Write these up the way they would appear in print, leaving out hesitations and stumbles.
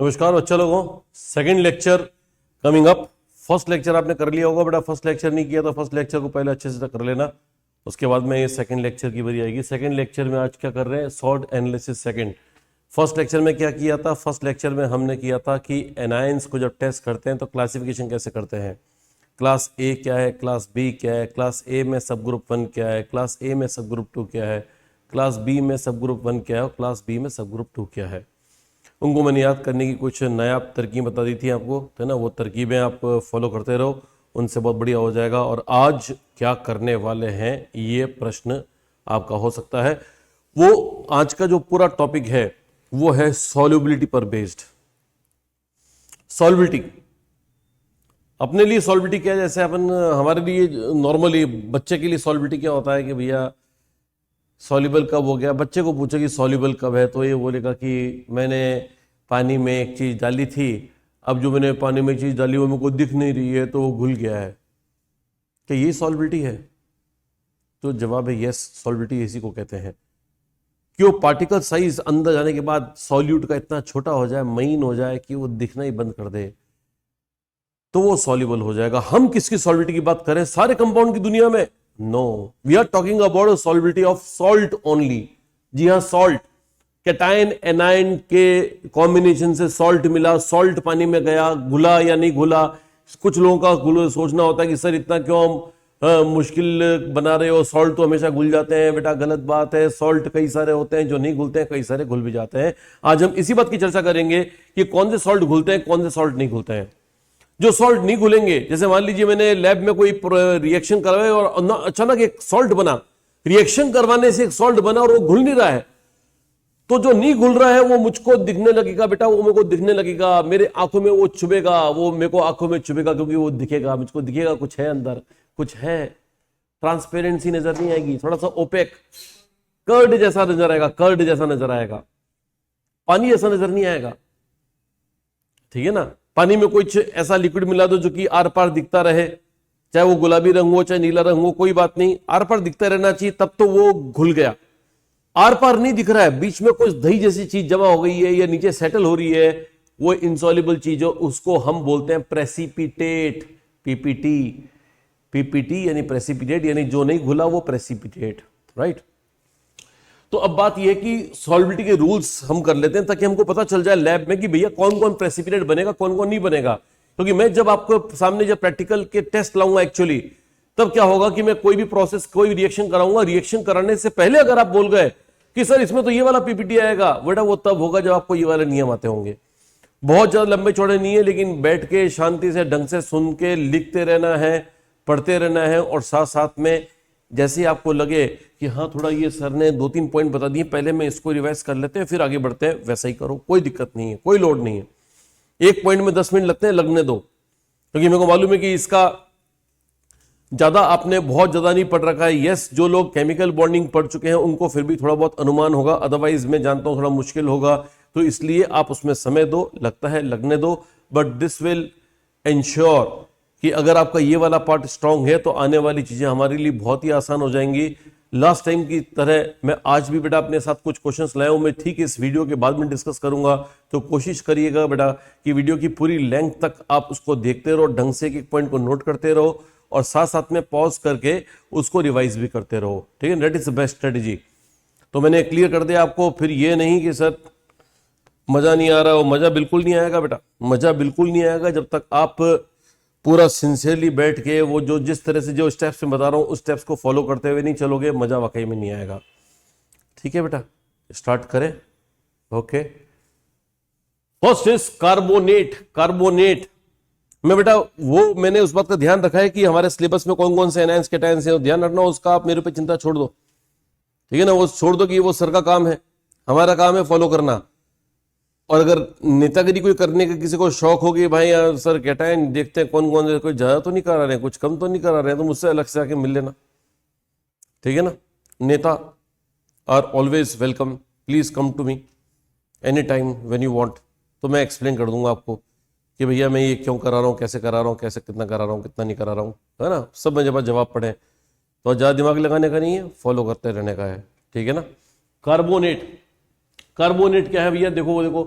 नमस्कार बच्चा लोगों, second lecture coming up. First lecture आपने कर लिया होगा बेटा, फर्स्ट लेक्चर नहीं किया तो फर्स्ट लेक्चर को पहले अच्छे से कर लेना, उसके बाद में ये सेकंड लेक्चर की बारी आएगी। सेकंड लेक्चर में आज क्या कर रहे हैं, sort analysis second. First lecture में क्या किया था, फर्स्ट लेक्चर में हमने किया था कि एनायंस को जब टेस्ट करते हैं तो क्लासिफिकेशन कैसे करते हैं, क्लास ए क्या है, क्लास बी क्या है, क्लास ए में सब ग्रुप 1 क्या है, क्लास ए में सब ग्रुप 2 क्या है, क्लास बी में सब ग्रुप 1 क्या है और क्लास बी में सब ग्रुप 2 क्या है। उनको मैंने याद करने की कुछ नया तरकीब बता दी थी आपको, है ना। वो तरकीबें आप फॉलो करते रहो, उनसे बहुत बढ़िया हो जाएगा। और आज क्या करने वाले हैं ये प्रश्न आपका हो सकता है। वो आज का जो पूरा टॉपिक है वो है सॉल्युबिलिटी पर बेस्ड। सॉल्युबिलिटी अपने लिए सॉल्युबिलिटी क्या है, जैसे अपन हमारे लिए नॉर्मली बच्चे के लिए सॉल्युबिलिटी क्या होता है कि भैया सॉल्युबल कब हो गया। बच्चे को पूछो कि सॉल्युबल कब है तो ये बोलेगा कि मैंने पानी में एक चीज़ डाली थी, अब जो मैंने पानी में चीज़ डाली वो मेरे को दिख नहीं रही है तो वो घुल गया है। क्या ये सॉल्युबिलिटी है? तो जवाब है यस, सॉल्युबिलिटी इसी को कहते हैं कि वो पार्टिकल साइज अंदर जाने के बाद सॉल्यूट का इतना छोटा हो जाए, महीन हो जाए कि वो दिखना ही बंद कर दे, तो वो सॉल्युबल हो जाएगा। हम किसकी सॉल्युबिलिटी की बात करें, सारे कंपाउंड की दुनिया में? No, we are talking about solubility of salt only. जी हाँ, सॉल्ट, कैटायन एनायन के कॉम्बिनेशन से सॉल्ट मिला, सॉल्ट पानी में गया, घुला या नहीं घुला। कुछ लोगों का सोचना होता है कि सर इतना क्यों हम मुश्किल बना रहे हो, सॉल्ट तो हमेशा घुल जाते हैं। बेटा गलत बात है, सॉल्ट कई सारे होते हैं जो नहीं घुलते हैं, कई सारे घुल भी जाते हैं। आज हम इसी बात की चर्चा करेंगे कि कौन से सॉल्ट घुलते हैं, कौन से सॉल्ट नहीं घुलते हैं। जो सॉल्ट नहीं घुलेंगे, जैसे मान लीजिए मैंने लैब में कोई रिएक्शन करवाया और अचानक एक सॉल्ट बना, रिएक्शन करवाने से एक सॉल्ट बना और वो घुल नहीं रहा है, तो जो नहीं घुल रहा है वो मुझको दिखने लगेगा बेटा, वो मेरे को दिखने लगेगा, मेरे आंखों में वो चुभेगा, वो मेरे को आंखों में चुभेगा क्योंकि वो दिखेगा, मुझको दिखेगा कुछ है अंदर, कुछ है। ट्रांसपेरेंसी नजर नहीं आएगी, थोड़ा सा ओपेक, कर्ड जैसा नजर आएगा, कर्ड जैसा नजर आएगा, पानी जैसा नजर नहीं आएगा। ठीक है ना। पानी में कुछ ऐसा लिक्विड मिला दो जो कि आर पार दिखता रहे, चाहे वो गुलाबी रंग हो चाहे नीला रंग हो, कोई बात नहीं, आर पार दिखता रहना चाहिए, तब तो वो घुल गया। आर पार नहीं दिख रहा है, बीच में कुछ दही जैसी चीज जमा हो गई है या नीचे सेटल हो रही है, वो इनसॉल्युबल चीज हो, उसको हम बोलते हैं प्रेसिपिटेट। पीपीटी, पीपीटी यानी प्रेसिपिटेट, यानी जो नहीं घुला वो प्रेसिपिटेट, राइट। तो अब बात यह है कि सॉल्युबिलिटी के रूल्स हम कर लेते हैं ताकि हमको पता चल जाए लैब में कि भैया कौन कौन प्रेसिपिटेट बनेगा, कौन कौन नहीं बनेगा। क्योंकि मैं जब आपको सामने जब प्रैक्टिकल के टेस्ट लाऊंगा एक्चुअली, तब क्या होगा कि मैं कोई भी प्रोसेस, कोई भी रिएक्शन कराऊंगा, रिएक्शन कराने से पहले अगर आप बोल गए कि सर इसमें तो ये वाला पीपीटी आएगा, बेटा वो तब होगा जब आपको ये वाले नियम आते होंगे। बहुत ज्यादा लंबे चौड़े नहीं है, लेकिन बैठ के शांति से ढंग से सुन के लिखते रहना है, पढ़ते रहना है, और साथ साथ में जैसे आपको लगे कि हाँ थोड़ा ये सर ने 2-3 पॉइंट बता दिए, पहले मैं इसको रिवाइज कर लेते हैं फिर आगे बढ़ते हैं, वैसा ही करो, कोई दिक्कत नहीं है, कोई लोड नहीं है। एक पॉइंट में 10 मिनट लगते हैं, लगने दो, क्योंकि मेरे को मालूम है कि इसका ज्यादा आपने बहुत ज्यादा नहीं पढ़ रखा है। यस, जो लोग केमिकल बॉन्डिंग पढ़ चुके हैं उनको फिर भी थोड़ा बहुत अनुमान होगा, अदरवाइज मैं जानता हूं थोड़ा मुश्किल होगा, तो इसलिए आप उसमें समय दो, लगता है लगने दो, बट दिस विल एंश्योर कि अगर आपका ये वाला पार्ट स्ट्रांग है तो आने वाली चीजें हमारे लिए बहुत ही आसान हो जाएंगी। लास्ट टाइम की तरह मैं आज भी बेटा अपने साथ कुछ क्वेश्चंस लाया हूं, मैं ठीक इस वीडियो के बाद में डिस्कस करूंगा, तो कोशिश करिएगा बेटा कि वीडियो की पूरी लेंथ तक आप उसको देखते रहो, ढंग से एक पॉइंट को नोट करते रहो और साथ साथ में पॉज करके उसको रिवाइज भी करते रहो। ठीक है, that is the best strategy. तो मैंने क्लियर कर दिया आपको, फिर ये नहीं कि सर मजा नहीं आ रहा हो, मजा बिल्कुल नहीं आएगा बेटा, मजा बिल्कुल नहीं आएगा जब तक आप पूरा सिंसियरली बैठ के वो जो जिस तरह से जो स्टेप्स मैं बता रहा हूं उस स्टेप्स को फॉलो करते हुए नहीं चलोगे, मजा वाकई में नहीं आएगा। ठीक है बेटा, स्टार्ट करें। Okay, first is carbonate. Carbonate में बेटा वो मैंने उस बात का ध्यान रखा है कि हमारे सिलेबस में कौन कौन से एनायंस कैटायंस है, ध्यान रखना उसका, आप मेरे पे चिंता छोड़ दो। ठीक है ना, वो छोड़ दो कि वो सर का काम है, हमारा काम है फॉलो करना। और अगर नेतागिरी कोई करने का किसी को शौक हो कि भाई यार सर कैटायन देखते हैं कौन कौन है, कोई ज्यादा तो नहीं करा रहे हैं, कुछ कम तो नहीं करा रहे हैं, तो मुझसे अलग से आके मिल लेना। ठीक है ना, नेता are always welcome, please come to me any time when you want, तो मैं एक्सप्लेन कर दूंगा आपको कि भैया मैं ये क्यों करा रहा हूँ, कैसे करा रहा हूँ, कैसे कितना करा रहा हूँ, कितना नहीं करा रहा हूँ, है ना, सब में जब जवाब पढ़े तो ज़्यादा दिमाग लगाने का नहीं है, फॉलो करते रहने का है। ठीक है ना। कार्बोनेट, कार्बोनेट क्या है भैया, देखो देखो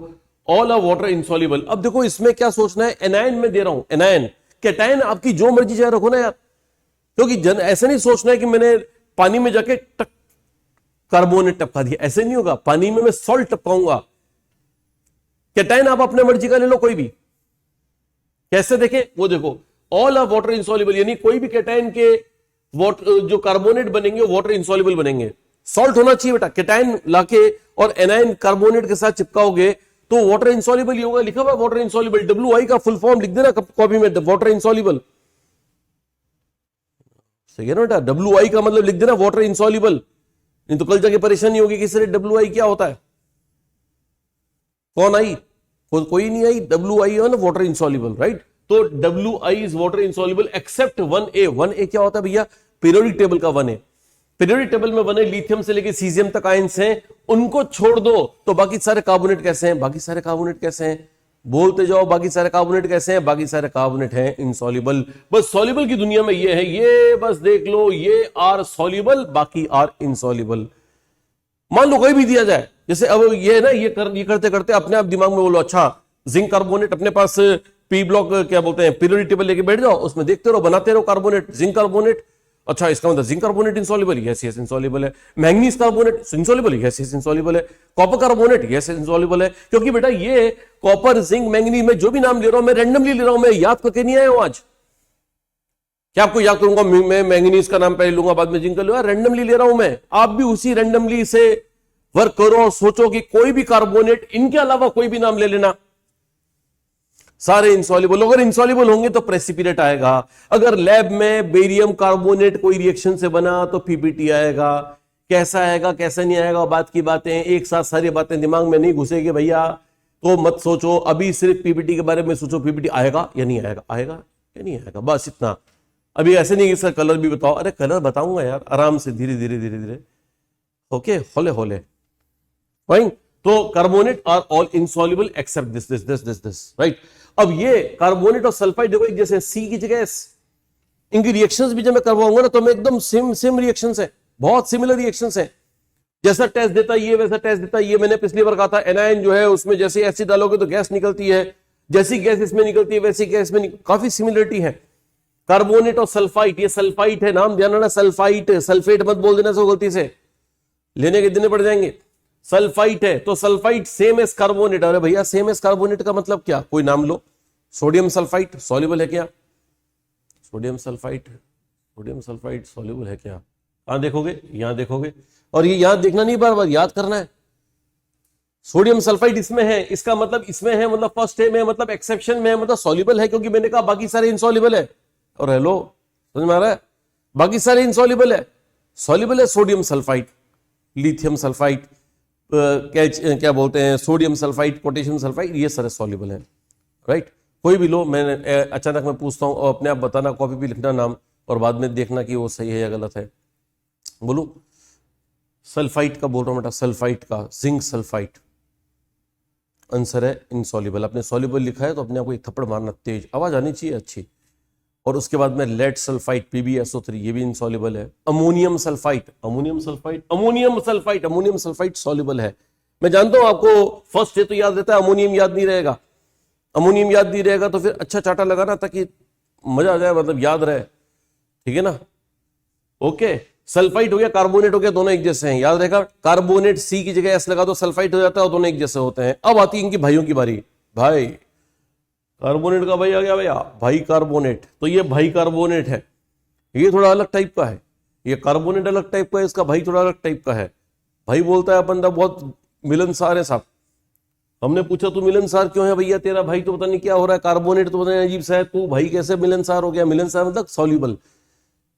ऑल आर वाटर इनसॉल्युबल। अब देखो इसमें क्या सोचना है, एनायन में दे रहा हूं, एनायन कैटायन आपकी जो मर्जी चाहे रखो ना यार, क्योंकि ऐसा नहीं सोचना है कि मैंने पानी में जाके कार्बोनेट टपका दिया, ऐसे नहीं होगा। पानी में मैं सॉल्ट टपकाऊंगा, कैटायन आप अपने मर्जी का ले लो कोई भी। कैसे देखें वो देखो, ऑल आर वाटर इंसॉल्युबल, यानी कोई भी कैटायन के जो कार्बोनेट बनेंगे वो वाटर इंसॉल्युबल बनेंगे। सॉल्ट होना चाहिए बेटा, कैटायन लाके और एनायन कार्बोनेट के साथ चिपकाओगे तो वाटर इंसॉल्युबल ही होगा। लिखा हुआ वाटर इंसॉल्युबल, WI का फुल फॉर्म लिख देना कॉपी में, वाटर इंसॉल्युबल। सही है ना बेटा, WI का मतलब लिख देना वाटर इंसॉल्युबल, नहीं तो कल जाके परेशानी होगी कि सर WI क्या होता है। कौन आई? कोई नहीं आई। WI है ना वाटर इंसॉल्युबल, राइट। तो WI is water insoluble except 1A। 1A क्या होता है भैया? पीरियोडिक टेबल का 1A। पीरियोडिक टेबल में 1A लिथियम से लेके सीजियम तक आयंस हैं, उनको छोड़ दो तो बाकी सारे कार्बोनेट कैसे हैं? बाकी सारे कार्बोनेट कैसे हैं? बोलते जाओ, बाकी सारे कार्बोनेट कैसे हैं? बाकी सारे कार्बोनेट हैं इनसॉल्युबल। बस सॉल्युबल की दुनिया में ये है, ये बस देख लो, ये आर सॉल्युबल, बाकी आर इनसॉल्युबल। मान लो कोई भी दिया जाए, जैसे अब ये है ना, ये करते करते अपने आप दिमाग में बोलो, अच्छा जिंक कार्बोनेट अपने पास पी ब्लॉक क्या बोलते हैं, पीरियोडिक टेबल लेके बैठ जाओ, उसमें देखते रहो, बनाते रहो कार्बोनेट, जिंक कार्बोनेट। अच्छा इसका मतलब zinc carbonate insoluble, yes yes insoluble है। Manganese carbonate insoluble, yes yes insoluble है। कॉपर कार्बोनेट, यस इंसॉल्युबल है। क्योंकि बेटा ये कॉपर, जिंक, मैंगनीज में जो भी नाम ले रहा हूं मैं रैंडमली ले रहा हूं, मैं याद करके नहीं आया हूं आज। क्या आपको याद करूंगा मैं मैंगनीज का नाम पहले लूंगा बाद में जिंक कर लूंगा? रैंडमली ले रहा हूं मैं। आप भी उसी रैंडमली से वर्क करो और सोचो कि कोई भी कार्बोनेट, इनके अलावा कोई भी नाम ले लेना, सारे इंसॉल्युबल। अगर इंसॉल्युबल होंगे तो प्रेसिपिटेट आएगा। अगर लैब में बेरियम कार्बोनेट कोई रिएक्शन से बना तो पीपीटी आएगा। कैसा आएगा कैसा नहीं आएगा बात की बातें, एक साथ सारी बातें दिमाग में नहीं घुसेगी भैया, तो मत सोचो। अभी सिर्फ पीपीटी के बारे में सोचो, पीपीटी आएगा या नहीं आएगा, आएगा या नहीं आएगा, बस इतना। अभी ऐसे नहीं कि सर कलर भी बताओ, अरे कलर बताऊंगा यार, आराम से धीरे धीरे धीरे धीरे, ओके, होले होले, फाइन। तो carbonate are all insoluble except this this this this this, right. अब ये कार्बोनेट और सल्फाइड देखो एक जैसे, सी की जगह एस, इनकी रिएक्शंस भी जब मैं करवाऊंगा ना तो मैं एकदम सेम रिएक्शंस है, बहुत सिमिलर रिएक्शंस है। जैसा टेस्ट देता है ये वैसा टेस्ट देता है ये। मैंने पिछली बार कहा था एनायन जो है उसमें जैसे एसिड डालोगे तो गैस निकलती है, जैसी गैस इसमें निकलती है वैसी गैस में काफी सिमिलरिटी है। कार्बोनेट और सल्फाइट, ये सल्फाइट है, नाम ध्यान रखना, सल्फाइट, सल्फेट मत बोल देना सो गलती से, लेने के देने पड़ जाएंगे। सल्फाइट है तो सल्फाइट सेम एस कार्बोनेट। अरे भैया सेम एस कार्बोनेट का मतलब क्या? कोई नाम लो। सोडियम सल्फाइट सॉल्युबल है क्या? सोडियम सल्फाइट सॉल्युबल है क्या? कहां देखोगे? यहां देखोगे, और ये याद देखना नहीं, बार बार याद करना है। सोडियम सल्फाइड इसमें है, इसका मतलब इसमें है, मतलब फर्स्ट है में, मतलब एक्सेप्शन में है, मतलब सॉल्युबल है, क्योंकि मैंने कहा बाकी सारे इनसॉल्युबल है। और हेलो, समझ में आ रहा है? बाकी सारे इनसॉल्युबल है। सॉल्युबल है सोडियम सल्फाइड, लिथियम सल्फाइड, क्या बोलते हैं, सोडियम सल्फाइड, पोटेशियम सल्फाइड, ये सारे सॉल्युबल है, राइट। कोई भी लो, मैं अचानक मैं पूछता हूं और अपने आप बताना, कॉपी भी लिखना नाम, और बाद में देखना कि वो सही है या गलत है। बोलो, सल्फाइड का बोल रहा हूं बेटा, सल्फाइड का, जिंक सल्फाइड, आंसर है इनसॉल्युबल। आपने सॉल्युबल लिखा है तो अपने आप को एक थप्पड़ मारना, तेज आवाज आनी चाहिए, अच्छी। और उसके बाद में लेड सल्फाइड, PbSO3, ये भी इनसॉल्युबल है। अमोनियम सल्फाइड सॉल्युबल है। मैं जानता हूं आपको फर्स्ट है तो याद रहता है, अमोनियम याद नहीं रहेगा। अमोनियम याद नहीं रहेगा तो फिर अच्छा चाटा लगाना ताकि मजा आ जाए, मतलब याद रहे, ठीक है ना। ओके, सल्फाइड हो गया, कार्बोनेट हो गया, दोनों एक जैसे हैं, याद रहेगा। कार्बोनेट C की जगह S लगा दो, सल्फाइड हो जाता है और दोनों एक जैसे होते हैं। अब आती है इनकी भाइयों की बारी। भाई कार्बोनेट का भाई आ गया भैया, भाई कार्बोनेट। तो ये भाई कार्बोनेट है, ये थोड़ा अलग टाइप का है। ये कार्बोनेट अलग टाइप का है, इसका भाई थोड़ा अलग टाइप का है। भाई बोलता है बंदा बहुत मिलनसार है साहब। हमने पूछा तू मिलनसार क्यों है भैया, तेरा भाई तो पता नहीं क्या हो रहा है, कार्बोनेट तो पता नहीं अजीब सा है, तू भाई कैसे मिलनसार हो गया? मिलनसार मतलब सॉल्युबल।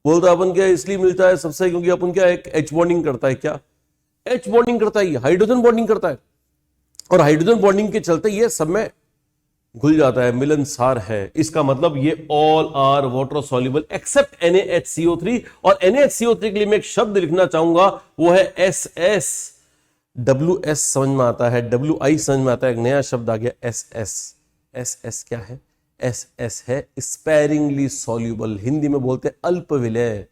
बोलता अपन क्या इसलिए मिलता है सबसे, क्योंकि अपन क्या एक H बॉन्डिंग करता है। क्या H बॉन्डिंग करता है? हाइड्रोजन बॉन्डिंग करता है, और हाइड्रोजन बॉन्डिंग के चलते ये सब में घुल जाता है, मिलनसार है। इसका मतलब ये all are water soluble except NaHCO3। और NaHCO3 के लिए मैं एक शब्द लिखना चाहूंगा, वो है SS। WS समझ में आता है, WI समझ में आता है, एक नया शब्द आ गया SS। SS क्या है? SS है स्पेरिंगली सॉल्युबल, हिंदी में बोलते हैं अल्प विलय।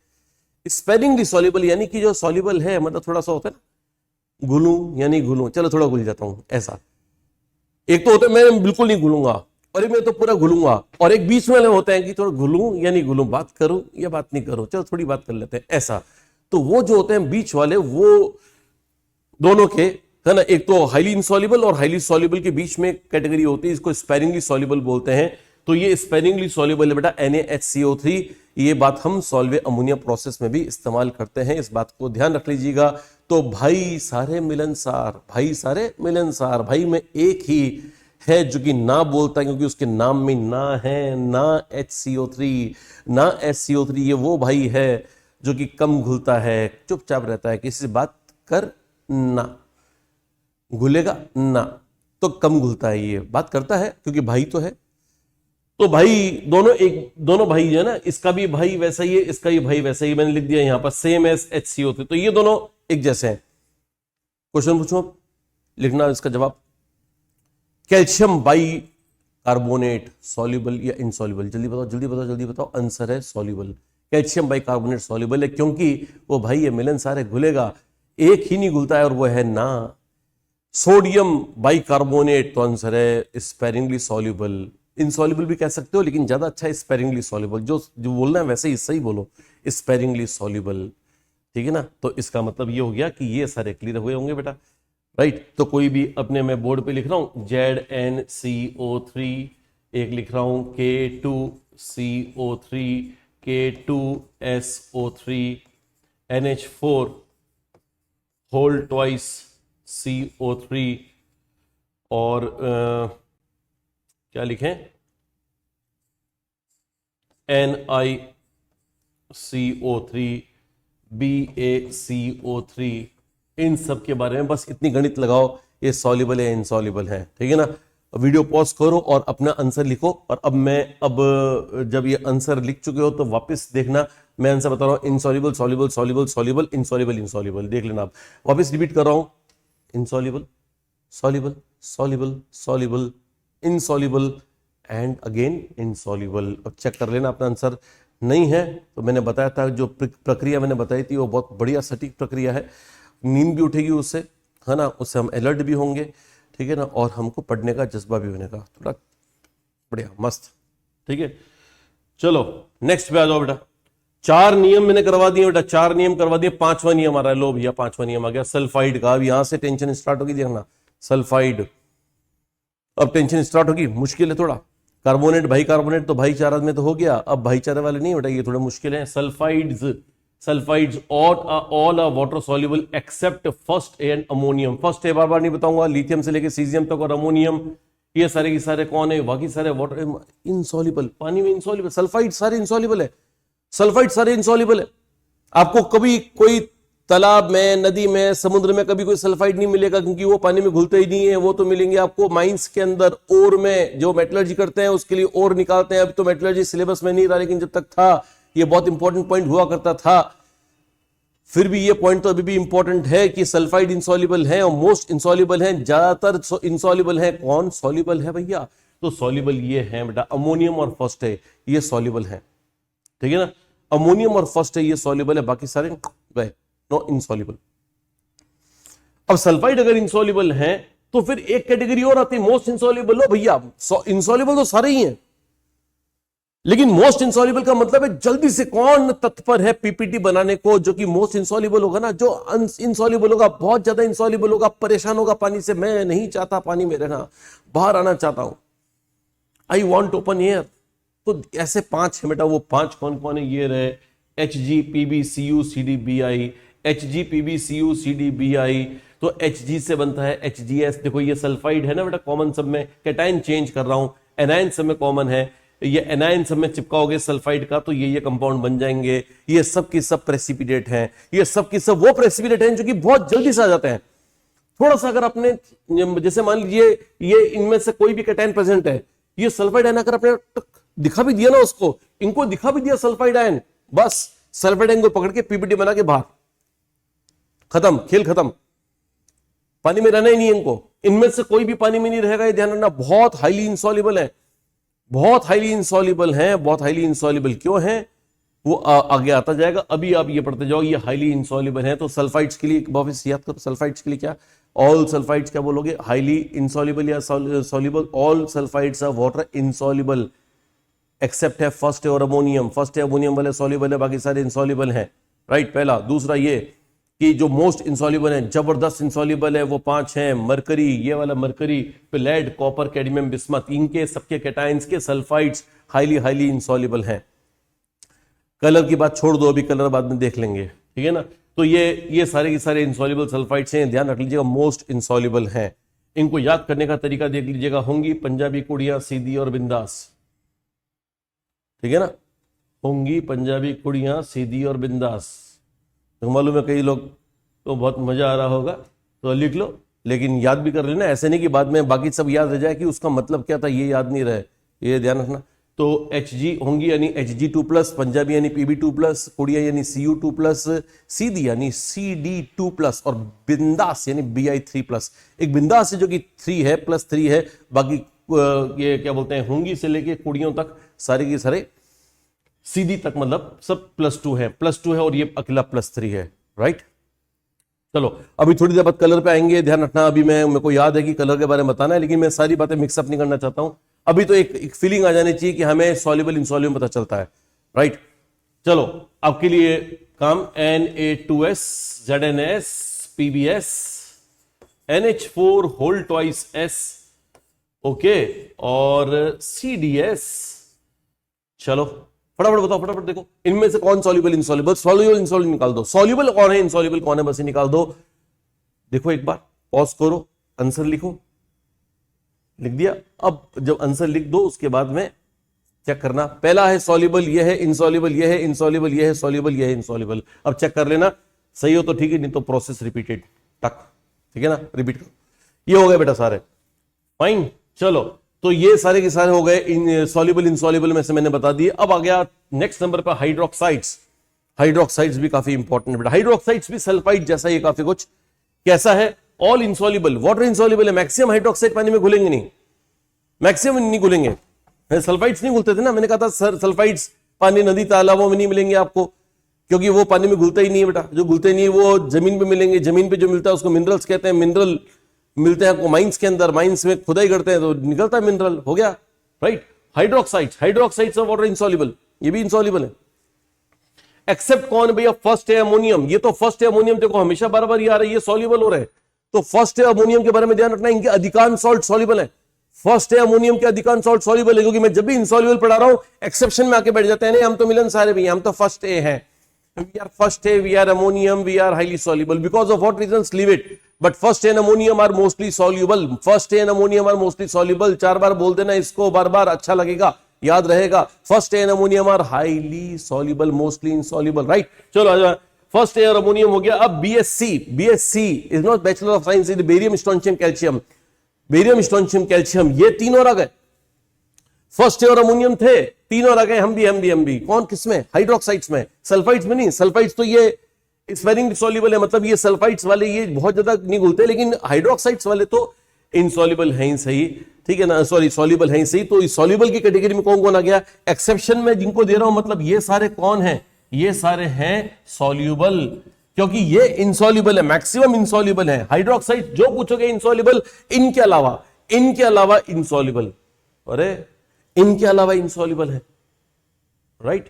स्पेरिंगली सॉल्युबल यानी कि जो सॉल्युबल है, मतलब थोड़ा सा होता है ना, घुलूं यानी घुलूं, चलो थोड़ा घुल जाता हूं, ऐसा। एक तो होता है मैं बिल्कुल नहीं घुलूंगा, अरे मैं तो पूरा घुलूंगा, और एक बीच में होते हैं कि थोड़ा घुलूं या नहीं घुलूं, बात करूं या बात नहीं करूं, चलो थोड़ी बात कर लेते हैं, ऐसा। तो वो जो होते हैं बीच वाले, वो दोनों के, है ना, एक तो हाईली इंसॉल्युबल और हाईली सॉल्युबल के बीच में कैटेगरी होती है, इसको स्पेरिंगली सॉल्युबल बोलते हैं। तो ये स्पेरिंगली सॉल्युबल है बेटा NaHCO3। ये बात हम सॉल्वे अमोनिया प्रोसेस में भी इस्तेमाल करते हैं, इस बात को ध्यान रख लीजिएगा। तो भाई सारे मिलनसार, भाई सारे मिलनसार, भाई में एक ही है जो कि ना बोलता है, क्योंकि उसके नाम में ना है, ना HCO3, ना SCO3। ये वो भाई है जो कि कम घुलता है, चुपचाप रहता है, किसी से बात कर ना, घुलेगा ना, तो कम घुलता है, ये बात करता है क्योंकि भाई तो है। तो भाई दोनों भाई है ना, इसका भी भाई वैसा ही है, इसका भी भाई वैसा ही, मैंने लिख दिया यहां पर सेम एज HCO3। तो ये दोनों एक जैसे हैं। क्वेश्चन पूछो, लिखना इसका जवाब। कैल्शियम बाई कार्बोनेट सॉल्युबल या इनसॉल्युबल? जल्दी बताओ जल्दी बताओ जल्दी बताओ। आंसर है soluble. Calcium by carbonate soluble है क्योंकि वो भाई है मिलनसार है, घुलेगा, एक ही नहीं घुलता है और वो है ना। सोडियम बाई कार्बोनेट, तो आंसर है स्पेरिंगली सॉल्युबल। इनसॉल्युबल भी कह सकते हो, लेकिन ज्यादा अच्छा है स्पेरिंगली सॉल्युबल। जो बोलना है वैसे ही सही बोलो, स्पेरिंगली सॉल्युबल, ठीक है ना। तो इसका मतलब ये हो गया कि ये सारे क्लियर हुए होंगे बेटा, राइट। तो कोई भी अपने, मैं बोर्ड पे लिख रहा हूं ZnCO3, एक लिख रहा हूं K2CO3, K2SO3, NH4 whole twice CO3, और क्या लिखें, NiCO3, BaCO3। इन सब के बारे में बस इतनी गणित लगाओ, ये सॉल्युबल है इनसॉल्युबल है, ठीक है ना। वीडियो पॉज करो और अपना आंसर लिखो। और अब जब ये आंसर लिख चुके हो तो वापस देखना, मैं आंसर बता रहा हूं, insoluble soluble soluble soluble insoluble insoluble, देख लेना। आप वापस रिपीट कर रहा हूं, insoluble soluble soluble soluble insoluble and again insoluble. अब चेक कर लेना अपना आंसर। नहीं है तो मैंने बताया था, जो प्रक्रिया मैंने बताई थी वो बहुत बढ़िया सटीक प्रक्रिया है, नींद भी उठेगी उससे, है ना, उससे हम अलर्ट भी होंगे, ठीक है ना, और हमको पढ़ने का जज्बा भी बनेगा थोड़ा बढ़िया मस्त, ठीक है। चलो नेक्स्ट पे आ जाओ बेटा। 4 नियम मैंने करवा दिए बेटा, 4 नियम करवा दिए। 5वां नियम आ रहा है, लो भैया 5वां नियम आ गया सल्फाइड का। अब यहां से टेंशन स्टार्ट होगी, देखना सल्फाइड। अब टेंशन स्टार्ट होगी, मुश्किल है थोड़ा। कार्बोनेट भाई कार्बोनेट तो भाईचारा में तो हो गया, अब भाईचारे वाले नहीं बेटा, ये थोड़े मुश्किल है। Sulphides all are water soluble except first and ammonium. First है बार बार नहीं बताऊंगा, लिथियम से लेके सीजियम तक, और अमोनियम, ये सारे के सारे कौन है, बाकी सारे वाटर इनसॉल्युबल, पानी में इनसॉल्युबल। सल्फाइड सारे इनसॉल्युबल है, सल्फाइड सारे इनसॉल्युबल है। आपको कभी कोई तालाब में, नदी में, समुद्र में कभी कोई सल्फाइड नहीं मिलेगा, क्योंकि वो पानी में घुलते ही नहीं है। वो तो मिलेंगे आपको माइंस के अंदर, ओर में, जो मेटलर्जी करते हैं उसके लिए ओर निकालते हैं। अब तो मेटलर्जी सिलेबस में नहीं रहा, लेकिन जब तक था ये बहुत इंपॉर्टेंट पॉइंट हुआ करता था। फिर भी ये पॉइंट तो अभी भी इंपॉर्टेंट है कि सल्फाइड इंसॉल्युबल है और मोस्ट इंसॉल्युबल है, ज्यादातर इंसॉल्युबल है। कौन सॉल्युबल है भैया? तो सॉल्युबल ये है बेटा अमोनियम और फर्स्ट है, ये सॉल्युबल है, ठीक है ना। अमोनियम और फर्स्ट है ये सॉल्युबल है, बाकी सारे गए नो इनसॉल्युबल। अब सल्फाइड अगर इनसॉल्युबल है तो फिर एक कैटेगरी और आती है मोस्ट इनसॉल्युबल। लो भैया इनसॉल्युबल तो सारे ही हैं, लेकिन मोस्ट इंसॉल्युबल का मतलब है जल्दी से कौन तत्पर है पीपीटी बनाने को, जो कि मोस्ट इंसॉल्युबल होगा ना, जो इंसॉल्युबल होगा, बहुत ज्यादा इंसॉल्युबल होगा, परेशान होगा पानी से। मैं नहीं चाहता पानी में रहना, बाहर आना चाहता हूं, आई वॉन्ट ओपन एयर। तो ऐसे 5 है बेटा, वो 5 कौन कौन है? ये रहे HgPbCuCdBi, HgPbCuCdBi। तो Hg से बनता है HgS। देखो ये सल्फाइड है ना बेटा, कॉमन सब में, कैटायन चेंज कर रहा हूं, एनायन सब में कॉमन है, ये एनायन सब में चिपकाओगे सल्फाइड का तो ये कंपाउंड बन जाएंगे। ये सब की सब प्रेसिपिटेट हैं, ये सब की सब वो प्रेसिपिटेट हैं जो कि बहुत जल्दी से आ जाते हैं। थोड़ा सा अगर आपने, जैसे मान लीजिए ये इनमें से कोई भी कैटायन प्रेजेंट है, ये सल्फाइड आयन अगर आपने दिखा भी दिया ना उसको, इनको दिखा भी दिया सल्फाइड आयन, बस सल्फाइड आयन को पकड़ के पीपीटी बना के बाहर, खत्म, खेल खत्म। पानी में रहना ही नहीं इनको, इनमें से कोई भी पानी में नहीं रहेगा, ये ध्यान रखना। बहुत हाईली इंसॉल्युबल है, बहुत हाईली इंसॉल्युबल है। बहुत हाईली इंसॉल्युबल क्यों है वो आगे आता जाएगा, अभी आप ये पढ़ते जाओ। ये हाईली इंसॉल्युबल है तो सल्फाइड्स के लिए वापस याद करो, सल्फाइड्स के लिए क्या ऑल सल्फाइड्स क्या बोलोगे, हाईली इंसॉल्युबल या soluble, all sulphides of water insoluble except है फर्स्ट और अमोनियम, फर्स्ट है अमोनियम वाले सॉल्युबल है, बाकी सारे इंसॉल्युबल हैं, राइट। पहला। दूसरा ये कि जो मोस्ट इंसॉल्युबल है, जबरदस्त इंसॉल्युबल है, वो 5 हैं, मरकरी, ये वाला मरकरी, फिर लेड, कॉपर, कैडमियम, बिस्मथ, इनके सबके कैटायंस के सल्फाइड्स हाईली हाईली इंसॉल्युबल हैं। कलर की बात छोड़ दो, अभी कलर बाद में देख लेंगे, ठीक है ना। तो ये सारे के सारे इंसॉल्युबल सल्फाइड्स हैं, ध्यान रख लीजिएगा, मोस्ट इंसॉल्युबल हैं। इनको याद करने का तरीका देख लीजिएगा, होंगी, पंजाबी कुड़ियां, सीधी और बिंदास, ठीक है ना। होंगी, पंजाबी कुड़ियां, सीधी और बिंदास। तो मालूम है कई लोग तो बहुत मजा आ रहा होगा, तो लिख लो, लेकिन याद भी कर लेना, ऐसे नहीं कि बाद में बाकी सब याद रह जाए कि उसका मतलब क्या था ये याद नहीं रहे, ये ध्यान रखना। तो Hg होंगी यानी Hg2+, पंजाबी यानी Pb2+, कुड़िया यानी Cu2+, सीधी यानी Cd2+, और बिंदास यानी Bi3+। एक बिंदास है जो कि 3 है, +3 है, बाकी ये क्या बोलते हैं, होंगी से लेके कुड़ियों तक सारे के सारे सीधी तक मतलब सब +2 है, +2 है, और ये अकेला +3 है, राइट। चलो अभी थोड़ी देर बाद कलर पे आएंगे, ध्यान रखना। अभी मेरे को याद है कि कलर के बारे में बताना है, लेकिन मैं सारी बातें मिक्सअप नहीं करना चाहता हूं। अभी तो एक फीलिंग आ जानी चाहिए कि हमें सॉल्युबल इनसॉल्युबल पता चलता है, राइट। चलो आपके लिए काम Na2S, ZnS, PbS, NH4 whole twice S, okay, और CdS। चलो फटाफट बताओ, फटाफट देखो इनमें से कौन सॉल्युबल इनसॉल्युबल, सॉल्युबल इनसॉल्युबल निकाल दो, सॉल्युबल कौन है, इनसॉल्युबल कौन है, बस ही निकाल दो। देखो एक बार पॉज करो, आंसर लिखो, लिख दिया। अब जब आंसर लिख दो उसके बाद में चेक करना, पहला है सॉल्युबल, ये है इनसॉल्युबल, ये है इनसॉल्युबल, ये है सॉल्युबल, ये है इनसॉल्युबल। अब चेक कर लेना, सही हो तो ठीक है, नहीं तो प्रोसेस रिपीटेड टक, ठीक है ना, रिपीट करो। ये हो गए बेटा सारे, फाइन। चलो तो ये सारे के सारे हो गए इन सॉल्युबल इनसॉल्युबल में से मैंने बता दिए। अब आ गया नेक्स्ट नंबर पर हाइड्रोक्साइड्स। हाइड्रोक्साइड्स भी काफी इंपॉर्टेंट है बेटा, हाइड्रोक्साइड्स भी सल्फाइड जैसा ही काफी कुछ। कैसा है, ऑल इंसॉल्युबल, वाटर इंसॉल्युबल है, मैक्सिमम हाइड्रोक्साइड पानी में घुलेंगे नहीं, मैक्सिमम नहीं घुलेंगे। सल्फाइड्स नहीं घुलते थे ना, मैंने कहा था सर सल्फाइड्स पानी नदी तालाबों में नहीं मिलेंगे आपको, क्योंकि वो पानी में घुलता ही नहीं है बेटा। जो घुलते नहीं है वो जमीन पे मिलेंगे, जमीन पे जो मिलता है उसको मिनरल्स कहते हैं, मिनरल मिलते हैं माइंस के अंदर, माइंस में खुदाई करते हैं तो निकलता है मिनरल, हो गया, right. Hydroxides, hydroxides of water insoluble, ये भी इंसॉल्युबल है। एक्सेप्ट कौन भैया, फर्स्ट है अमोनियम, ये तो फर्स्ट है अमोनियम, देखो हमेशा बार बार ये आ रहा है, ये सॉल्युबल हो रहा है, तो फर्स्ट है अमोनियम के बारे में ध्यान रखना, इनके अधिकांश सॉल्ट सॉल्युबल है। फर्स्ट है अमोनियम के अधिकांश सॉल्ट सॉल्युबल है, क्योंकि मैं जब भी इंसॉल्युबल पढ़ा रहा हूं एक्सेप्शन में आके बैठ जाते हैं, नहीं हम तो मिलन सारे भी, हम तो फर्स्ट ए हैं, we are first A, we are ammonium, we are highly soluble. Because of what reasons? Leave it. But first A and ammonium are mostly soluble. First A and ammonium are mostly soluble. 4 बार बोल देना इसको, बार बार अच्छा लगेगा, याद रहेगा। First A and ammonium are highly soluble, mostly insoluble. Right? चलो आ जाओ, फर्स्ट A और अमोनियम हो गया। अब BSc, BSc is not Bachelor of Science, is barium, strontium, calcium, barium, strontium, calcium, ये तीन और आ गए। फर्स्ट और अमोनियम थे, तीन और आ गए, हम भी। कौन किसमें, हाइड्रोक्साइड्स में, सल्फाइड्स में नहीं। सल्फाइड्स तो ये स्पेरिंग सॉल्युबल है, मतलब ये सल्फाइड्स वाले ये बहुत ज्यादा नहीं घुलते, लेकिन हाइड्रोक्साइड्स वाले तो इनसॉल्युबल है ही सही, ठीक है ना, सॉरी सॉल्युबल है ही सही। तो इस सॉल्युबल की कैटेगरी में कौन कौन आ गया, एक्सेप्शन में जिनको दे रहा हूं, मतलब ये सारे कौन हैं, ये सारे हैं सॉल्युबल, क्योंकि ये इनसॉल्युबल है, मैक्सिमम इनसॉल्युबल है। हाइड्रोक्साइड जो पूछोगे इनसॉल्युबल, इनके अलावा इनसॉल्युबल, अरे इनके अलावा इंसॉल्युबल है, राइट,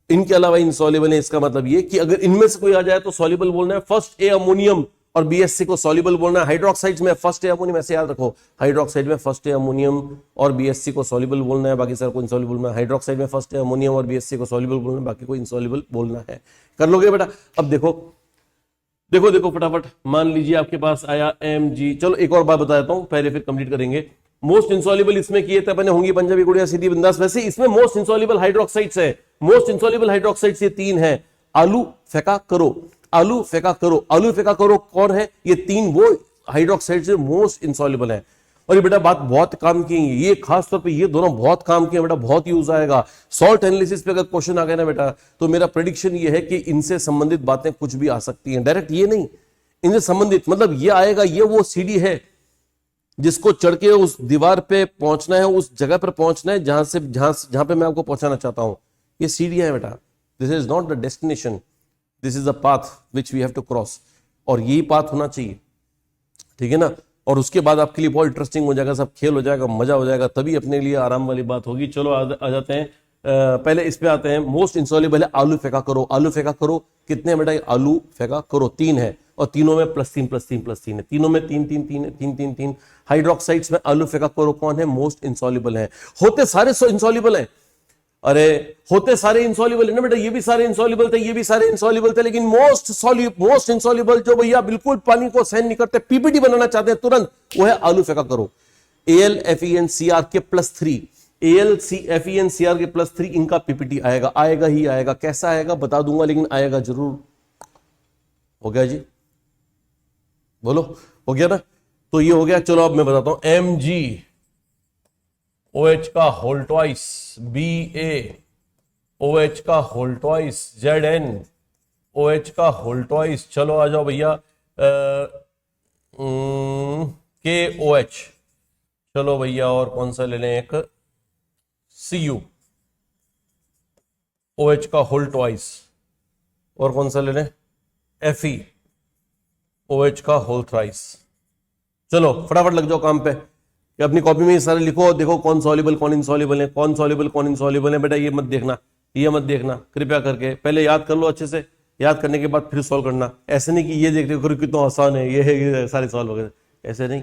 इनके अलावा इंसॉल्युबल है। इसका मतलब ये कि अगर इनमें से कोई आ जाए तो सॉल्युबल बोलना है। फर्स्ट ए अमोनियम और बीएससी को सॉल्युबल बोलना है। हाइड्रोक्साइड्स में फर्स्ट ए अमोनियम, ऐसे याद रखो, हाइड्रोक्साइड में फर्स्ट ए अमोनियम और बीएससी को सॉल्युबल बोलना है, बाकी सारे को इंसॉल्युबल बोलना है। हाइड्रोक्साइड में फर्स्ट ए अमोनियम और बीएससी को सॉल्युबल बोलना है, बाकी को इंसॉल्युबल बोलना है। कर लोगे बेटा। अब देखो फटाफट, मान लीजिए आपके पास आया Mg। चलो एक और बात बता देता हूं, पहले फिर कंप्लीट करेंगे। मोस्ट इंसॉल्युबल इसमें किए थे मैंने, होंगी, पंजाबी गुड़िया, सीधी, बिंदास। वैसे इसमें मोस्ट इंसॉल्युबल हाइड्रोक्साइड्स है, मोस्ट इंसॉल्युबल हाइड्रोक्साइड्स ये 3 है। आलू फेंका करो कौन है, ये 3 वो हाइड्रोक्साइड्स मोस्ट इंसॉल्युबल है। और ये बेटा बात बहुत काम की, ये खास तौर पे ये दोनों बहुत काम किए बेटा, बहुत यूज आएगा। सॉल्ट एनालिसिस पे अगर क्वेश्चन आ गया ना बेटा, तो मेरा प्रेडिक्शन ये है कि इनसे संबंधित बातें कुछ भी आ सकती हैं, डायरेक्ट ये नहीं, इनसे संबंधित मतलब ये आएगा, ये वो सीढ़ी है जिसको चढ़ के उस दीवार पे पहुंचना है, उस जगह पर पहुंचना है जहां पे मैं आपको पहुंचाना चाहता हूं। ये सीढ़ियां है बेटा, this is not the destination, this is the path which we have to cross, और यही पाथ होना चाहिए, ठीक है ना। और उसके बाद आपके लिए बहुत इंटरेस्टिंग हो जाएगा, सब खेल हो जाएगा, मजा हो जाएगा, तभी अपने लिए आराम वाली बात होगी। चलो आ जाते हैं, पहले इस पे आते हैं। मोस्ट इंसॉल्युबल है आलू फेंका करो। आलू फेंका करो कितने बेटा, आलू फेंका करो 3 है, और तीनों में +3 है, तीनों में 3 है, 3 हाइड्रोक्साइड्स में आलू फेंका करो कौन है, मोस्ट इंसॉल्युबल है। होते सारे इंसॉल्युबल है, अरे होते सारे इंसॉल्युबल है ना बेटा, ये भी सारे इंसॉल्युबल थे, ये भी सारे इंसॉल्युबल थे, लेकिन मोस्ट इंसॉल्युबल जो भैया बिल्कुल पानी को सहन नहीं करते, पीपीटी बनाना चाहते हैं तुरंत, वो है आलू फेंका करो। AlFeNCr के +3, AlFeNCr के +3 इनका पीपीटी आएगा, आएगा ही आएगा। कैसा आएगा बता दूंगा, लेकिन आएगा जरूर। हो गया जी, बोलो हो गया ना। तो ये हो गया। चलो अब मैं बताता हूं, MgOH का होल ट्वाइस, BaOH का होल ट्वाइस, ZnOH का होल ट्वाइस। चलो आ जाओ भैया, KOH। चलो भैया और कौन सा ले लें, एक CuOH का होल ट्वाइस, और कौन सा ले लें, FeOH का होल थ्राइस। चलो फटाफट लग जाओ काम पे, कि अपनी कॉपी में ये सारे लिखो, देखो कौन सॉल्युबल कौन इनसॉल्युबल है, कौन सॉल्युबल कौन इनसॉल्युबल है। बेटा ये मत देखना, ये मत देखना, कृपया करके पहले याद कर लो अच्छे से, याद करने के बाद फिर सॉल्व करना। ऐसे नहीं कि ये देख रहे कितना आसान है, ये है, ये सारे सॉल्व हो गए, ऐसे नहीं।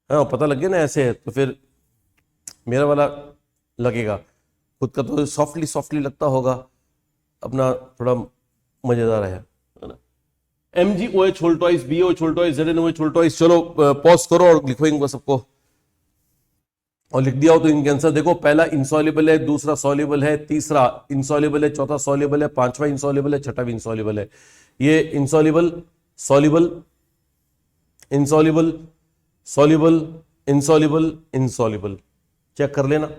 हाँ पता लग गया ना ऐसे है, तो फिर मेरा वाला लगेगा, खुद का तो सॉफ्टली सॉफ्टली लगता होगा, अपना थोड़ा मजेदार है ना। MgOH whole twice, BaOH whole twice, ZnOH whole twice. चलो पॉज करो और लिखो इनको सबको, और लिख दिया हो तो इनके आंसर देखो। पहला इंसॉल्युबल है, दूसरा सॉल्युबल है, तीसरा इंसॉल्युबल है, चौथा सॉल्युबल है, पांचवा इंसॉल्युबल है, छठा भी इंसॉल्युबल है। ये insoluble, soluble, insoluble, soluble, insoluble, insoluble, check कर लेना।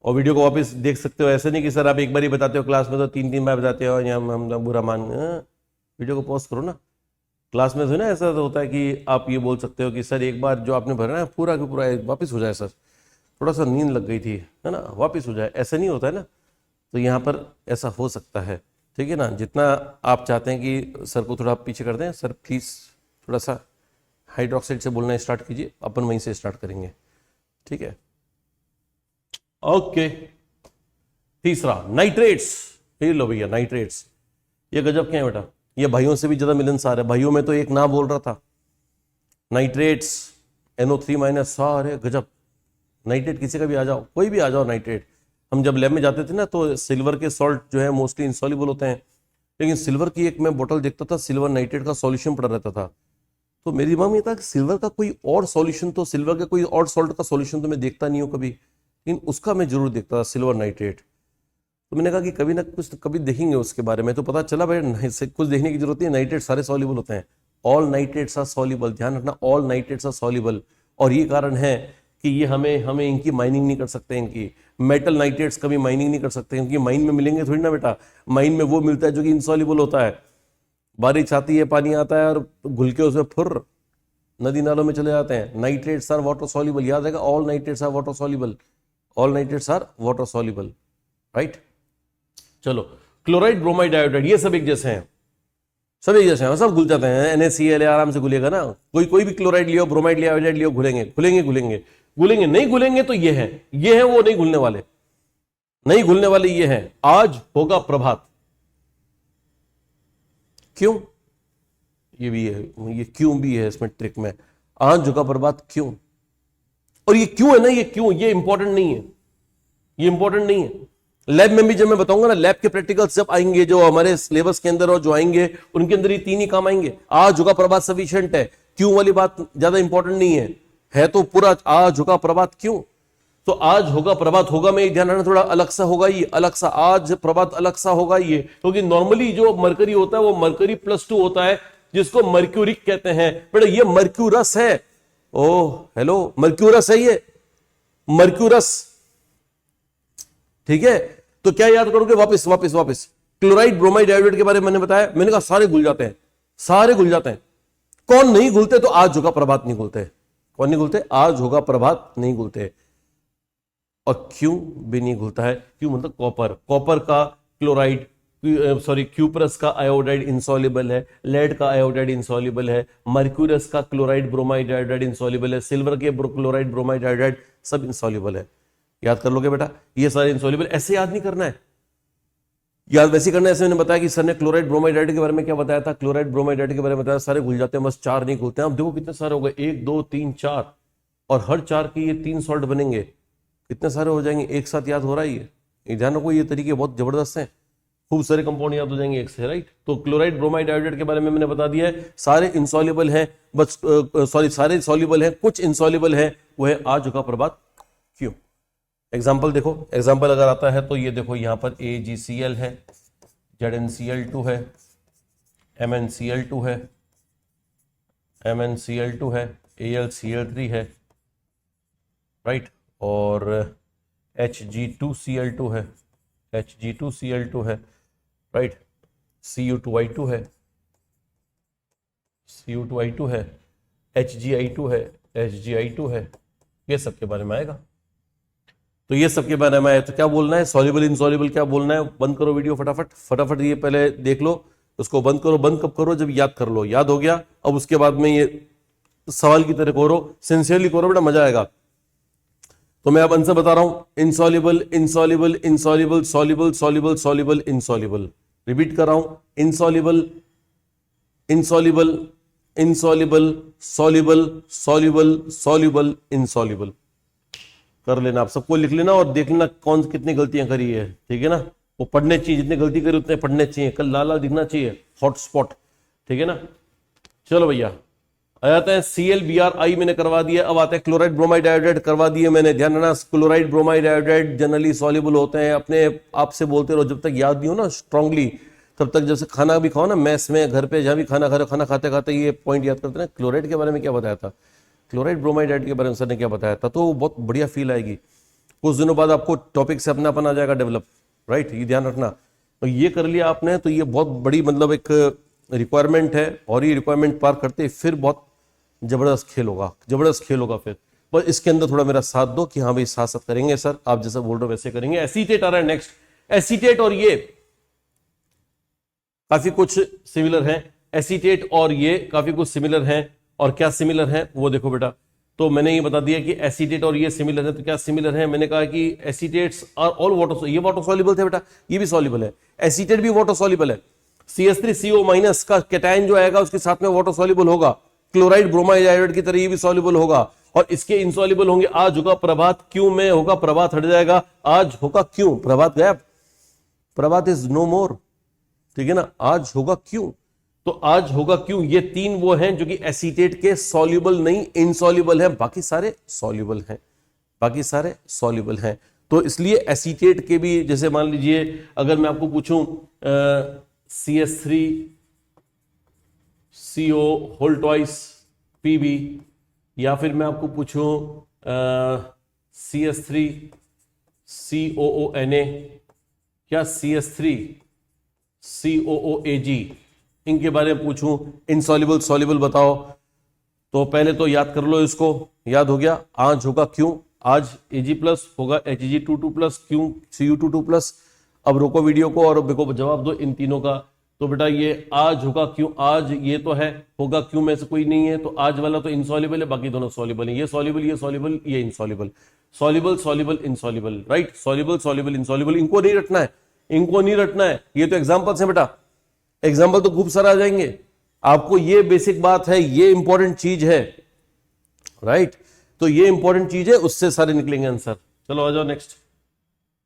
और वीडियो को वापस देख सकते हो, ऐसे नहीं कि सर आप एक बार ही बताते हो क्लास में, तो 3 बार बताते हो, या हम बुरा मान। वीडियो को पॉज करो ना, क्लास में तो ना ऐसा तो होता है कि आप ये बोल सकते हो कि सर एक बार जो आपने भरा है पूरा का पूरा वापस हो जाए, सर थोड़ा सा नींद लग गई थी, है ना, वापस हो जाए, ऐसा नहीं होता है ना। तो यहाँ पर ऐसा हो सकता है, ठीक है ना। जितना आप चाहते हैं कि सर को थोड़ा पीछे कर दें, सर प्लीज़ थोड़ा सा हाइड्रोक्साइड से बोलना स्टार्ट कीजिए, अपन वहीं से स्टार्ट करेंगे, ठीक है। ओके, तीसरा नाइट्रेट्स। फिर लो भैया नाइट्रेट्स, ये गजब क्या है बेटा, ये भाइयों से भी ज्यादा मिलनसार है। भाइयों में तो एक ना बोल रहा था, नाइट्रेट्स, NO3- सारे गजब। नाइट्रेट किसी का भी आ जाओ, कोई भी आ जाओ नाइट्रेट। हम जब लैब में जाते थे ना, तो सिल्वर के सॉल्ट जो है मोस्टली इंसॉल्युबल होते हैं, लेकिन सिल्वर की एक मैं बोतल देखता था, सिल्वर नाइट्रेट का सॉल्यूशन पड़ा रहता था। तो मेरी दिमाग में ये था कि सिल्वर का कोई और सॉल्यूशन, तो सिल्वर के कोई और सॉल्ट का सॉल्यूशन तो मैं देखता नहीं हूँ कभी, लेकिन उसका मैं जरूर देखता था, सिल्वर नाइट्रेट। तो मैंने कहा कि कभी ना कुछ कभी देखेंगे उसके बारे में, तो पता चला भाई कुछ देखने की जरूरत नहीं है, नाइट्रेट सारे सॉल्युबल होते हैं। ऑल नाइट्रेट्स आर सॉल्युबल, ध्यान रखना, ऑल नाइट्रेट्स आर सॉल्युबल। और ये कारण है कि ये हमें इनकी माइनिंग नहीं कर सकते, इनकी मेटल नाइट्रेट्स कभी माइनिंग नहीं कर सकते, क्योंकि माइन में मिलेंगे थोड़ी ना बेटा। माइन में वो मिलता है जो कि इनसॉल्युबल होता है। बारिश आती है, पानी आता है, और घुल के उसमें फुर नदी नालों में चले जाते हैं। नाइट्रेट्स आर वाटर सॉल्युबल, याद रहेगा, all nitrates are water soluble, all nitrates are water soluble, right. चलो क्लोराइड, ब्रोमाइड, आयोडाइड, ये सब एक जैसे हैं, सब एक जैसे हैं, सब घुल जाते हैं। NaCl आराम से घुलेगा ना, कोई भी क्लोराइड लियो, ब्रोमाइड लियो, आयोडाइड लियो, घुलेंगे घुलेंगे घुलेंगे घुलेंगे। नहीं घुलेंगे तो ये है वो नहीं घुलने वाले, नहीं घुलने वाले ये हैं। आज होगा प्रभात, क्यों, ये भी है, ये क्यों भी है इसमें ट्रिक में। आज होगा प्रभात क्यों, और ये क्यों है ना, ये क्यों, ये इंपॉर्टेंट नहीं है, ये इंपॉर्टेंट नहीं है। लैब में भी जब मैं बताऊंगा ना, लैब के प्रैक्टिकल्स जब आएंगे जो हमारे सिलेबस के अंदर, और जो आएंगे उनके अंदर ये 3 ही काम आएंगे। आज होगा प्रभात सफिशिएंट है, क्यों वाली बात ज्यादा इंपॉर्टेंट नहीं है तो पूरा आज होगा प्रभात क्यों। तो आज होगा प्रभात होगा में ध्यान रखना, थोड़ा अलग सा होगा, ये अलग सा, आज प्रभात अलग सा होगा ये, क्योंकि नॉर्मली जो मरकरी होता है वो मरकरी +2 होता है, जिसको मर्क्यूरिक कहते हैं। बेटा ये मर्क्यूरस है, ओह हेलो, मर्क्यूरस है ये, मर्क्यूरस, ठीक है। तो क्या याद करोगे, वापस वापस वापस, क्लोराइड, ब्रोमाइड, आयोडाइड के बारे में मैंने बताया, मैंने कहा सारे घुल जाते हैं, सारे घुल जाते हैं। कौन नहीं घुलते, तो आज होगा प्रभात नहीं घुलते। कौन नहीं घुलते, आज होगा प्रभात नहीं घुलते। और क्यों भी नहीं घुलता है, क्यों मतलब कॉपर, कॉपर का क्लोराइड सॉरी क्यूप्रस का आयोडाइड इंसॉल्युबल है, लेड का आयोडाइड इंसॉल्युबल है, मर्क्यूरस का क्लोराइड ब्रोमाइड आयोडाइड इंसॉल्युबल है, सिल्वर के क्लोराइड ब्रोमाइड आयोडाइड सब इंसॉल्युबल है। याद कर लोगे बेटा, ये सारे इंसॉल्युबल। ऐसे याद नहीं करना है, याद वैसे करना है। ऐसे मैंने बताया कि सर ने क्लोराइड ब्रोमाइड आयोडाइड के बारे में क्या बताया था, क्लोराइड ब्रोमाइड आयोडाइड के बारे में बताया, सारे घुल जाते हैं, बस 4 नहीं घुलते हैं। अब देखो कितने सारे हो गए, 1 2 3 4, और हर 4 के ये 3 सॉल्ट बनेंगे, कितने सारे हो जाएंगे, एक साथ याद हो रहा है ये ध्यान रखो, ये तरीके बहुत जबरदस्त हैं, खूब सारे कंपाउंड याद हो जाएंगे एक से, राइट। तो क्लोराइड ब्रोमाइड आयोडाइड के बारे में मैंने बता दिया है, सारे इंसॉल्युबल हैं, बस सॉरी सारे सॉल्युबल हैं, कुछ इंसॉल्युबल है, वो है आ झुका प्रभात क्यों। एग्जाम्पल देखो, एग्जाम्पल अगर आता है तो ये देखो, यहां पर AgCl है, ZnCl2 है, MnCl2 है, MnCl2 है, AlCl3 है, राइट, और Hg2Cl2 है, Hg2Cl2 है, राइट, Cu2I2 है, Cu2I2 है, HgI2 है, HgI2 है, ये सब के बारे में आएगा। तो ये सब के बारे में आए तो क्या बोलना है, सॉल्युबल इनसॉल्युबल क्या बोलना है। बंद करो वीडियो फटाफट फटाफट, ये पहले देख लो, उसको बंद करो। बंद कब करो, जब याद कर लो, याद हो गया, अब उसके बाद में ये सवाल की तरह करो, सिंसियरली करो बेटा, मजा आएगा। तो मैं अब आंसर बता रहा हूं, insoluble insoluble insoluble soluble soluble soluble insoluble. Repeat कर रहा हूं, insoluble insoluble insoluble soluble soluble soluble insoluble. कर लेना, आप सबको लिख लेना और देख लेना कौन कितनी गलतियां करी है, ठीक है ना। वो पढ़ने चाहिए, जितने गलती करी उतने पढ़ने चाहिए, कल लाल लाल दिखना चाहिए, हॉटस्पॉट, ठीक है ना। चलो भैया, आ जाता है ClBrI मैंने करवा दिया। अब आता है क्लोराइड ब्रोमाइड आयोडाइड करवा दिया मैंने। ध्यान रखना, chloride bromide iodide generally soluble होते हैं। अपने आप से बोलते रहो, जब तक याद नहीं हो ना स्ट्रांगली, तब तक जैसे खाना भी खाओ ना, मैस में, घर पे, जहां भी खाना खा रहे हो, खाना खाते खाते ये पॉइंट याद करते ना, क्लोराइड के बारे में क्या बताया था, क्लोराइड ब्रोमाइड आयोडाइड के बारे में सर ने क्या बताया था, तो बहुत बढ़िया फील आएगी। कुछ दिनों बाद आपको टॉपिक से अपनापन आ जाएगा डेवलप, राइट, ये ध्यान रखना। तो ये कर लिया आपने, तो ये बहुत बड़ी मतलब एक रिक्वायरमेंट है, और ये रिक्वायरमेंट पार करते फिर बहुत जबरदस्त खेल होगा, जबरदस्त खेल होगा फिर। पर इसके अंदर थोड़ा मेरा साथ दो कि हाँ भाई साथ साथ करेंगे सर, आप जैसा बोल रहे हो वैसे करेंगे। एसीटेट आ रहा है नेक्स्ट, एसीटेट और ये काफी कुछ सिमिलर है, एसीटेट और ये काफी कुछ सिमिलर है। और क्या सिमिलर है वो देखो बेटा, तो मैंने ये बता दिया कि एसीटेट और ये सिमिलर है, तो क्या सिमिलर है, मैंने कहा कि एसीटेट्स आर ऑल वाटर, ये वाटर सॉल्युबल थे बेटा, ये भी सॉल्युबल है, एसीटेट भी वाटर सॉल्युबल है। CH3CO- का कैटायन जो आएगा उसके साथ में वाटर सॉल्युबल होगा, क्लोराइड ब्रोमाइड आयोडाइड की तरह ये भी सॉल्युबल होगा, और इसके इनसॉल्युबल होंगे। आज होगा प्रभात क्यों में होगा प्रभात हट जाएगा, आज होगा क्यों प्रभात गायब, प्रभात इज नो मोर, ठीक है ना। आज होगा क्यों, तो आज होगा क्यों, ये 3 वो हैं जो कि एसीटेट के सॉल्युबल नहीं इनसॉल्युबल हैं, बाकी सारे सॉल्युबल हैं, बाकी सारे सॉल्युबल हैं। तो इसलिए एसीटेट के भी, जैसे मान लीजिए अगर मैं आपको पूछूं CH3CO होल ट्वाइस Pb, या फिर मैं आपको पूछूं CH3COONA या CH3COOAG, इनके बारे में पूछूं, इनसॉल्युबल सॉल्युबल बताओ, तो पहले तो याद कर लो इसको। याद हो गया, आज होगा क्यों, आज Ag+ होगा Hg22+, क्यों Cu22+। अब रोको वीडियो को और देखो जवाब दो इन तीनों का। तो बेटा ये आज होगा क्यों, आज ये तो है, होगा क्यों में से कोई नहीं है, तो आज वाला तो इनसॉल्युबल है, बाकी दोनों सॉल्युबल है, ये सॉल्युबल ये सॉल्युबल ये insoluble, soluble soluble insoluble, right, soluble soluble insoluble. इनको नहीं रटना है, इनको नहीं रटना है, ये तो एग्जाम्पल्स है बेटा, एग्जाम्पल तो खूब सारा आ जाएंगे। आपको ये बेसिक बात है, ये इंपॉर्टेंट चीज है, राइट, तो ये इंपॉर्टेंट चीज है, उससे सारे निकलेंगे आंसर। चलो आ जाओ नेक्स्ट।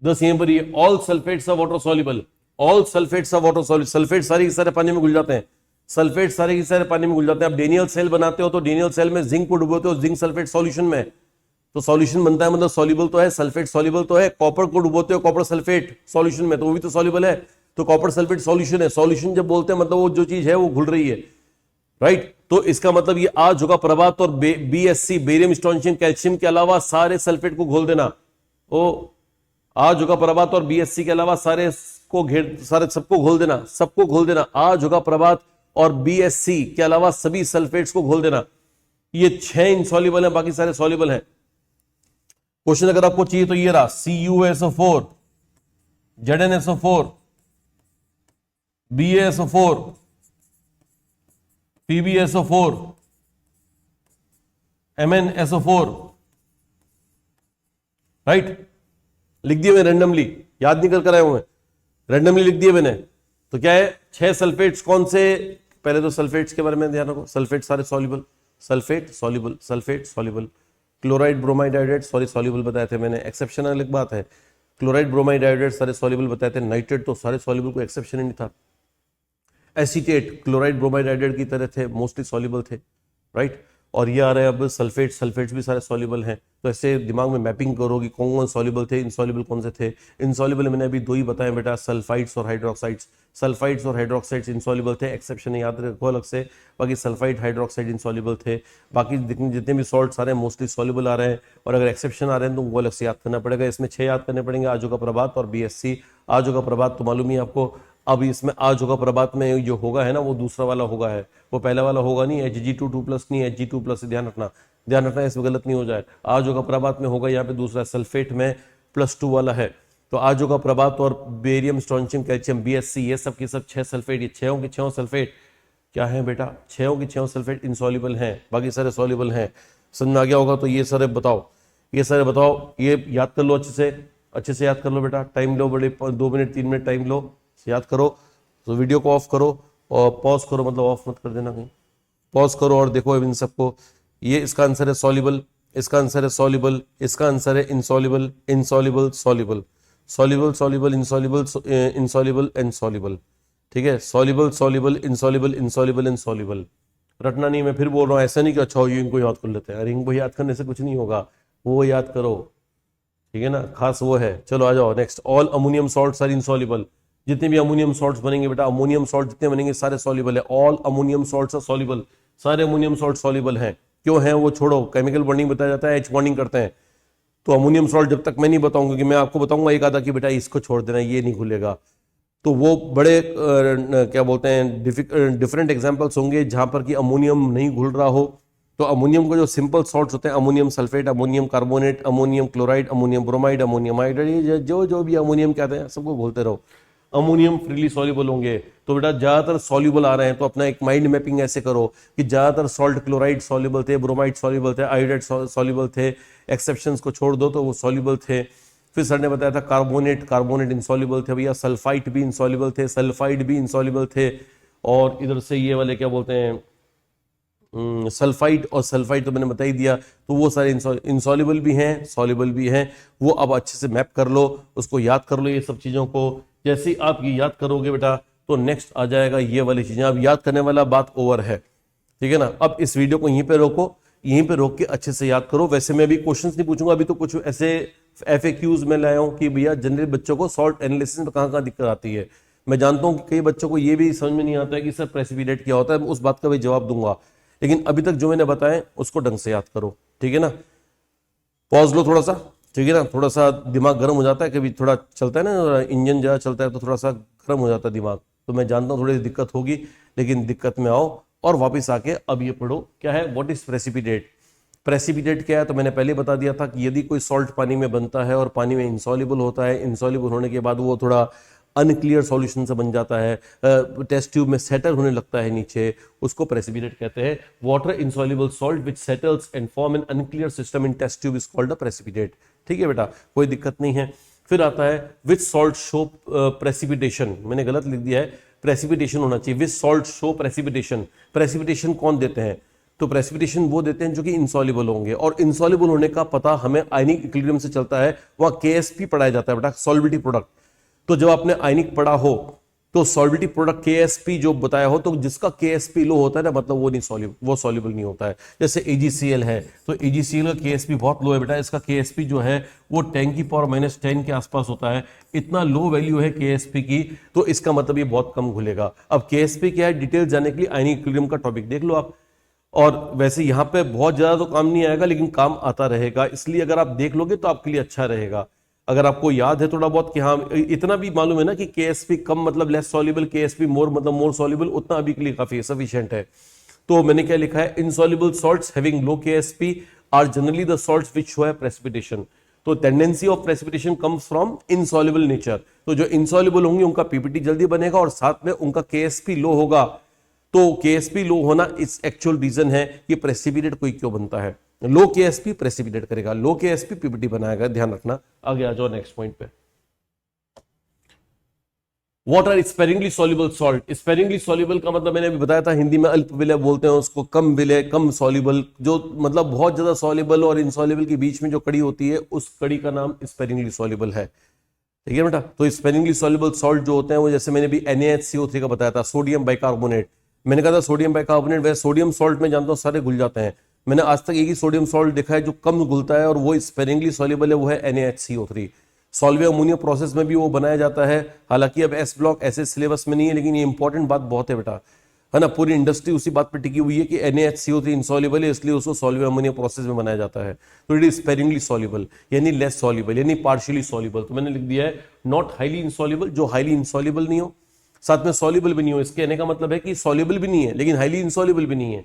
बस यहां पर ये all sulphates are water soluble, all sulphates are water soluble, sulphate सारे के सारे पानी में घुल जाते हैं, सल्फेट सारे के सारे पानी में घुल जाते हैं। आप डेनियल सेल बनाते हो तो डेनियल सेल में जिंक को डुबोते हो, जिंक सल्फेट सॉल्यूशन में, तो सॉल्यूशन बनता है, मतलब सॉल्युबल तो है, सल्फेट सॉल्युबल तो है। कॉपर को डुबोते हो कॉपर सल्फेट सॉल्यूशन में, तो वो भी तो सॉल्युबल है, तो कॉपर सल्फेट सॉल्यूशन है। सॉल्यूशन जब बोलते हैं मतलब वो जो चीज है वो घुल रही है, राइट। तो इसका मतलब ये आज होगा प्रभात और BSC बेरियम स्ट्रोंशियम कैल्शियम के अलावा सारे सल्फेट को घोल देना। ओ आज होगा प्रभात और BSC के अलावा सारे को घेर, सारे सबको घोल देना, सबको घोल देना। आज होगा प्रभात और BSC के अलावा सभी सल्फेट्स को घोल देना। ये 6 इनसॉल्युबल है, बाकी सारे सॉल्युबल हैं। क्वेश्चन अगर आपको चाहिए तो ये रहा, CuSO4 ZnSO4 BaSO4, PbSO4, MnSO4, right. लिख दिए मैंने रैंडमली, याद नहीं कर आए हुए, रैंडमली लिख दिए मैंने। तो क्या है, 6 सल्फेट्स कौन से, पहले तो सल्फेट्स के बारे में ध्यान रखो। सल्फेट सारे soluble, sulphate soluble, sulphate soluble. Chloride bromide iodide sorry soluble बताए थे मैंने, एक्सेप्शन अलग बात है। क्लोराइड ब्रोमाइड आयोडाइड सारे सॉल्युबल बताए थे। नाइट्रेट तो सारे सॉल्युबल, कोई एक्सेप्शन ही नहीं था। एसीटेट क्लोराइड ब्रोमाइड आयोडाइड की तरह थे, मोस्टली सॉल्युबल थे, राइट। और ये आ रहे हैं अब सल्फेट, सल्फेट्स भी सारे सॉल्युबल हैं। तो ऐसे दिमाग में मैपिंग करोगी कौन कौन सॉल्युबल थे, इनसॉल्युबल कौन से थे। इनसॉल्युबल मैंने अभी 2 ही बताए बेटा, सल्फाइड्स और हाइड्रोक्साइड्स। सल्फाइड्स और हाइड्रोक्साइड्स इनसॉल्युबल थे, एक्सेप्शन याद रखो अलग से। बाकी सल्फाइड हाइड्रोक्साइड इनसॉल्युबल थे। बाकी जितने भी सॉल्ट्स आ रहे हैं मोस्टली सॉल्युबल आ रहे हैं। और अगर एक्सेप्शन आ रहे हैं तो वो अलग से याद करना पड़ेगा। इसमें 6 याद करने पड़ेंगे, आजो का प्रभात और BSc। आजो का प्रभात तो मालूम ही आपको। अब इसमें आजो का प्रभात में जो होगा है ना, वो दूसरा वाला होगा है, वो पहला वाला होगा नहीं। Hg2 2+ नहीं, Hg2+ ध्यान रखना, ध्यान रखना, इसमें गलत नहीं हो जाए। आजो का प्रभात में होगा यहाँ पे दूसरा, सल्फेट में +2 वाला है। तो आजो का प्रभात और बेरियम, स्ट्रोंशियम, कैल्शियम, BSc, ये सब की सब 6 सल्फेट, ये 6 की 6 सल्फेट क्या है बेटा, 6 की 6 सल्फेट इनसॉल्युबल हैं, बाकी सारे सॉल्युबल हैं। समझ में आ गया होगा। तो ये सारे बताओ, ये सारे बताओ, ये याद कर लो अच्छे से याद कर लो बेटा। टाइम लो, बड़े 2 मिनट 3 मिनट टाइम लो, याद करो। तो वीडियो को ऑफ करो और पॉज करो, मतलब ऑफ मत कर देना कहीं, पॉज करो और देखो इन सबको। ये इसका आंसर है सॉल्युबल, इसका आंसर है सॉल्युबल, इसका आंसर है insoluble, insoluble, soluble, soluble, soluble, insoluble, insoluble and soluble. ठीक है, soluble, soluble, insoluble, insoluble and soluble. रटना नहीं, मैं फिर बोल रहा हूँ, ऐसा नहीं कि अच्छा ये इनको याद कर लेते हैं। अरे इनको याद करने से कुछ नहीं होगा, वो याद करो, ठीक है ना, खास वो है। चलो आ जाओ next. All ammonium salts are insoluble. जितने भी अमोनियम सॉल्ट्स बनेंगे बेटा, अमोनियम सॉल्ट जितने बनेंगे सारे सॉल्युबल है। All ammonium salts are soluble, सारे अमोनियम सॉल्ट सॉल्युबल हैं। क्यों है वो छोड़ो, केमिकल बॉन्डिंग बताया जाता है, H बॉन्डिंग करते हैं। तो अमोनियम सॉल्ट जब तक मैं नहीं बताऊंगा, कि मैं आपको बताऊंगा एक आधा कि बेटा इसको छोड़ देना, ये नहीं खुलेगा, तो वो बड़े क्या बोलते हैं डिफरेंट एग्जांपल्स होंगे जहां पर कि अमोनियम नहीं घुल रहा हो। तो अमोनियम को जो सिंपल सॉल्ट्स होते हैं, ammonium sulphate, ammonium carbonate, ammonium chloride, ammonium bromide, ammonium iodide, जो भी अमोनियम कहते हैं सबको बोलते रहो। अमोनियम फ्रीली सॉल्युबल होंगे। तो बेटा ज्यादातर सॉल्युबल आ रहे हैं, तो अपना एक माइंड मैपिंग ऐसे करो कि ज्यादातर सॉल्ट क्लोराइड सॉल्युबल थे, ब्रोमाइड सॉल्युबल थे, आयोडाइड सॉल्युबल थे। एक्सेप्शंस को छोड़ दो तो वो सॉल्युबल थे। फिर सर ने बताया था कार्बोनेट इनसॉल्युबल थे भैया, सल्फाइट भी इनसॉल्युबल थे, सल्फाइड भी इनसॉल्युबल थे। और इधर से ये वाले क्या बोलते हैं, सल्फाइड और सल्फाइड तो मैंने बता ही दिया। तो वो सारे इंसॉल्युबल भी हैं, सॉल्युबल भी हैं। वो अब अच्छे से मैप कर लो, उसको याद कर लो ये सब चीज़ों को। जैसे ही आप ये याद करोगे बेटा, तो नेक्स्ट आ जाएगा ये वाली चीज़ें। अब याद करने वाला बात ओवर है, ठीक है ना। अब इस वीडियो को यहीं पे रोको, यहीं पे रोक के अच्छे से याद करो। वैसे मैं अभी क्वेश्चंस नहीं पूछूंगा, अभी तो कुछ ऐसे FAQs में लाया हूँ कि भैया जनरल बच्चों को सॉल्ट एनालिसिस में कहाँ दिक्कत आती है। मैं जानता हूँ कि कई बच्चों को ये भी समझ में नहीं आता है कि सर प्रेसिपिटेट क्या होता है, उस बात का भी जवाब दूंगा। लेकिन अभी तक जो मैंने बताया उसको ढंग से याद करो, ठीक है ना। पॉज लो थोड़ा सा, ठीक है ना। थोड़ा सा दिमाग गर्म हो जाता है, कभी थोड़ा चलता है ना इंजन ज़्यादा चलता है तो थोड़ा सा गर्म हो जाता है दिमाग। तो मैं जानता हूँ थोड़ी दिक्कत होगी, लेकिन दिक्कत में आओ और वापस आके अब ये पढ़ो क्या है, व्हाट इज प्रेसिपिटेट। प्रेसिपिटेट क्या है तो मैंने पहले बता दिया था कि यदि कोई सॉल्ट पानी में बनता है और पानी में इंसॉल्युबल होता है, इंसॉल्युबल होने के बाद वो थोड़ा अनक्लियर सॉल्यूशन से बन जाता है, टेस्ट ट्यूब में सेटल होने लगता है नीचे, उसको प्रेसिपिटेट कहते हैं। Water insoluble salt which settles and form an unclear system in test tube is called a precipitate. ठीक है बेटा, कोई दिक्कत नहीं है। फिर आता है विच सॉल्ट शो प्रेसिपिटेशन, मैंने गलत लिख दिया है, प्रेसिपिटेशन होना चाहिए। Which salt show precipitation, precipitation कौन देते हैं, तो प्रेसिपिटेशन वो देते हैं जो कि इंसॉल्युबल होंगे। और इंसॉल्युबल होने का पता हमें आयनिक इक्विलिब्रियम से चलता है, वहां KSP पढ़ाया जाता है बेटा, सॉल्विटी प्रोडक्ट। तो जब आपने आयनिक पढ़ा हो तो सॉल्विटी प्रोडक्ट KSP जो बताया हो, तो जिसका KSP लो होता है ना, मतलब वो नहीं सॉल्युबल, वो सॉल्युबल नहीं होता है। जैसे AgCl है, तो AgCl का KSP बहुत लो है बेटा, इसका KSP जो है वो 10⁻⁻10 के आसपास होता है। इतना लो वैल्यू है KSP की, तो इसका मतलब ये बहुत कम घुलेगा। अब KSP क्या है, डिटेल जाने के लिए आयनिक इक्विलिब्रियम का टॉपिक देख लो आप। और वैसे यहाँ पे बहुत ज्यादा तो काम नहीं आएगा, लेकिन काम आता रहेगा, इसलिए अगर आप देख लोगे तो आपके लिए अच्छा रहेगा। अगर आपको याद है थोड़ा बहुत कि हाँ इतना भी मालूम है ना कि KSP कम मतलब लेस सॉल्युबल, KSP मोर मतलब मोर सॉल्युबल, उतना अभी के लिए काफी सफिशिएंट है। तो मैंने क्या लिखा है, insoluble salts having low KSP are generally the salts which show precipitation. तो tendency of precipitation comes from insoluble nature. तो जो इनसॉल्युबल होंगे उनका पीपीटी जल्दी बनेगा और साथ में उनका केएसपी लो होगा। तो केएसपी लो होना इस एक्चुअल रीजन है कि प्रेसिपिटेट कोई क्यों बनता है। लो केएसपी प्रेसिपिटेट करेगा, लो केएसपी पीपीटी बनाएगा, ध्यान रखना। आगे आ जाओ नेक्स्ट पॉइंट पे। What are sparingly soluble salt? Sparingly soluble का मतलब मैंने अभी बताया था, हिंदी में अल्प विलय बोलते हैं उसको, कम विलय, कम soluble, जो मतलब बहुत ज्यादा soluble और insoluble के बीच में जो कड़ी होती है उस कड़ी का नाम sparingly soluble है। ठीक है बेटा। तो sparingly soluble salt जो होते हैं वो, जैसे मैंने भी NaHCO3 का बताया था, सोडियम बाइकार्बोनेट। मैंने कहा था सोडियम बाइकार्बोनेट, वैसे सोडियम सॉल्ट में जानता हूँ सारे घुल जाते हैं। मैंने आज तक एक ही सोडियम सॉल्ट देखा है जो कम घुलता है और वो sparingly soluble है, वो है NaHCO3। सॉल्वे अमोनिया प्रोसेस में भी वो बनाया जाता है। हालांकि अब एस ब्लॉक ऐसे सिलेबस में नहीं है, लेकिन ये इंपॉर्टेंट बात बहुत है बेटा, है ना। पूरी इंडस्ट्री उसी बात पर टिकी हुई है कि NaHCO3 इनसॉल्युबल है, इसलिए उसको सॉल्वे अमोनिया प्रोसेस में बनाया जाता है। तो इट इज स्पेरिंगली सॉल्युबल, यानी लेस सॉल्युबल, यानी पार्शियली सॉल्युबल। तो मैंने लिख दिया है नॉट हाईली इंसॉल्युबल, जो हाईली इंसॉल्युबल नहीं हो, साथ में सॉल्युबल भी नहीं हो। इसके कहने का मतलब है कि सॉल्युबल भी नहीं है लेकिन हाईली इंसॉल्युबल भी नहीं है,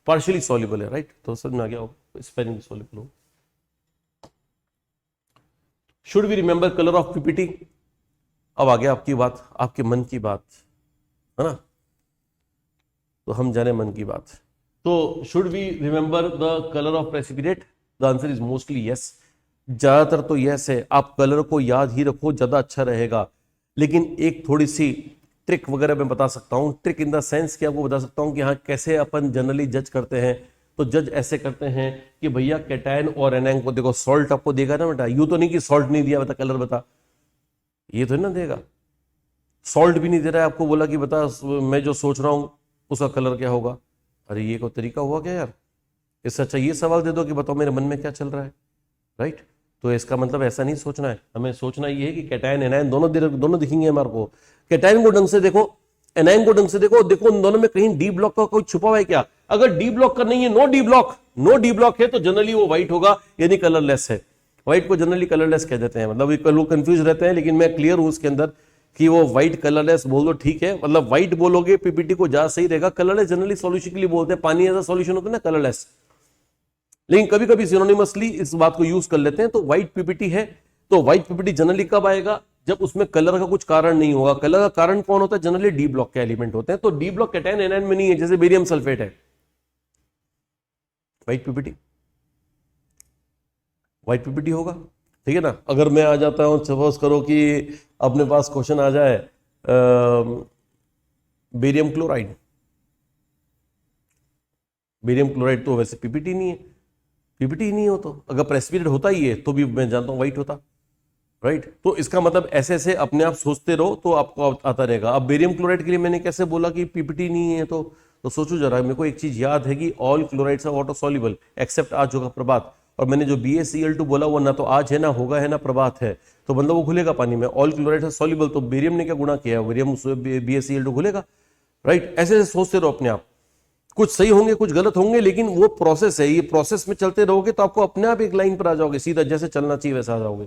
पार्शियली सॉल्युबल है, राइट। तो समझ में आ गया होगा, स्पेरिंगली सॉल्युबल हो। Should we remember colour of PPT? अब आ गया आपकी बात, आपके मन की बात, है ना। तो हम जाने मन की बात। तो should we remember the colour of precipitate? The answer is mostly yes. ज्यादातर तो यस है, आप कलर को याद ही रखो, ज्यादा अच्छा रहेगा। लेकिन एक थोड़ी सी ट्रिक वगैरह मैं बता सकता हूं, ट्रिक इन द सेंस कि आपको बता सकता हूं कि हाँ कैसे अपन जनरली जज करते हैं। तो जज ऐसे करते हैं कि भैया कैटायन और एनायन को देखो, सॉल्ट आपको देगा ना बेटा, यूं तो नहीं कि सॉल्ट नहीं दिया, बता कलर बता, ये तो ना देगा। सॉल्ट भी नहीं दे रहा है, आपको बोला कि बता मैं जो सोच रहा हूं उसका कलर क्या होगा। अरे ये कोई तरीका हुआ क्या यार? इससे अच्छा ये सवाल दे दो कि बताओ मेरे मन में क्या चल रहा है, राइट। तो इसका मतलब ऐसा नहीं सोचना है, हमें सोचना ये है कि कैटायन एनायन दोनों दिखेंगे हमारे को। कैटायन को ढंग से देखो, एनायन को ढंग से देखो, देखो उन दोनों में कहीं डी ब्लॉक का कोई छुपा हुआ है क्या? अगर डी ब्लॉक का नहीं है, नो डी ब्लॉक है, तो जनरली वो व्हाइट होगा, यानी कलरलेस है। व्हाइट को जनरली कलरलेस कह देते हैं, मतलब लोग कंफ्यूज रहते हैं, लेकिन मैं क्लियर हूं उसके अंदर कि वो व्हाइट कलरलेस बोल दो, ठीक है। मतलब व्हाइट बोलोगे पीपीटी को ज्यादा सही रहेगा। कलरलेस जनरली सॉल्यूशन के लिए बोलते हैं, पानी ऐसा सॉल्यूशन होता है ना कलरलेस, लेकिन कभी कभी सिनोनिमसली इस बात को यूज कर लेते हैं। तो व्हाइट पीपीटी है, तो व्हाइट पीपीटी जनरली कब आएगा? जब उसमें कलर का कुछ कारण नहीं होगा। कलर का कारण कौन होता है? जनरली डी ब्लॉक के एलिमेंट होते हैं। तो डी ब्लॉक कैटायन एनायन में नहीं है, जैसे बेरियम सल्फेट है, व्हाइट पीपीटी होगा, ठीक है ना। अगर मैं आ जाता हूं, सपोज करो कि अपने पास क्वेश्चन आ जाए बेरियम क्लोराइड, तो वैसे पीपीटी नहीं है, पीपीटी नहीं हो। तो अगर प्रेसिपिटेट होता ही है तो भी मैं जानता हूं व्हाइट होता, राइट। तो इसका मतलब ऐसे ऐसे अपने आप सोचते रहो तो आपको आता रहेगा। अब बेरियम क्लोराइड के लिए मैंने कैसे बोला कि पीपीटी नहीं है? तो सोचो जरा, मेरे को एक चीज याद है कि all chlorides are water soluble except आज होगा प्रभात। और मैंने जो BaCl2 बोला वो ना तो आज है, ना होगा है, ना प्रभात है, तो मतलब वो घुलेगा पानी में। ऑल क्लोराइड है सॉल्युबल, तो बेरियम ने क्या गुणा किया? बेरियम BaCl2 घुलेगा, राइट। ऐसे ऐसे सोचते रहो अपने आप, कुछ सही होंगे कुछ गलत होंगे, लेकिन वो प्रोसेस है, ये प्रोसेस में चलते रहोगे तो आपको अपने आप एक लाइन पर आ जाओगे, सीधा जैसे चलना चाहिए वैसा आ जाओगे।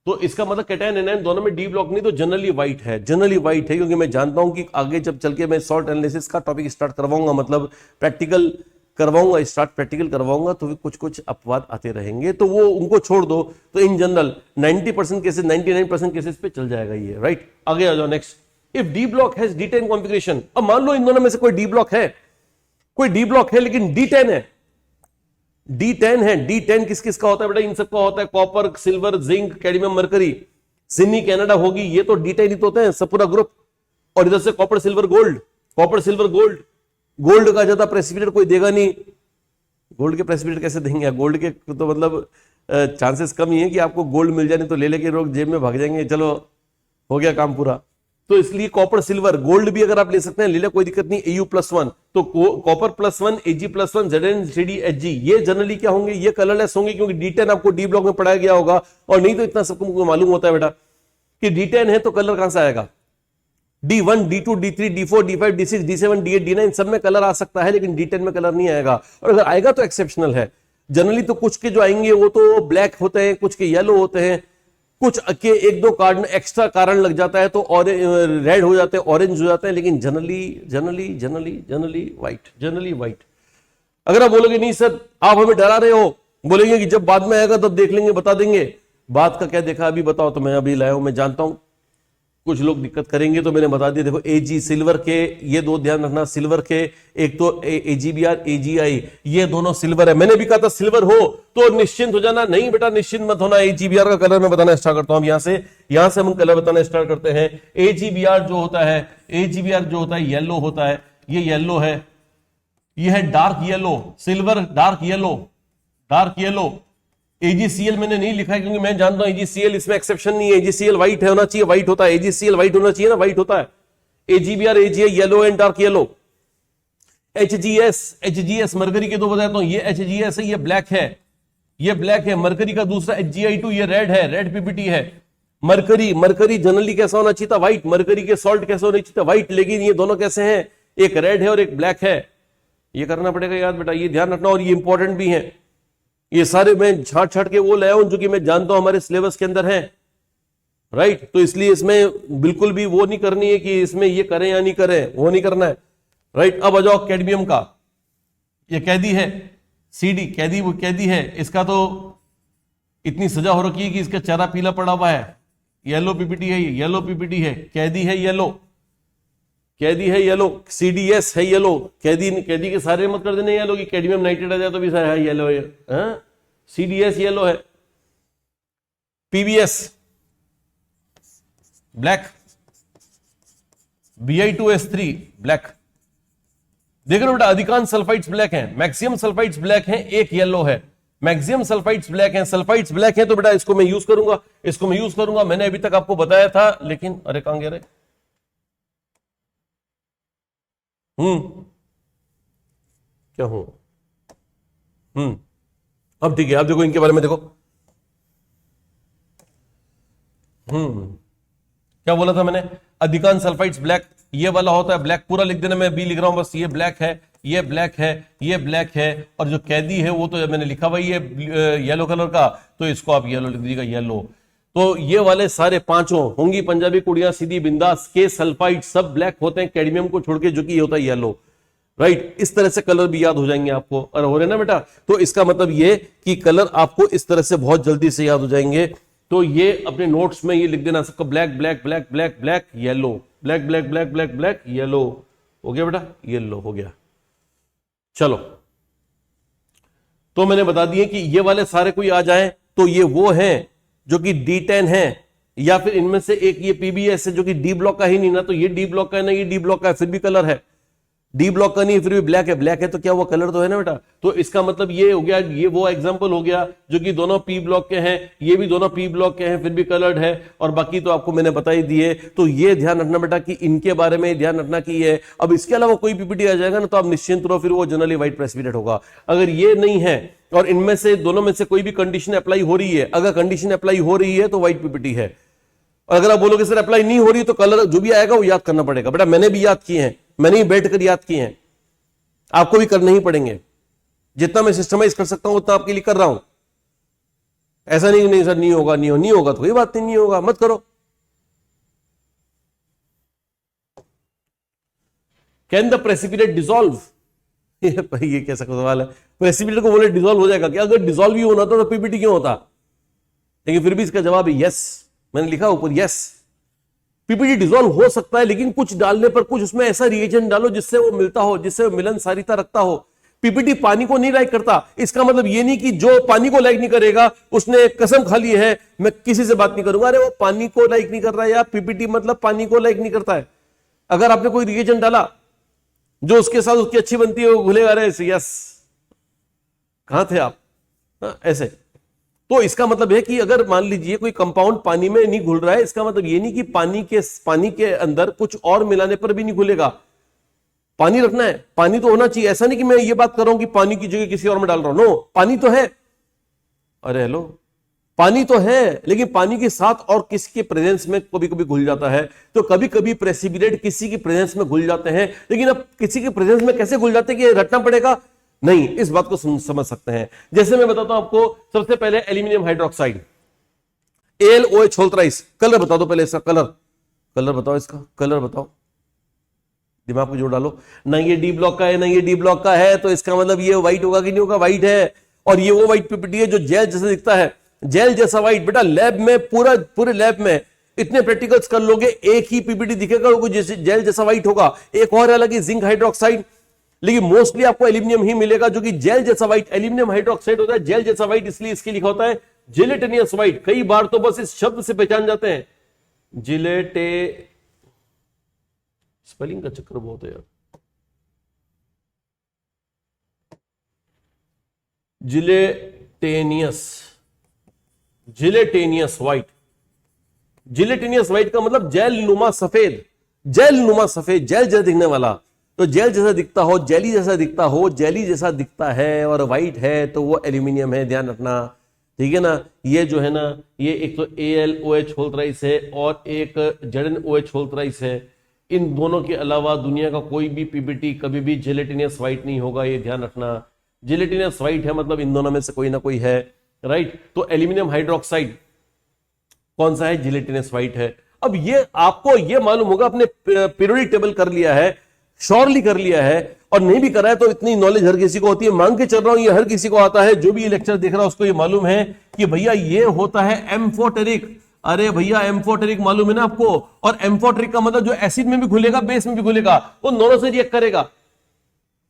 तो इसका मतलब कैटायन एनायन दोनों में डी ब्लॉक नहीं, तो जनरली व्हाइट है, क्योंकि मैं जानता हूं कि आगे जब चल के मैं सॉल्ट एनालिसिस का टॉपिक स्टार्ट करवाऊंगा, मतलब प्रैक्टिकल करवाऊंगा, तो कुछ कुछ अपवाद आते रहेंगे, तो वो उनको छोड़ दो। तो इन जनरल 90% केसेस, 99% केसेस पे चल जाएगा ये, राइट। आगे आ जाओ next. If D block has D10 configuration, अब मान लो इन दोनों में से कोई डी ब्लॉक है, लेकिन D10 है, D10 किस किस का होता है बेटा? इन सबका होता है, copper, silver, zinc, cadmium, mercury, जिन्नी कनाडा होगी, ये तो D10 ही तो होते हैं सब पूरा ग्रुप। और इधर से कॉपर सिल्वर गोल्ड, गोल्ड का ज्यादा प्रेसिपिटेट कोई देगा नहीं। गोल्ड के प्रेसिपिटेट कैसे देंगे? गोल्ड के तो मतलब चांसेस कम ही है कि आपको गोल्ड मिल जाए, तो ले लेके लोग जेब में भाग जाएंगे, चलो हो गया काम पूरा। तो इसलिए कॉपर सिल्वर गोल्ड भी अगर आप ले सकते हैं, ले ले, कोई दिक्कत नहीं। Au+1, तो copper +1, Ag+1, Zn, Cd, Hg, ये जनरली क्या होंगे? ये कलरलेस होंगे, क्योंकि D10 आपको डी ब्लॉक में पढ़ाया गया होगा। और नहीं तो इतना सबको मालूम होता है बेटा कि D10 है तो कलर कहां से आएगा? D1, D2, D3, D4, D5, D6, D7, D8, D9 सब में कलर आ सकता है, लेकिन D10 में कलर नहीं आएगा। और अगर आएगा तो एक्सेप्शनल है। जनरली तो कुछ के जो आएंगे वो तो ब्लैक होते हैं, कुछ के येलो होते हैं, कुछ के एक दो कारण एक्स्ट्रा कारण लग जाता है तो रेड हो जाते हैं, ऑरेंज हो जाते हैं, लेकिन जनरली व्हाइट। अगर आप बोलोगे नहीं सर आप हमें डरा रहे हो, बोलेंगे कि जब बाद में आएगा तब देख लेंगे, बता देंगे, बात का क्या देखा अभी बताओ, तो मैं अभी लाया हूं, मैं जानता हूं कुछ लोग दिक्कत करेंगे तो मैंने बता दिया। देखो एजी सिल्वर के, ये दो ध्यान रखना, सिल्वर के एक तो एजीबीआर एजीआई, ये दोनों सिल्वर है। मैंने भी कहा था सिल्वर हो तो निश्चिंत हो जाना, नहीं बेटा निश्चिंत मत होना। एजीबीआर का कलर मैं बताना स्टार्ट करता हूं यहां से हम कलर बताना स्टार्ट करते हैं। एजीबीआर जो होता है, एजीबीआर जो होता है येलो होता है, ये येलो है, ये है dark yellow, silver dark yellow, dark yellow. AgCl मैंने नहीं लिखा है क्योंकि मैं जानता हूं एजीसीएल इसमें एक्सेप्शन नहीं है, एजीसीएल व्हाइट होना चाहिए, व्हाइट होता है, एजीसीएल व्हाइट होना चाहिए ना, व्हाइट होता है। AgBr AGI yellow and dark yellow. HGS mercury के दो बताता हूं, ये एचजीएस है, ये ब्लैक है, ये ब्लैक है। मरकरी का दूसरा एचजीआई2 ये रेड है, रेड पीपीटी है। मरकरी जनरली कैसा होना चाहिए था, व्हाइट। मरकरी के सॉल्ट कैसे होना चाहिए था, व्हाइट। लेकिन ये दोनों कैसे हैं, एक रेड है और एक ब्लैक है। ये करना पड़ेगा याद बेटा, ये ध्यान रखना, और ये इंपॉर्टेंट भी है। ये सारे मैं छाट छाट के वो लाया हूं जो कि मैं जानता हूं हमारे सिलेबस के अंदर है, राइट। तो इसलिए इसमें बिल्कुल भी वो नहीं करनी है कि इसमें ये करें या नहीं करें, वो नहीं करना है, राइट। अब आ जाओ कैडमियम का, ये कैदी है, सीडी कैदी, वो कैदी है, इसका तो इतनी सजा हो रखी है कि इसका चेहरा पीला पड़ा हुआ है। येलो पीपीटी है, ये येलो पीपीटी है, कैदी है येलो, कैदी है येलो, सीडीएस है येलो। कैदी के सारे मत कर देने येलो, कि कैडमियम नाइट्रेट आ जाए तो भी सारे है येलो है, सीडीएस येलो है। PBS black, Bi2S3 black. देख रहे हो बेटा, अधिकांश सल्फाइड्स ब्लैक हैं, मैक्सिमम सल्फाइड्स ब्लैक हैं, एक येलो है। मैक्सिमम सल्फाइड्स ब्लैक हैं, सल्फाइड्स ब्लैक हैं, तो बेटा इसको मैं यूज करूंगा, इसको मैं यूज करूंगा। मैंने अभी तक आपको बताया था, लेकिन अरे कहां गया रे, क्या हूं, अब ठीक है। अब देखो इनके बारे में देखो, क्या बोला था मैंने, अधिकांश सल्फाइड्स ब्लैक, ये वाला होता है ब्लैक, पूरा लिख देना, मैं बी लिख रहा हूं बस। ये ब्लैक है, ये ब्लैक है, ये ब्लैक है, और जो कैदी है वो तो मैंने लिखा हुआ ये येलो कलर का, तो इसको आप येलो लिख दीजिएगा, येलो। तो ये वाले सारे पांचों होंगी पंजाबी कुड़ियां सीधी बिंदास के सल्फाइड सब ब्लैक होते हैं, कैडमियम को छोड़ के, जो कि ये होता है येलो, राइट। इस तरह से कलर भी याद हो जाएंगे आपको, और हो रहे ना बेटा। तो इसका मतलब ये कि कलर आपको इस तरह से बहुत जल्दी से याद हो जाएंगे। तो ये अपने नोट्स में ये लिख देना सबका, black black black black black yellow, black black black black black yellow. हो गया बेटा, येलो हो गया। चलो, तो मैंने बता दिए कि ये वाले सारे कोई आ जाए तो ये वो हैं जो कि D10 है, या फिर इनमें से एक ये पीबीएस है जो कि डी ब्लॉक का ही नहीं ना, तो ये डी ब्लॉक का है ना, ये डी ब्लॉक का है, फिर भी कलर है। डी ब्लॉक का नहीं फिर भी ब्लैक है, ब्लैक है तो क्या हुआ, कलर तो है ना बेटा। तो इसका मतलब ये हो गया, ये वो एग्जांपल हो गया जो कि दोनों पी ब्लॉक के हैं, ये भी दोनों पी ब्लॉक के हैं, फिर भी कलर्ड है, और बाकी तो आपको मैंने बता ही दिए। तो ये ध्यान रखना बेटा कि इनके बारे में ध्यान रखना कि ये, अब इसके अलावा कोई पीपीटी आ जाएगा ना तो आप निश्चिंत रहो, फिर वो जनरली व्हाइट प्रेसिपिटेट होगा। अगर ये नहीं है और इनमें से दोनों में से कोई भी कंडीशन अप्लाई हो रही है, अगर कंडीशन अप्लाई हो रही है तो व्हाइट पीपीटी है। और अगर आप बोलोगे सर अप्लाई नहीं हो रही, तो कलर जो भी आएगा वो याद करना पड़ेगा बेटा। मैंने भी याद किए हैं, मैंने ही बैठ कर याद किए हैं, आपको भी करने ही पड़ेंगे। जितना मैं सिस्टमाइज कर सकता हूं उतना आपके लिए कर रहा हूं। ऐसा नहीं नहीं सर नहीं होगा, नहीं होगा तो कोई बात नहीं होगा, मत करो। कैन द प्रेसिपिटेट डिसॉल्व, ये कैसा सवाल है, प्रेसिपिटेट को बोले डिसॉल्व हो जाएगा क्या? अगर डिसॉल्व ही होना तो पीपीटी क्यों होता? लेकिन फिर भी इसका जवाब है यस, मैंने लिखा ऊपर यस, पीपीटी डिसॉल्व हो सकता है, लेकिन कुछ डालने पर, कुछ उसमें ऐसा रिएजेंट डालो जिससे वो मिलता हो, जिससे वो मिलनसारिता रखता हो। पीपीटी पानी को नहीं लाइक करता, इसका मतलब ये नहीं कि जो पानी को लाइक नहीं करेगा उसने कसम खा ली है मैं किसी से बात नहीं करूंगा। अरे वो पानी को लाइक नहीं कर रहा है, या पीपीटी मतलब पानी को लाइक नहीं करता है। अगर आपने कोई रिएजेंट डाला जो उसके साथ उसकी अच्छी बनती है, वो घुलेगा, रहे यस कहां थे आप, ऐसे। तो इसका मतलब है कि अगर मान लीजिए कोई कंपाउंड पानी में नहीं घुल रहा है, इसका मतलब ये नहीं कि पानी के अंदर कुछ और मिलाने पर भी नहीं घुलेगा। पानी रखना है, पानी तो होना चाहिए। ऐसा नहीं कि मैं ये बात कर रहा हूं कि पानी की जगह किसी और में डाल रहा हूं, नो, पानी तो है। अरे हेलो, पानी तो है, लेकिन पानी के साथ और किसी के प्रेजेंस में कभी कभी घुल जाता है। तो कभी कभी प्रेसिपिटेट किसी की प्रेजेंस में घुल जाते हैं, लेकिन अब किसी के प्रेजेंस में कैसे घुल जाते हैं कि रटना पड़ेगा? नहीं, इस बात को समझ सकते हैं। जैसे मैं बताता हूं आपको, सबसे पहले aluminium hydroxide, AlOH whole thrice. Colour बता दो पहले इसका, कलर बताओ, इसका कलर बताओ, दिमाग में जोड़ डालो। ना ये डी ब्लॉक का है, ना ये डी ब्लॉक का है, तो इसका मतलब ये व्हाइट होगा कि नहीं होगा? व्हाइट है। और ये वो व्हाइट पीपीटी है जो जेल जैसे दिखता है, जेल जैसा व्हाइट। बेटा लैब में पूरे लैब में इतने प्रैक्टिकल्स कर लोगे, एक ही पीपीटी दिखेगा वो जैसे जेल जैसा व्हाइट होगा। एक और अलग ही जिंक हाइड्रोक्साइड, लेकिन मोस्टली आपको एल्यूमिनियम ही मिलेगा जो कि जेल जैसा व्हाइट, एल्यूमिनियम हाइड्रोक्साइड होता है जेल जैसा व्हाइट, इसलिए इसके लिखा होता है जिलेटिनियस व्हाइट। कई बार तो बस इस शब्द से पहचान जाते हैं, जिलेटे, स्पेलिंग का चक्कर बहुत है यार, जिलेटेनियस, जिलेटेनियस व्हाइट। जिलेटिनियस व्हाइट का मतलब जेल नुमा सफेद, जेल नुमा सफेद, जेल जैसा दिखने वाला। तो जेल जैसा दिखता हो, जेली जैसा दिखता हो, जेली जैसा दिखता है और व्हाइट है तो वो एल्यूमिनियम है, ध्यान रखना, ठीक है ना। ये जो है ना, ये एक तो AlOH होल थ्राइस है और एक ZnOH होल थ्राइस है। इन दोनों के अलावा दुनिया का कोई भी पीपीटी कभी भी जिलेटिनियस व्हाइट नहीं होगा, ये ध्यान रखना। जिलेटिनियस व्हाइट है मतलब इन दोनों में से कोई ना कोई है, राइट। तो एल्यूमिनियम हाइड्रोक्साइड कौन सा है, जिलेटिनस व्हाइट है। अब ये आपको ये मालूम होगा, अपने पीरियोडिक टेबल कर लिया है, श्योरली कर लिया है, और नहीं भी करा है तो इतनी नॉलेज हर किसी को होती है, मांग के चल रहा हूं, ये हर किसी को आता है। जो भी ये लेक्चर देख रहा है उसको ये मालूम है कि भैया ये होता है एम्फोटेरिक। अरे भैया एम्फोटेरिक मालूम है ना आपको, और एम्फोटेरिक का मतलब जो एसिड में भी घुलेगा बेस में भी घुलेगा, वो दोनों से रिएक्ट करेगा।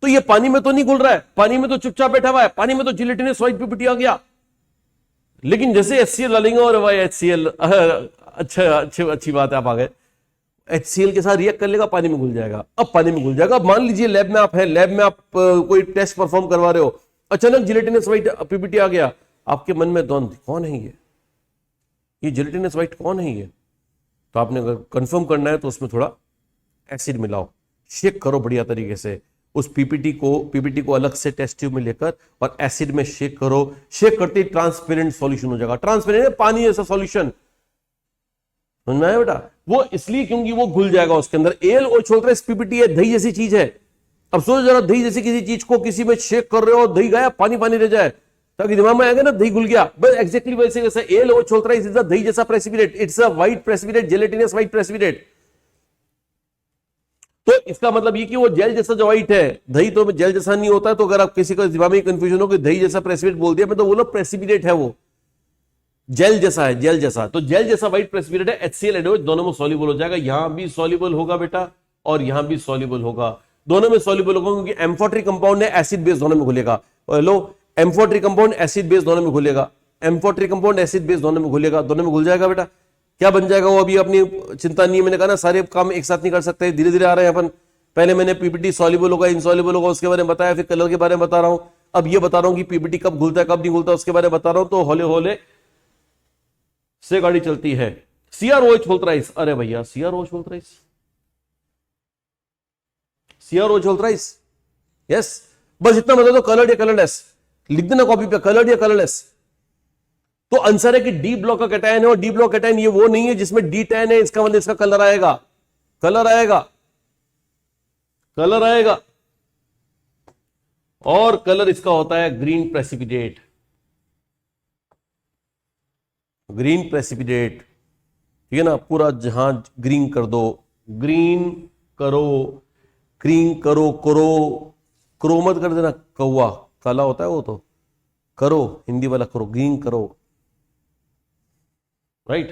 तो ये पानी में तो नहीं घुल रहा है, पानी में तो चुपचाप बैठा हुआ है, पानी में तो जिलेटिनस व्हाइट पीपीटी आ गया। लेकिन जैसे HCl डालेंगे और भाई HCl, अच्छी बात है, आप आ गए, HCl के साथ रिएक्ट कर लेगा, पानी में घुल जाएगा। अब पानी में घुल जाएगा। अब मान लीजिए लैब में आप है, लैब में आप कोई टेस्ट परफॉर्म करवा रहे हो, अचानक जिलेटिनस व्हाइट पीपीटी आ गया, आपके मन में द्वंद, कौन है ये जिलेटिनस व्हाइट कौन है ये? तो आपने अगर कंफर्म करना है तो उसमें थोड़ा एसिड मिलाओ, शेक करो बढ़िया तरीके से उस पीपीटी को अलग से टेस्ट ट्यूब में लेकर और एसिड में शेक करो। शेक करते ही ट्रांसपेरेंट सॉल्यूशन हो जाएगा। ट्रांसपेरेंट पानी जैसा सॉल्यूशन, समझ में आया बेटा? वो इसलिए क्योंकि वो घुल जाएगा उसके अंदर। AlOH होता है, पीपीटी है, दही जैसी चीज है। अब सोचो जरा, दही जैसी किसी चीज को किसी में शेक कर रहे हो, दही गया, पानी पानी रह जाए, ताकि दिमाग में आएगा ना दही घुल गया, बस एक्जेक्टली वैसे जैसे AlOH होता है, इज द दही जैसा precipitate, it's a white precipitate, gelatinous white precipitate. तो इसका मतलब ये कि वो जेल जैसा जो व्हाइट है, दही तो जेल जैसा नहीं होता है। तो अगर आप किसी का दिमाग में कंफ्यूजन हो कि दही जैसा प्रेसिपिटेट बोल दिया, मैं तो बोलो प्रेसिपिटेट है, वो जेल जैसा है, जेल जैसा। तो जेल जैसा व्हाइट प्रेसिपिटेट है, HCl NaOH दोनों में सॉल्युबल हो जाएगा। यहां भी सॉल्युबल होगा बेटा और यहां भी सॉल्युबल होगा, दोनों में सॉल्युबल होगा, क्योंकि एम्फोटरी कंपाउंड है, एसिड बेस दोनों में घुलेगा। लो, एम्फोटरी कंपाउंड एसिड बेस दोनों में घुलेगा, एम्फोटरी कंपाउंड एसिड बेस दोनों में घुलेगा, दोनों में घुल जाएगा बेटा। क्या बन जाएगा वो अभी अपनी चिंता नहीं है। मैंने कहा ना सारे काम एक साथ नहीं कर सकते, धीरे धीरे आ रहे हैं अपन। पहले मैंने पीपीटी सॉल्युबल होगा, इनसॉल्युबल होगा, उसके बारे में बताया, फिर कलर के बारे में बता रहा हूं। अब ये बता रहा हूं कि पीपीटी कब घुलता है कब नहीं घुलता, उसके बारे में बता रहा हूं। तो होले होले से गाड़ी चलती है। CrOH होल थ्राइस, अरे भैया CrOH whole thrice, CrOH whole thrice, yes, बस इतना बता दो, कलर्ड या कलरलेस लिख देना कॉपी पे, कलर्ड या कलरलेस। तो आंसर है कि डी ब्लॉक का कैटायन है, और डी ब्लॉक कैटायन ये वो नहीं है जिसमें D10 है, इसका मतलब इसका कलर आएगा, कलर आएगा, कलर आएगा। और कलर इसका होता है ग्रीन प्रेसिपिटेट, ग्रीन प्रेसिपिटेट, ठीक है ना। पूरा जहां ग्रीन कर दो, ग्रीन करो, ग्रीन करो, करो, करो मत कर देना, कौवा काला होता है वो, तो करो हिंदी वाला करो, ग्रीन करो, राइट।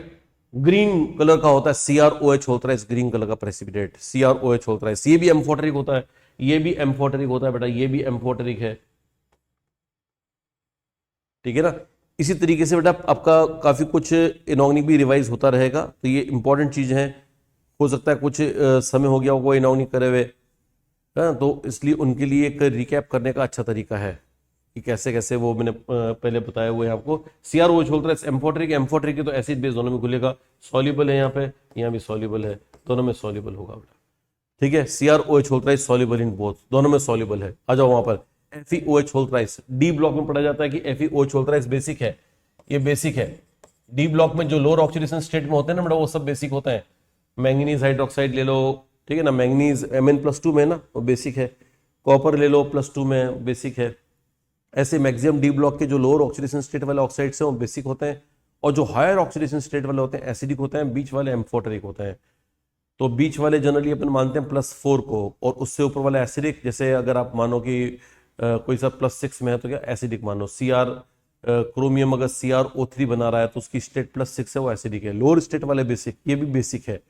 ग्रीन कलर का होता है CrOH होता है, ग्रीन कलर का प्रेसिपिटेट CrOH होता है। ये भी एम्फोटेरिक होता है, ये भी एम्फोटेरिक होता है बेटा, ये भी एम्फोटेरिक है, ठीक है ना। इसी तरीके से बेटा आपका काफी कुछ इनऑर्गेनिक भी रिवाइज होता रहेगा, तो ये इंपॉर्टेंट चीज है। हो सकता है कुछ समय हो गया हो कोई इनऑर्गेनिक करे हुए, तो इसलिए उनके लिए एक रिकैप करने का अच्छा तरीका है कि कैसे कैसे वो मैंने पहले बताया हुआ है आपको। CrOH होता है एम्फोटेरिक, एम्फोटेरिक तो एसिड बेस दोनों में घुलेगा, सॉल्युबल है यहाँ पे, यहाँ भी सॉल्युबल है, दोनों में सॉल्युबल होगा बेटा, ठीक है। CrOH होता है सॉल्युबल इन बोथ, दोनों में सॉल्युबल है। आ जाओ वहां पर, FeOH होता है, डी ब्लॉक में पढ़ा जाता है कि FeOH होता है, बेसिक है, ये बेसिक है। डी ब्लॉक में जो लोअर ऑक्सीडेशन स्टेट में होते हैं ना बेटा, वो सब बेसिक होता है। मैंगनीज हाइड्रोक्साइड ले लो, ठीक है ना, मैंगनीज Mn+2 में है ना, वो बेसिक है। कॉपर ले लो +2 में, बेसिक है। ऐसे मैक्सिमम डी ब्लॉक के जो लोअर ऑक्सीडेशन स्टेट वाले ऑक्साइड्स हैं वो बेसिक होते हैं, और जो हायर ऑक्सीडेशन स्टेट वाले होते हैं एसिडिक होते हैं, बीच वाले एम्फोटेरिक होते हैं। तो बीच वाले जनरली अपन मानते हैं +4 को, और उससे ऊपर वाला एसिडिक, जैसे अगर आप मानो कि कोई सा +6 में है तो क्या एसिडिक मानो, क्रोमियम अगर CrO3 बना रहा है तो उसकी स्टेट +6 है, वो एसिडिक है। लोअर स्टेट वाले बेसिक, ये भी बेसिक है।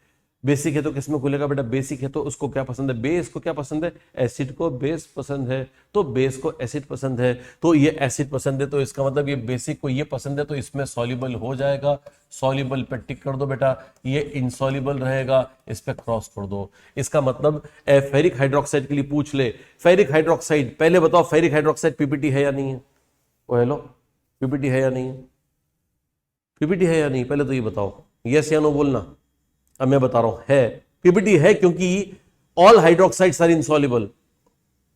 बेसिक है तो किसमें खुलेगा बेटा? बेसिक है तो उसको क्या पसंद है? बेस को क्या पसंद है? एसिड को बेस पसंद है, तो बेस को एसिड पसंद है, तो ये एसिड पसंद है, तो इसका मतलब ये बेसिक को ये पसंद है, तो इसमें सॉल्युबल हो जाएगा। सॉल्युबल पे टिक कर दो बेटा, ये इनसॉल्युबल रहेगा, इस पे क्रॉस कर दो। इसका मतलब फेरिक हाइड्रोक्साइड के लिए पूछ ले, फेरिक हाइड्रोक्साइड, पहले बताओ फेरिक हाइड्रोक्साइड पीपीटी है या नहीं है? ओ हेलो, पीपीटी है या नहीं है? पीपीटी है या नहीं, पहले तो ये बताओ, यस या नो बोलना। अब मैं बता रहा हूं है, पीपीटी है, क्योंकि all hydroxides are insoluble.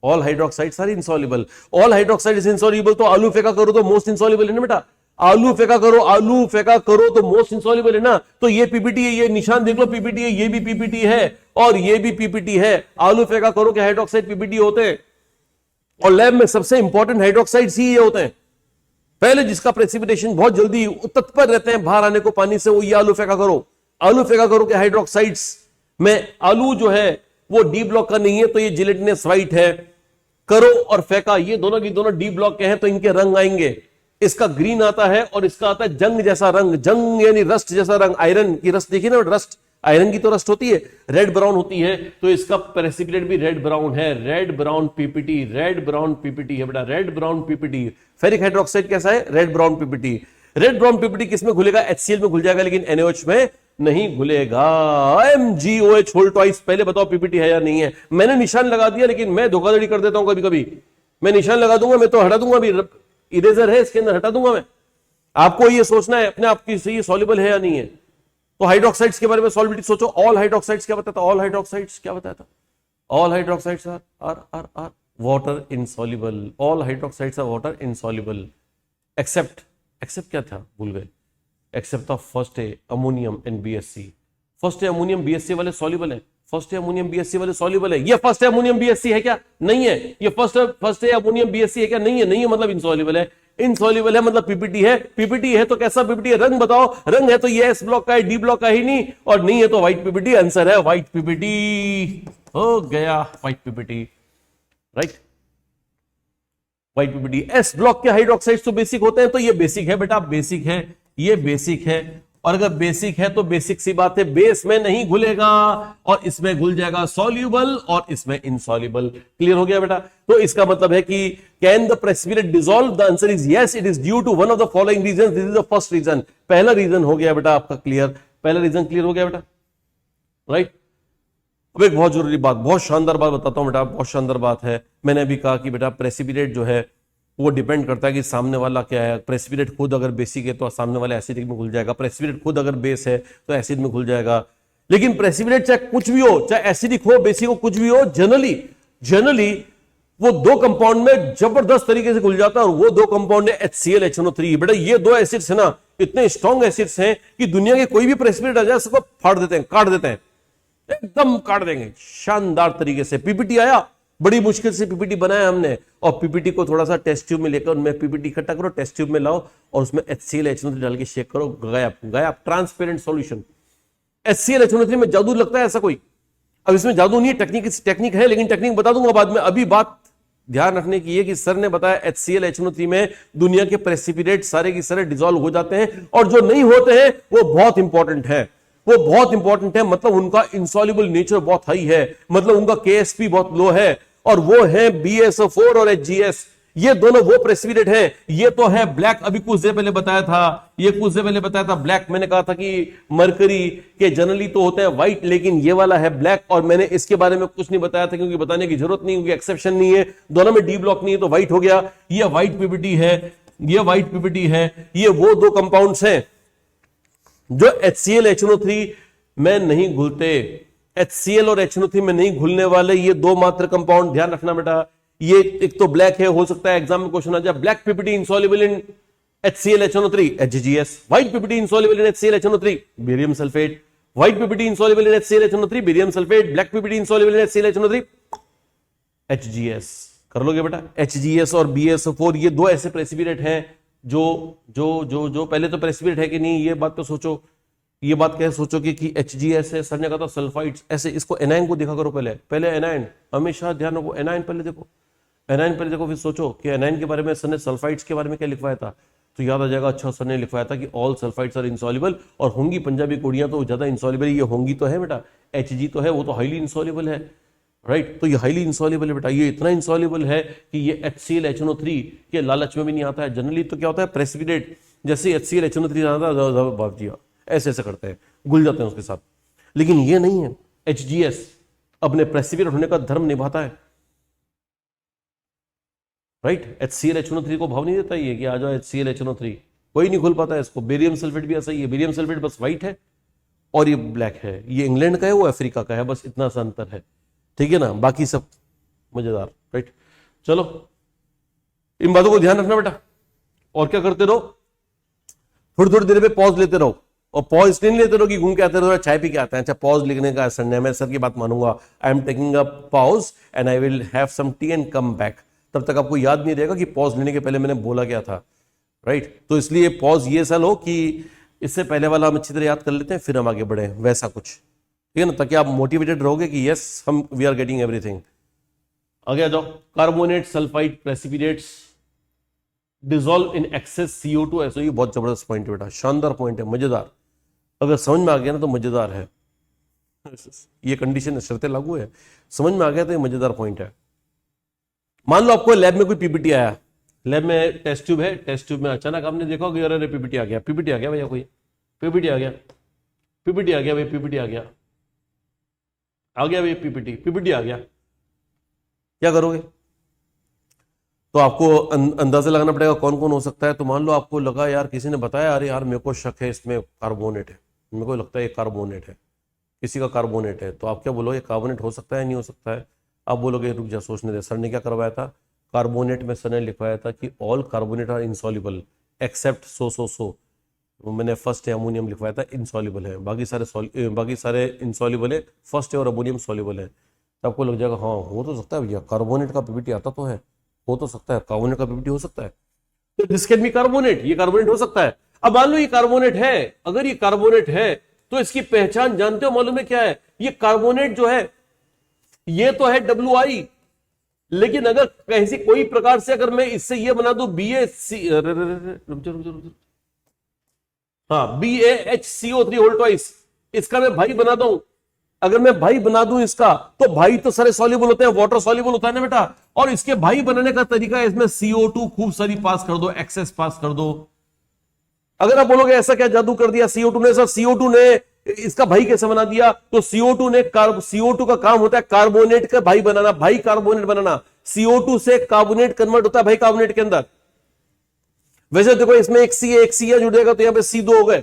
All hydroxides are insoluble. All hydroxide is insoluble, तो आलू फेंका करो तो मोस्ट इनसॉल्युबल है ना बेटा। आलू फेंका करो, आलू फेंका करो तो मोस्ट इनसॉल्युबल है ना। तो ये पीपीटी है, ये निशान देख लो पीपीटी है, ये भी पीपीटी है और ये भी पीपीटी है। आलू फेंका करो के हाइड्रोक्साइड पीपीटी होते हैं, और लैब में सबसे इंपॉर्टेंट हाइड्रोक्साइड्स ही ये होते हैं। पहले जिसका प्रेसिपिटेशन बहुत जल्दी तत्पर रहते हैं बाहर आने को पानी से, वो ये आलू फेंका करो। आलू फेंका करो के हाइड्रोक्साइड्स में आलू जो है वो डी ब्लॉक का नहीं है, तो ये जिलेटिनस व्हाइट है। करो और फेंका, ये दोनों की दोनों डी ब्लॉक के हैं, तो इनके रंग आएंगे। इसका ग्रीन आता है और इसका आता है जंग जैसा रंग। जंग यानी रस्ट जैसा रंग, आयरन की रस्ट देखिए ना, रस्ट आयरन की तो रस्ट होती है, रेड ब्राउन होती है, तो इसका प्रेसिपिटेट भी रेड ब्राउन है। Red brown PPT, red brown PPT है बेटा, red brown PPT. Ferric hydroxide कैसा है? Red brown PPT. Red brown PPT किसमें घुलेगा? HCl में घुल जाएगा, लेकिन NaOH में नहीं घुलेगा। MgOH whole twice. पहले बताओ पीपीटी है या नहीं है? मैंने निशान लगा दिया, लेकिन मैं धोखाधड़ी कर देता हूं कभी कभी। मैं निशान लगा दूंगा, मैं तो हटा दूंगा, अभी इरेजर है इसके अंदर, हटा दूंगा मैं। आपको ये सोचना है अपने आप की ये सॉल्युबल है या नहीं है। तो हाइड्रोक्साइड्स के बारे में सॉल्युबिलिटी सोचो। ऑल हाइड्रोक्साइड्स क्या बताता? ऑल हाइड्रोक्साइड्स क्या बताता? All hydroxides are water insoluble. All hydroxides are water insoluble except क्या था, भूल गए, except of first A ammonium and BSC। First A ammonium BSC वाले सॉल्युबल है। फर्स्ट ए अमोनियम BSC वाले सॉल्युबल है। ये फर्स्ट ए अमोनियम BSC है क्या? नहीं है। ये फर्स्ट ए अमोनियम BSC है क्या? नहीं है। नहीं है मतलब इनसॉल्युबल है। इनसॉल्युबल है मतलब पीपीटी है। पीपीटी है तो कैसा पीपीटी है? रंग बताओ। रंग है तो ये S ब्लॉक का है, D ब्लॉक का ही नहीं, और नहीं है तो व्हाइट पीपीटी। आंसर है व्हाइट पीपीटी। हो गया white PPT, right. White PPT. S block के हाइड्रोक्साइड्स तो बेसिक होते हैं, तो ये बेसिक है बेटा, बेसिक है, ये बेसिक है। और अगर बेसिक है तो बेसिक सी बात है, बेस में नहीं घुलेगा और इसमें घुल जाएगा सॉल्युबल और इसमें इनसॉल्युबल। क्लियर हो गया बेटा? तो इसका मतलब है कि can the precipitate dissolve? The answer is yes, it is due to one of the following reasons. This is the first reason. पहला रीजन हो गया बेटा आपका क्लियर। पहला रीजन क्लियर हो गया बेटा, राइट। अब एक बहुत जरूरी बात, बहुत शानदार बात बताता हूं बेटा, बहुत शानदार बात है। मैंने अभी कहा कि बेटा प्रेसिपिटेट जो है वो डिपेंड करता है कि सामने वाला क्या है। प्रेसिपिटेट खुद अगर बेसिक है तो सामने वाला एसिडिक में घुल जाएगा। प्रेसिपिटेट खुद अगर बेस है तो एसिड में घुल जाएगा। लेकिन प्रेसिपिटेट चाहे कुछ भी हो, चाहे एसिडिक हो, बेसिक हो, कुछ भी हो, जनरली वो दो कंपाउंड में जबरदस्त तरीके से घुल जाता है, और वो दो कंपाउंड है HCl HNO3। बेटा ये दो एसिड्स है ना, इतने स्ट्रॉन्ग एसिड्स हैं कि दुनिया के कोई भी प्रेसिपिटेट आ जाए सबको फाड़ देते हैं, काट देते हैं, एकदम काट देंगे शानदार तरीके से। पीपीटी आया, बड़ी मुश्किल से पीपीटी बनाया हमने, और पीपीटी को थोड़ा सा टेस्ट ट्यूब में लेकर उनमें पीपीटी इकट्ठा करो, टेस्ट ट्यूब में लाओ और उसमें HCl HNO3 डाल के शेक करो, गायब ट्रांसपेरेंट सॉल्यूशन। HCl HNO3 में जादू लगता है ऐसा कोई? अब इसमें जादू नहीं है, टेक्निक है, लेकिन टेक्निक बता दूंगा बाद में। अभी बात ध्यान रखने की है कि सर ने बताया HCl HNO3 में दुनिया के प्रेसिपिटेट सारे की सारे डिसॉल्व हो जाते हैं, और जो नहीं होते हैं वो बहुत इंपॉर्टेंट है। वो बहुत इंपॉर्टेंट है, मतलब उनका इंसॉल्युबल नेचर बहुत हाई है, मतलब उनका KSP बहुत लो है, और वो है BSO4 और HGS। ये दोनों वो प्रेसिपिटेट हैं। ये तो है ब्लैक, अभी कुछ देर पहले बताया था, ये कुछ देर पहले बताया था ब्लैक। मैंने कहा था कि मरकरी के जनरली तो होते हैं व्हाइट, लेकिन ये वाला है ब्लैक, और मैंने इसके बारे में कुछ नहीं बताया था क्योंकि बताने की जरूरत नहीं, क्योंकि एक्सेप्शन नहीं है, दोनों में डी ब्लॉक नहीं है, तो व्हाइट हो गया। ये व्हाइट पीपीटी है, ये व्हाइट पीपीटी है। ये वो दो कंपाउंड्स हैं जो HCl HNO3 में नहीं घुलते। HCl और HNO3 में नहीं घुलने वाले ये दो मात्र कंपाउंड, ध्यान रखना बेटा। ये एक तो ब्लैक है, हो सकता है एग्जाम में क्वेश्चन आ जाए, black PPT insoluble in HCl HNO3 HGS, white PPT insoluble in HCl HNO3 barium sulphate, white PPT insoluble in HCl HNO3 barium sulphate, black PPT insoluble in HCl HNO3 HGS। कर लोगे बेटा? HGS और BSO4 ये दो ऐसे precipitate हैं जो जो जो जो पहले तो प्रेसिपिटेट है कि नहीं, ये बात तो सोचो। ये बात कैसे सोचो कि HGS है, सर ने कहा था सल्फाइड्स, ऐसे इसको एनाइन को देखा करो पहले एनाइन, हमेशा ध्यान रखो, एनाइन पहले देखो, एनाइन पहले देखो, फिर सोचो कि एनाइन के बारे में सर ने सल्फाइड्स के बारे में क्या लिखवाया था। तो याद आ जाएगा, अच्छा सर ने लिखवाया था कि ऑल सल्फाइड्स आर इनसॉल्युबल, और होंगी पंजाबी कोड़ियां तो ज्यादा इनसॉल्युबल, ये होंगी तो है बेटा, Hg तो है, वो तो हाईली इनसॉल्युबल है, राइट। तो ये हाईली इंसॉल्युबल है बेटा, ये इतना इंसॉल्युबल है कि ये HCl HNO3 के लालच में भी नहीं आता है। जनरली तो क्या होता है, प्रेसिपिटेट जैसे HCl HNO3 आता है ऐसे ऐसे करते हैं, घुल जाते हैं उसके साथ, लेकिन ये नहीं है। HGS अपने प्रेसिपिटेट होने का धर्म निभाता है, राइट। HCl HNO3 को भाव नहीं देता ये कि आ जाओ HCl HNO3, कोई नहीं घुल पाता है इसको। बेरियम सल्फेट भी ऐसा ही है, बेरियम सल्फेट बस व्हाइट है और ये ब्लैक है, ये इंग्लैंड का है वो अफ्रीका का है, बस इतना सा अंतर है, ठीक है ना, बाकी सब मजेदार, राइट। चलो इन बातों को ध्यान रखना बेटा, और क्या करते रहो, थोड़ी थोड़ी देर पे पॉज लेते रहो, और पॉज इसलिए नहीं लेते रहो कि घूम के आते रहो, चाय पी के आते हैं। अच्छा पॉज लिखने का संडे, मैं सर की बात मानूंगा, I am taking a pause and I will have some tea and come back, तब तक आपको याद नहीं रहेगा कि पॉज लेने के पहले मैंने बोला क्या था, राइट। तो इसलिए पॉज ये सा लो कि इससे पहले वाला हम अच्छी तरह याद कर लेते हैं, फिर हम आगे बढ़े, वैसा कुछ, ठीक है ना, ताकि आप मोटिवेटेड रहोगे कि यस हम वी आर गेटिंग एवरीथिंग। आगे आ जाओ, carbonate sulphide precipitates dissolve in excess CO2 SO, ये बहुत जबरदस्त पॉइंट है बेटा, शानदार पॉइंट है, मजेदार, अगर समझ में आ गया ना तो मजेदार है, ये कंडीशन शर्तें लागू है, समझ में आ गया तो ये मजेदार पॉइंट है। मान लो आपको लैब में कोई पीपीटी आया, लैब में टेस्ट ट्यूब है, टेस्ट ट्यूब में अचानक आपने देखा कि अरे पीपीटी आ गया, पीपीटी आ गया भैया, कोई पीपीटी आ गया, पीपीटी आ गया भाई, पीपीटी आ गया, आ गया भाई पीपीटी आ गया, क्या करोगे? तो आपको अंदाजा लगाना पड़ेगा कौन कौन हो सकता है। तो मान लो आपको लगा यार किसी ने बताया, अरे यार मेरे को शक है इसमें कार्बोनेट है, मेरे को लगता है ये कार्बोनेट है, किसी का कार्बोनेट है, तो आप क्या बोलोगे, कार्बोनेट हो सकता है नहीं हो सकता है? आप बोलोगे रुक जा सोचने दे, सर ने क्या करवाया था, कार्बोनेट में सर ने लिखवाया था कि all carbonate are insoluble except so, मैंने फर्स्ट है अमोनियम लिखवाया था इनसॉल्युबल है, बाकी सारे इनसॉल्युबल है, फर्स्ट है और अमोनियम सॉल्युबल है। तो आपको लग जाएगा हाँ हो तो सकता है भैया, कार्बोनेट का पीपीटी आता तो है, हो तो सकता है, कार्बोनेट का पीपीटी हो सकता है, तो दिस कैन बी कार्बोनेट, ये कार्बोनेट हो सकता है। अब मान लो ये कार्बोनेट है, अगर ये कार्बोनेट है तो इसकी पहचान जानते हो, मालूम है क्या है, ये कार्बोनेट जो है ये तो है WI, लेकिन अगर कैसी कोई प्रकार से अगर मैं इससे ये बना दूं BaC, हाँ BaHCO3 होल ट्वाइस, इसका मैं भाई बना दूं, अगर मैं भाई बना दूं इसका, तो भाई तो सारे सॉल्युबल होते हैं, वाटर सॉल्युबल होता है ना बेटा, और इसके भाई बनाने का तरीका है इसमें CO2 खूब सारी पास कर दो, एक्सेस पास कर दो। अगर आप बोलोगे ऐसा क्या जादू कर दिया CO2 ने, सर CO2 ने इसका भाई कैसे बना दिया, तो CO2 का काम होता है कार्बोनेट का भाई बनाना, भाई कार्बोनेट बनाना, CO2 से कार्बोनेट कन्वर्ट होता है भाई कार्बोनेट के अंदर। वैसे देखो इसमें एक C जुड़ जाएगा तो यहां पे C2 हो गए,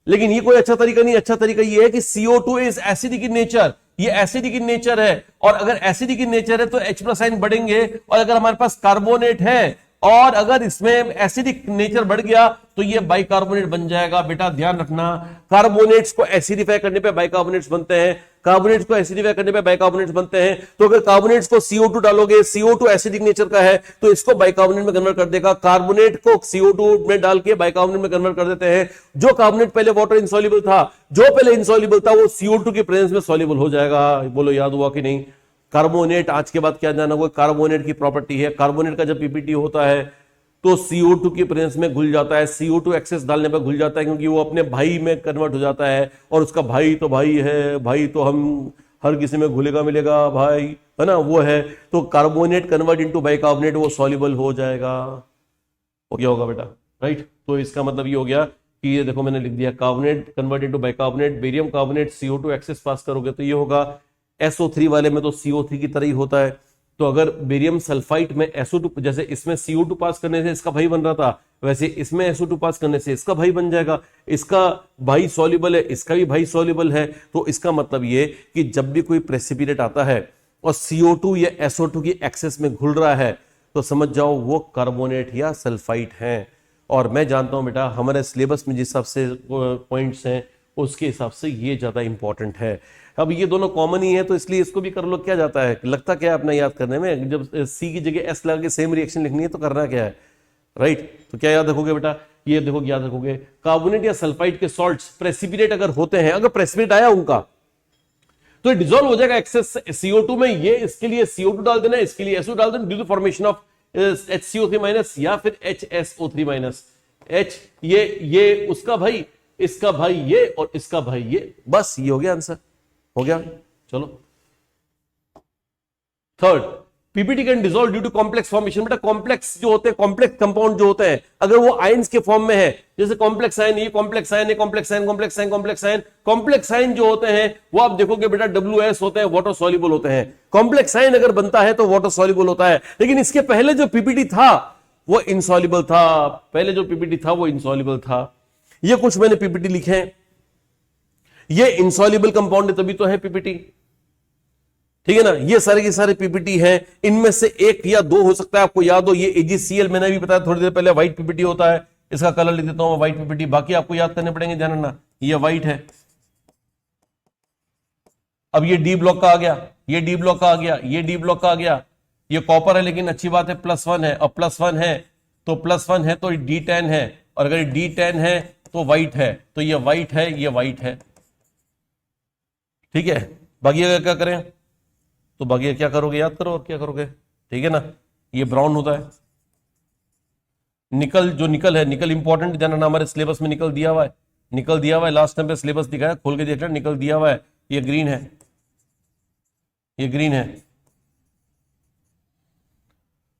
लेकिन ये कोई अच्छा तरीका नहीं, अच्छा तरीका ये है कि CO2 is acidic in nature, ये एसिडिक इन नेचर है, और अगर एसिडिक इन नेचर है तो H+ आयन बढ़ेंगे, और अगर हमारे पास कार्बोनेट है और अगर इसमें एसिडिक नेचर बढ़ गया तो ये बाइकार्बोनेट बन जाएगा। बेटा ध्यान रखना, कार्बोनेट्स को एसिडिफाई करने पे बाइकार्बोनेट्स बनते हैं, कार्बोनेट्स को एसिडिफाई करने पे बाइकार्बोनेट्स बनते हैं। तो अगर कार्बोनेट्स को CO2 डालोगे, CO2 एसिडिक नेचर का है तो इसको बाइकार्बोनेट में कन्वर्ट कर देगा, कार्बोनेट को CO2 में डाल के बाइकार्बोनेट में कन्वर्ट कर देते हैं। जो कार्बोनेट पहले वाटर इनसॉल्युबल था, जो पहले इनसॉल्युबल था, वो CO2 के प्रेजेंस में सॉल्युबल हो जाएगा। बोलो याद हुआ कि नहीं? कार्बोनेट आज के बाद क्या जाना होगा, कार्बोनेट की प्रॉपर्टी है, कार्बोनेट का जब पीपीटी होता है तो CO2 की प्रेजेंस में घुल जाता है, CO2 एक्सेस डालने पर घुल जाता है, क्योंकि वो अपने भाई में कन्वर्ट हो जाता है, और उसका भाई तो भाई है, भाई तो हम हर किसी में घुलेगा मिलेगा भाई, है ना, वो है। तो कार्बोनेट कन्वर्ट इनटू बाइकार्बोनेट, वो सॉल्युबल हो जाएगा। वो क्या होगा बेटा, राइट। तो इसका मतलब ये हो गया कि ये देखो मैंने लिख दिया, carbonate convert into bicarbonate, barium carbonate, CO2 excess pass करोगे तो ये होगा। SO3 वाले में तो CO3 की तरह ही होता है। तो अगर बेरियम सल्फाइड में SO2, जैसे इसमें CO2 पास करने से इसका भाई बन रहा था, वैसे इसमें SO2 पास करने से इसका भाई बन जाएगा। इसका भाई सॉल्युबल है, इसका भी भाई सॉल्युबल है। तो इसका मतलब ये कि जब भी कोई प्रेसिपिटेट आता है और CO2 या SO2 की एक्सेस में घुल रहा है तो समझ जाओ वो कार्बोनेट या सल्फाइड है। और मैं जानता हूं बेटा हमारे सिलेबस में जिस हिसाब से पॉइंट्स हैं उसके हिसाब से ये ज्यादा इंपॉर्टेंट है। अब ये दोनों कॉमन ही है तो इसलिए इसको भी कर लो, क्या जाता है, लगता क्या है अपना याद करने में, जब C की जगह S लगा के सेम रिएक्शन लिखनी है तो करना क्या है, राइट। तो क्या याद रखोगे बेटा, ये देखो याद रखोगे, कार्बोनेट या सल्फाइड के सॉल्ट्स प्रेसिपिटेट अगर होते हैं, अगर प्रेसिपिटेट आया उनका तो डिसॉल्व हो जाएगा एक्सेस CO2 में। ये इसके लिए CO2 डाल देना, इसके लिए SO डाल देना, due to formation of HCO3- या फिर HSO3-। H, ये उसका भाई, इसका भाई ये, और इसका भाई ये, बस ये हो गया आंसर, हो गया। चलो third, PPT can dissolve due to complex formation. बेटा कॉम्प्लेक्स जो होते हैं, कॉम्प्लेक्स कंपाउंड जो होते हैं, अगर वो आयंस के फॉर्म में है, जैसे कॉम्प्लेक्स आयन, ये कॉम्प्लेक्स आयन है, complex ion, complex ion, complex ion, complex ion जो होते हैं वो आप देखोगे बेटा WS होते हैं, वाटर सॉल्युबल होते हैं। कॉम्प्लेक्स आयन अगर बनता है तो वाटर सॉल्युबल होता है, लेकिन इसके पहले जो पीपीटी था वो इनसॉल्युबल था, पहले जो पीपीटी था वो इनसॉल्युबल था। ये कुछ मैंने पीपीटी लिखे हैं, ये इनसॉल्युबल कंपाउंड है तभी तो है पीपीटी, ठीक है ना। ये सारे के सारे पीपीटी हैं, इनमें से एक या दो हो सकता है आपको याद हो। ये AgCl मैंने भी बताया थोड़ी देर पहले, व्हाइट पीपीटी होता है, इसका कलर लिख देता हूं व्हाइट पीपीटी, बाकी आपको याद करने पड़ेंगे, ध्यान रखना। ये व्हाइट है, अब ये डी ब्लॉक का आ गया, ये डी ब्लॉक का आ गया, ये डी ब्लॉक का आ गया, ये कॉपर है, लेकिन अच्छी बात है +1 है, और +1 है तो +1 है तो D10 है, और अगर D10 है तो व्हाइट है, तो ये व्हाइट है, ये व्हाइट है, ठीक है। बाकी अगर क्या करें तो बाकी क्या करोगे, याद करो और क्या करोगे, ठीक है ना। ये ब्राउन होता है, निकल, जो निकल है, निकल इंपॉर्टेंट, ध्यान रखना, हमारे सिलेबस में निकल दिया हुआ है, निकल दिया हुआ है, लास्ट टाइम पे सिलेबस दिखाया, खोल के देखना, निकल दिया हुआ है। ये ग्रीन है, ये ग्रीन है,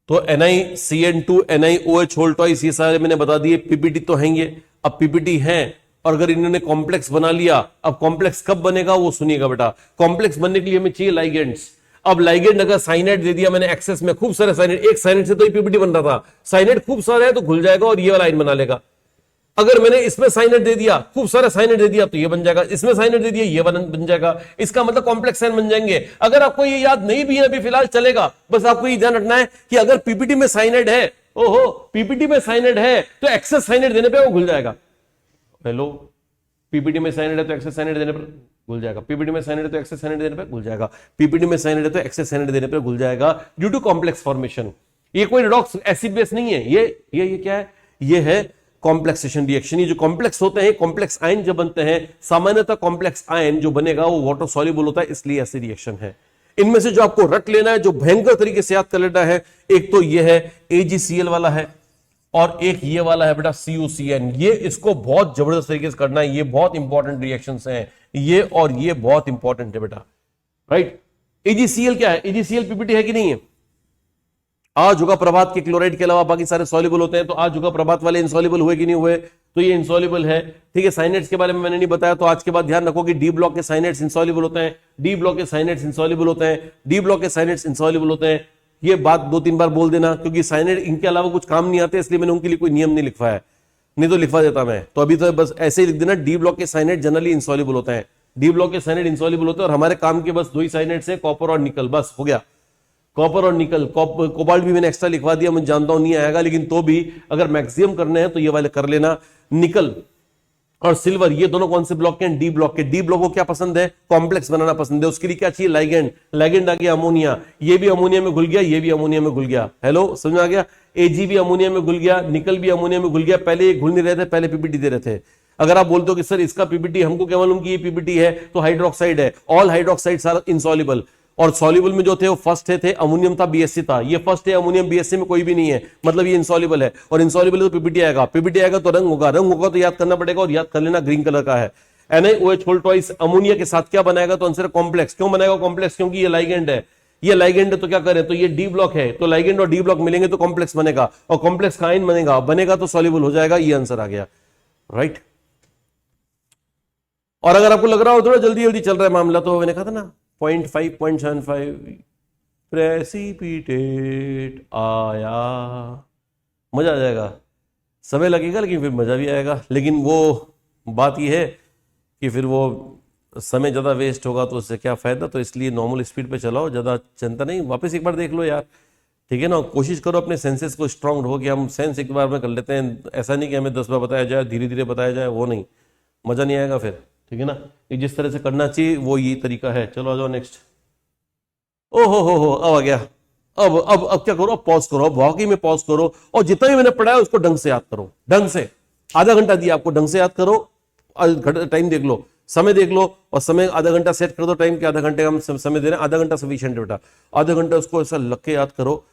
तो NiCN2 NiOH होल ट्वाइस, ये सारे मैंने बता दिए, पीपीटी तो हैं ये। अब पीपीटी है और अगर इन्होंने कॉम्प्लेक्स बना लिया, अब कॉम्प्लेक्स कब बनेगा वो सुनिएगा बेटा। कॉम्प्लेक्स बनने के लिए हमें चाहिए लाइगेंड्स। अब लाइगेंड अगर साइनाइड दे दिया मैंने एक्सेस में, खूब सारे साइनाइड, एक साइनाइड से तो ये पीपीटी बन रहा था, साइनाइड खूब सारे है तो घुल जाएगा और ये वाला लाइन बना लेगा। अगर मैंने इसमें साइनाइड दे दिया, खूब सारा साइनाइड दे दिया तो ये बन जाएगा, इसमें साइनाइड दे दिया ये बन जाएगा, इसका मतलब कॉम्प्लेक्स साइन बन जाएंगे। अगर आपको ये याद नहीं भी है अभी फिलहाल चलेगा, बस आपको ये ध्यान रखना है कि अगर पीपीटी में साइनाइड है, ओहो पीपीटी में साइनाइड है तो एक्सेस साइनाइड देने पे वो घुल जाएगा। हेलो, पीपीटी में साइनाइड है तो एक्सेस साइनाइड देने पर घुल जाएगा, पीपीटी में साइनाइड है तो एक्सेस साइनाइड देने पर घुल जाएगा, पीपीटी में साइनाइड है तो एक्सेस साइनाइड देने पर घुल जाएगा, ड्यू टू कॉम्प्लेक्स फॉर्मेशन। ये कोई रिडॉक्स एसिड बेस नहीं है, ये क्या है, ये है कॉम्प्लेक्सेशन रिएक्शन। ये जो कॉम्प्लेक्स होते हैं, कॉम्प्लेक्स आयन जब बनते हैं, सामान्यतः कॉम्प्लेक्स आयन जो बनेगा वो वाटर सॉल्युबल होता है, इसलिए ऐसी रिएक्शन है। इनमें से जो आपको रट लेना है, जो भयंकर तरीके से याद कर लेना है, एक तो ये है AgCl वाला है, और एक ये वाला है बेटा CuCN। ये इसको बहुत जबरदस्त तरीके से करना है, ये बहुत इंपॉर्टेंट रिएक्शंस हैं ये, और ये बहुत इंपॉर्टेंट है बेटा, राइट। AgCl क्या है, AgCl पीपीटी है कि नहीं है। आज होगा प्रभात के क्लोराइड के अलावा बाकी सारे सॉल्युबल होते हैं, तो आज होगा प्रभात वाले इनसॉल्युबल हुए कि नहीं हुए, तो ये इनसॉल्युबल है, ठीक है। साइनेट्स के बारे में मैंने नहीं बताया, तो आज के बाद ध्यान रखो कि डी ब्लॉक के साइनेट्स इनसॉल्युबल होते हैं, डी ब्लॉक के साइनेट्स इनसॉल्युबल होते हैं, डी ब्लॉक के साइनेट्स इनसॉल्युबल होते हैं। ये बात 2-3 बार बोल देना, क्योंकि साइनेट इनके अलावा कुछ काम नहीं आते, इसलिए मैंने उनके लिए कोई नियम नहीं लिखवाया, नहीं तो लिखवा देता मैं। तो अभी तो बस ऐसे ही लिख देना, डी ब्लॉक के साइनेट जनरली इनसॉल्युबल होते हैं, डी ब्लॉक के साइनेट इनसॉल्युबल होते हैं, और हमारे काम के बस 2 ही साइनेट्स हैं, कॉपर और निकल, बस हो गया। कॉपर और निकल, कोबाल्ट भी मैंने एक्स्ट्रा लिखवा दिया, मैं जानता हूं नहीं आएगा, लेकिन तो भी अगर मैक्सिमम करने हैं तो ये वाले कर लेना। निकल और सिल्वर, ये दोनों कौन से ब्लॉक के हैं, डी ब्लॉक के। डी ब्लॉक को क्या पसंद है, कॉम्प्लेक्स बनाना पसंद है, उसके लिए क्या चाहिए, लाइगेंड। लाइगेंड आ गया अमोनिया, ये भी अमोनिया में घुल गया, ये भी अमोनिया में घुल गया। हेलो, समझ आ गया। Ag भी अमोनिया में घुल गया, निकल भी अमोनिया में घुल गया। पहले ये घुल नहीं रहे थे, पहले पीपीटी दे रहे थे। अगर आप बोलते हो कि सर इसका पीपीटी, हमको क्या मालूम कि ये पीपीटी है, तो हाइड्रोक्साइड है, ऑल हाइड्रोक्साइड्स आर इनसॉल्युबल। और सॉल्युबल में जो थे वो फर्स्ट थे अमोनियम था, BSC था, ये फर्स्ट है अमोनियम, BSC में कोई भी नहीं है, मतलब ये इनसॉल्युबल है। और इनसॉल्युबल है तो पीपीटी आएगा, पीपीटी आएगा तो रंग होगा, रंग होगा तो याद करना पड़ेगा, और याद कर लेना ग्रीन कलर का है। NiOH होल ट्वाइस अमोनिया के साथ क्या बनाएगा, तो आंसर कॉम्प्लेक्स। क्यों बनाएगा कॉम्प्लेक्स, क्योंकि ये लाइगेंड है, ये लाइगेंड है, तो क्या करें, तो ये डी ब्लॉक है, तो लाइगेंड और डी ब्लॉक मिलेंगे तो कॉम्प्लेक्स बनेगा, और कॉम्प्लेक्स का आयन बनेगा, बनेगा तो सॉल्युबल हो जाएगा, ये आंसर आ गया, राइट। और अगर आपको लग रहा हो थोड़ा जल्दी जल्दी चल रहा है मामला, तो मैंने कहा था ना 0.5 0.75 प्रेसिपिटेट आया, मजा आ जाएगा। समय लगेगा लेकिन फिर मजा भी आएगा। लेकिन वो बात यह है कि फिर वो समय ज़्यादा वेस्ट होगा तो उससे क्या फ़ायदा, तो इसलिए नॉर्मल स्पीड पे चलाओ, ज़्यादा चिंता नहीं। वापस एक बार देख लो यार, ठीक है ना। कोशिश करो अपने सेंसेस को स्ट्रांग हो कि हम सेंस एक बार में कर लेते हैं, ऐसा नहीं कि हमें 10 बार बताया जाए, धीरे धीरे बताया जाए, वो नहीं, मज़ा नहीं आएगा फिर, ठीक है ना। ये जिस तरह से करना चाहिए वो ये तरीका है। चलो आ जाओ नेक्स्ट। ओ हो, अब आ गया। अब क्या करो, अब पॉज करो, अब वाकई में पॉज करो, और जितना भी मैंने पढ़ाया उसको ढंग से याद करो, ढंग से। आधा घंटा दिया आपको, ढंग से याद करो। टाइम देख लो, समय देख लो, और समय आधा घंटा सेट कर दो टाइम के, आधा घंटे हम समय दे रहे हैं, आधा घंटा सफिशिएंट है बेटा। आधा घंटा उसको ऐसा लग के याद करो,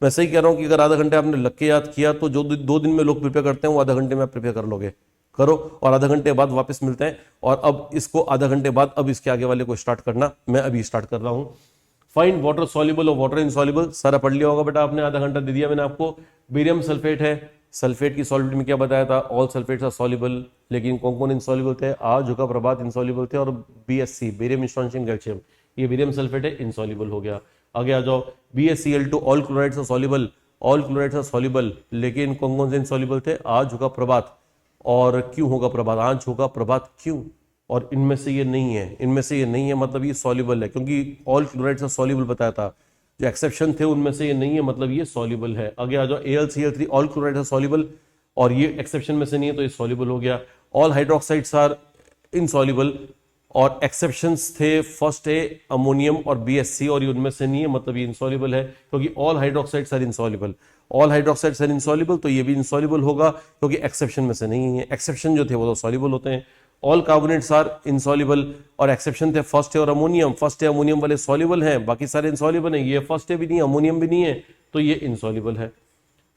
मैं सही कह रहा हूं कि अगर आधा घंटे आपने लग के याद किया तो जो 2 दिन में लोग प्रिपेयर करते हैं वो आधा घंटे में आप प्रिपेयर कर लोगे, करो, और आधा घंटे बाद वापस मिलते हैं। और अब इसको आधा घंटे बाद अब इसके आगे वाले को स्टार्ट करना, मैं अभी स्टार्ट कर रहा हूं। फाइंड वाटर सॉल्युबल और वाटर इनसॉल्युबल, सारा पढ़ लिया होगा बेटा आपने, आधा घंटा दे दिया मैंने आपको। बेरियम सल्फेट है, सल्फेट की सॉल्वेंट में क्या बताया था, ऑल सल्फेट्स आर सॉल्युबल, लेकिन कौन कौन इनसॉल्युबल थे, आज झुका प्रभात इनसॉल्युबल थे, और BSC बेरियम स्ट्रॉन्शियम कैल्शियम, ये बेरियम सल्फेट है, इनसॉल्युबल हो गया। आगे आ जाओ, BaCl2 all chlorides are soluble, all chlorides are soluble, लेकिन कौन कौन से इनसॉल्युबल थे, आज झुका प्रभात, और क्यों होगा प्रभात, आज होगा प्रभात क्यों, और इनमें से ये नहीं है, इनमें से ये नहीं है, मतलब ये सॉल्युबल है, क्योंकि ऑल क्लोराइड्स आर सॉल्युबल बताया था, जो एक्सेप्शन थे उनमें से ये नहीं है, मतलब ये सॉल्युबल है। आगे आ जाओ, AlCl3 all chlorides are soluble, और ये एक्सेप्शन में से नहीं है तो ये सॉल्युबल हो गया। ऑल हाइड्रोक्साइड्स आर इनसॉल्युबल, और एक्सेप्शंस थे फर्स्ट है अमोनियम और BSC, और ये उनमें से नहीं है, मतलब ये इनसॉल्युबल है, क्योंकि all hydroxides are insoluble, all hydroxides are insoluble, तो ये भी इनसॉल्युबल होगा क्योंकि एक्सेप्शन में से नहीं है, एक्सेप्शन जो थे वो तो सॉल्युबल होते हैं। ऑल कार्बोनेट्स आर इनसॉल्युबल, और एक्सेप्शन थे फर्स्ट है और अमोनियम, फर्स्ट है अमोनियम वाले सॉल्युबल हैं, बाकी सारे इनसॉल्युबल हैं, ये फर्स्ट है भी नहीं, अमोनियम भी नहीं है, तो ये इनसॉल्युबल है।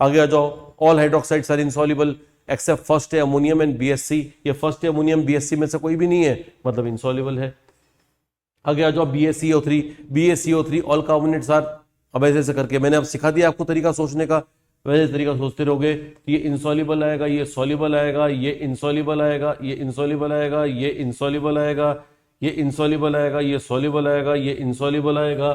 आगे आ जाओ, all hydroxides are insoluble except first है अमोनियम एंड BSC, ये फर्स्ट है अमोनियम BSC में से कोई भी नहीं है, मतलब इनसॉल्युबल है। आगे आ जाओ, BaCO3 ऑल कार्बोनेट्स आर, अब ऐसे ऐसे करके मैंने अब सिखा दिया आपको तरीका सोचने का, वैसे तरीका सोचते रहोगे तो ये इनसॉल्युबल आएगा, ये सॉल्युबल आएगा, ये इनसॉल्युबल आएगा, ये इनसॉल्युबल आएगा, ये इनसॉल्युबल आएगा, ये इनसॉल्युबल आएगा, ये सॉल्युबल आएगा, ये इनसॉल्युबल आएगा,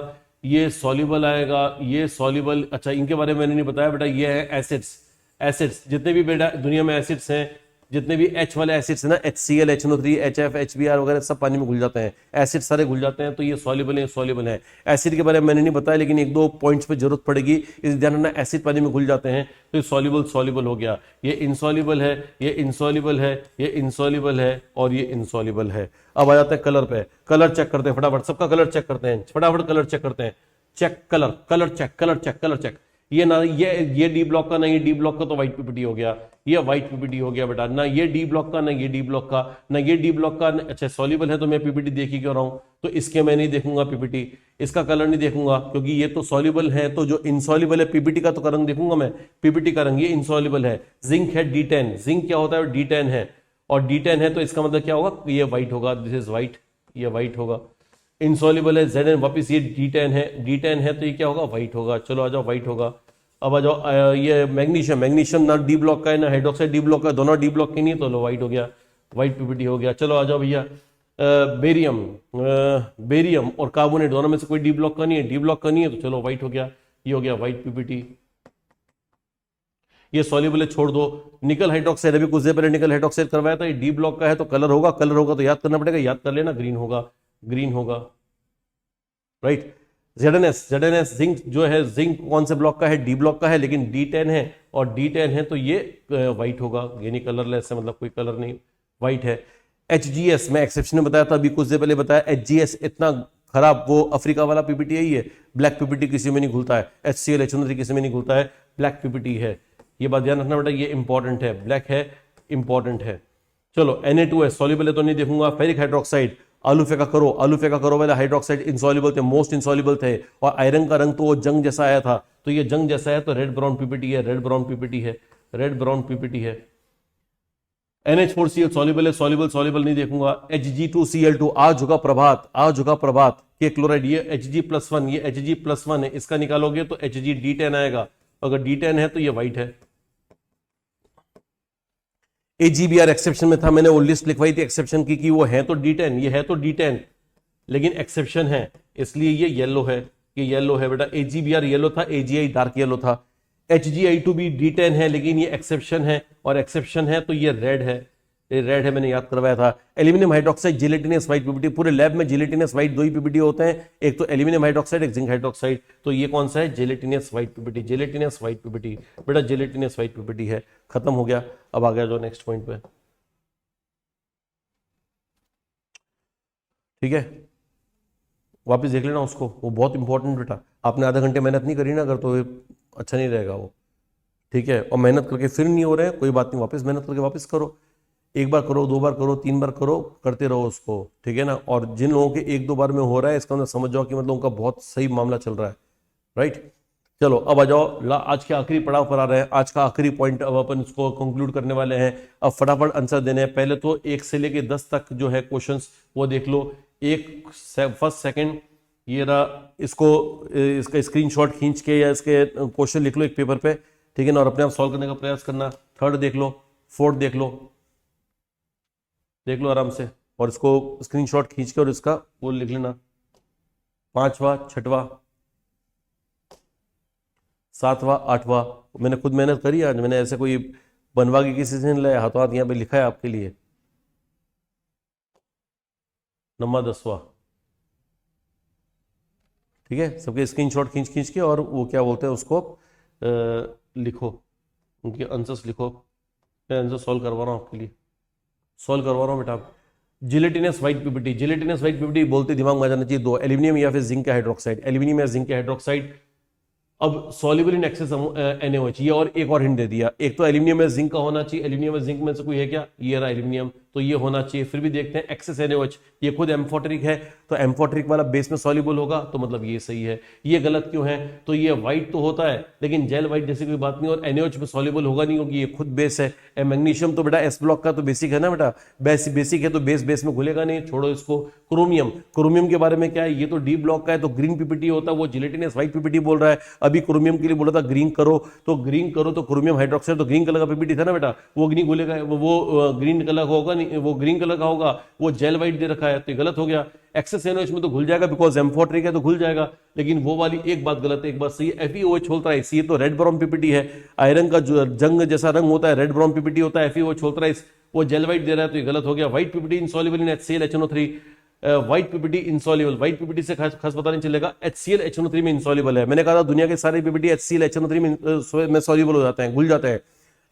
ये सॉल्युबल आएगा, ये सॉल्युबल। अच्छा, इनके बारे में मैंने नहीं बताया बेटा, ये है एसिड्स, एसिड्स जितने भी बेटा दुनिया में एसिड्स हैं, जितने भी H वाले एसिड्स हैं ना, HCl, HNO3, HF, HBr वगैरह सब पानी में घुल जाते हैं, एसिड सारे घुल जाते हैं, तो ये सॉल्युबल है, सॉल्युबल है। एसिड के बारे में मैंने नहीं बताया, लेकिन एक दो पॉइंट्स पे जरूरत पड़ेगी, इस ध्यान रखना, एसिड पानी में घुल जाते हैं, तो ये सॉल्युबल सॉल्युबल हो गया, ये इनसॉल्युबल है, ये इनसॉल्युबल है, ये इनसॉल्युबल है, और ये इनसॉल्युबल है। अब आ जाते हैं कलर पे, कलर चेक करते हैं फटाफट, सबका कलर चेक करते हैं फटाफट, कलर चेक करते हैं, check colour, colour check, colour check, colour check. ये ना ये डी ब्लॉक का, ना ये डी ब्लॉक का, तो व्हाइट पीपीटी हो गया, ये व्हाइट पीपीटी हो गया बेटा, ना ये डी ब्लॉक का, ना ये डी ब्लॉक का, ना ये डी ब्लॉक का। अच्छा, सॉल्युबल है तो मैं पीपीटी देख ही क्यों रहा हूं, तो इसके मैं नहीं देखूंगा पीपीटी, इसका कलर नहीं देखूंगा, क्योंकि ये तो सॉल्युबल है, तो जो इनसॉल्युबल है पीपीटी का तो रंग देखूंगा मैं, पीपीटी का रंग, ये इनसॉल्युबल है। जिंक है D10, जिंक क्या होता है, D10 है, और D10 है तो इसका मतलब क्या होगा, ये व्हाइट होगा, दिस इज व्हाइट, ये व्हाइट होगा। इनसॉल्युबल है Zn, वापिस ये D10 है, D10 है तो ये क्या होगा, व्हाइट होगा। चलो आ जाओ, व्हाइट होगा। अब आ जाओ, ये मैग्नीशियम, मैग्नीशियम ना डी ब्लॉक का है ना हाइड्रोक्साइड डी ब्लॉक का, दोनों डी ब्लॉक की नहीं, तो लो व्हाइट हो गया, व्हाइट पीपीटी हो गया। चलो आ जाओ भैया, बेरियम, बेरियम और कार्बोनेट दोनों में से कोई डी ब्लॉक का नहीं है, डी ब्लॉक का नहीं है, तो चलो व्हाइट हो गया, ये हो गया व्हाइट पीपीटी। ये सॉल्युबल है, छोड़ दो। निकल हाइड्रोक्साइड, अभी कुछ देर पहले निकल हाइड्रोक्साइड करवाया था, ये डी ब्लॉक का है तो कलर होगा, कलर होगा तो याद करना पड़ेगा, याद कर लेना, ग्रीन होगा, ग्रीन होगा, राइट। ZnS जिंक जो है, जिंक कौन से ब्लॉक का है, डी ब्लॉक का है, लेकिन D10 है, और D10 है तो ये व्हाइट होगा, यानी कलरलेस है, मतलब कोई कलर नहीं, व्हाइट है। HGS मैं एक्सेप्शन में बताया था, अभी कुछ देर पहले बताया, HGS इतना खराब, वो अफ्रीका वाला पीपीटी है, ये ब्लैक पीपीटी किसी में नहीं घुलता है, HCl HNO3 किसी में नहीं घुलता है, ब्लैक पीपीटी है, ये बात ध्यान रखना बेटा, ये इंपॉर्टेंट है, ब्लैक है, इंपॉर्टेंट है। चलो Na2 है, सॉल्युबल है तो नहीं देखूंगा। फेरिक हाइड्रोक्साइड, आलू फेंका करो, आलू फेंका करो वाला हाइड्रोक्साइड इनसॉल्युबल थे, मोस्ट इनसॉल्युबल थे, और आयरन का रंग तो वो जंग जैसा आया था, तो ये जंग जैसा है तो रेड ब्राउन पीपीटी है, रेड ब्राउन पीपीटी है, रेड ब्राउन पीपीटी है। NH4Cl सॉल्युबल है, सॉल्युबल सॉल्युबल नहीं देखूंगा। Hg2Cl2 आज होगा प्रभात, आज होगा प्रभात के क्लोराइड, ये Hg+1, ये Hg+1 है, इसका निकालोगे तो Hg D10 आएगा, अगर D10 है तो ये व्हाइट है। AgBr एक्सेप्शन में था, मैंने वो लिस्ट लिखवाई थी एक्सेप्शन की कि वो है तो D10, ये है तो D10, लेकिन एक्सेप्शन है, इसलिए ये येलो है, ये येलो है बेटा। AgBr येलो था, AgI डार्क येलो था। HgI2 भी D10 है, लेकिन ये एक्सेप्शन है, और एक्सेप्शन है तो ये रेड है, ये रेड है, मैंने याद करवाया था। Aluminium hydroxide gelatinous white PPT, पूरे लैब में जिलेटिनस व्हाइट दो ही पीपीटी होते हैं, एक तो एल्यूमिनियम हाइड्रोक्साइड, एक जिंक हाइड्रोक्साइड, तो ये कौन सा है, gelatinous white PPT, gelatinous white PPT बेटा, जिलेटिनस व्हाइट पीपीटी है, खत्म हो गया। अब आ गया जो नेक्स्ट पॉइंट पे, ठीक है, वापस देख लेना उसको, वो बहुत इंपॉर्टेंट बेटा, आपने आधा घंटे मेहनत नहीं करी ना अगर, तो अच्छा नहीं रहेगा वो, ठीक है। और मेहनत करके फिर नहीं हो रहा है, कोई बात नहीं, वापस मेहनत करके वापस करो, एक बार करो, दो बार करो, तीन बार करो, करते रहो उसको, ठीक है ना। और जिन लोगों के एक दो बार में हो रहा है, इसका मतलब समझ जाओ कि मतलब उनका बहुत सही मामला चल रहा है, राइट। चलो अब आ जाओ, आज के आखिरी पड़ाव पर आ रहे हैं, आज का आखिरी पॉइंट अब अपन इसको कंक्लूड करने वाले हैं। अब फटाफट आंसर देने हैं। पहले तो 1 से लेके 10 तक जो है क्वेश्चंस वो देख लो। फर्स्ट सेकंड ये रहा, इसका स्क्रीनशॉट खींच के या इसके क्वेश्चन लिख लो एक पेपर पे, ठीक है ना, और अपने आप सॉल्व करने का प्रयास करना। थर्ड देख लो, फोर्थ देख लो आराम से, और इसको स्क्रीनशॉट खींच के और इसका वो लिख लेना। पांचवा, छठवा, सातवां, आठवां मैंने खुद मेहनत करी आज, मैंने ऐसे कोई बनवा के किसी से नहीं लाया, हाथों हाथ यहाँ पे लिखा है आपके लिए। नंबर 10वां, ठीक है। सबके स्क्रीनशॉट खींच के और वो क्या बोलते हैं उसको लिखो, उनके आंसर्स लिखो। मैं आंसर सॉल्व करवा रहा हूँ आपके लिए, सॉल्व करवा रहा हूँ बेटा। Gelatinous white PPT, gelatinous white PPT बोलते दिमाग में आ जाना चाहिए 2, एल्यूमिनियम या फिर जिंक का हाइड्रोक्साइड, एल्यूमिनियम या जिंक का हाइड्रोक्साइड। अब सॉल्युबल इन एक्सेस NaOH, ये और एक और हिंट दे दिया। एक तो एल्यूमिनियम में जिंक का होना चाहिए, एल्यूमिनियम में जिंक में से कोई है क्या, ये रहा एल्यूमिनियम, तो ये होना चाहिए। फिर भी देखते हैं एक्सेस NaOH, ये खुद एम्फोटेरिक है, तो एम्फोटेरिक वाला बेस में सॉल्युबल होगा, तो मतलब ये सही है। ये गलत क्यों है, तो ये व्हाइट तो होता है लेकिन जेल व्हाइट जैसी कोई बात नहीं, और NaOH में सॉल्युबल होगा नहीं क्योंकि ये खुद बेस है। मैग्नीशियम तो बेटा एस ब्लॉक का तो बेसिक है ना बेटा, बेसिक है तो बेस में घुलेगा नहीं, छोड़ो इसको। क्रोमियम के बारे में क्या है, ये तो डी ब्लॉक का है तो ग्रीन पीपीटी होता है, वो जिलेटिनस व्हाइट पीपीटी बोल रहा है। अभी क्रोमियम के लिए बोला था ग्रीन करो तो क्रोमियम हाइड्रोक्साइड तो ग्रीन कलर का पीपीटी था ना बेटा, वो नहीं घुलेगा, वो ग्रीन कलर का होगा नहीं, वो ग्रीन कलर का होगा, वो जेल व्हाइट दे रखा है, तो गलत हो गया। एक्सेस NaOH में तो घुल जाएगा बिकॉज एम्फोटेरिक है तो घुल जाएगा, लेकिन वो वाली एक बात गलत है, एक बात सही है। FeOH होता है, ये तो रेड ब्राउन पीपीटी है, आयरन का जो जंग जैसा रंग होता है रेड ब्राउन पीपीटी होता है, FeOH होता है, वो जेल व्हाइट दे रहा है तो ये गलत हो गया। White PPT insoluble in HCl HNO3, white PPT insoluble, white PPT से खास पता नहीं चलेगा, HCl HNO3 में इनसॉल्युबल है। मैंने कहा था दुनिया के सारे पीपीटी HCl HNO3 में सॉल्युबल हो जाते हैं, घुल जाते हैं,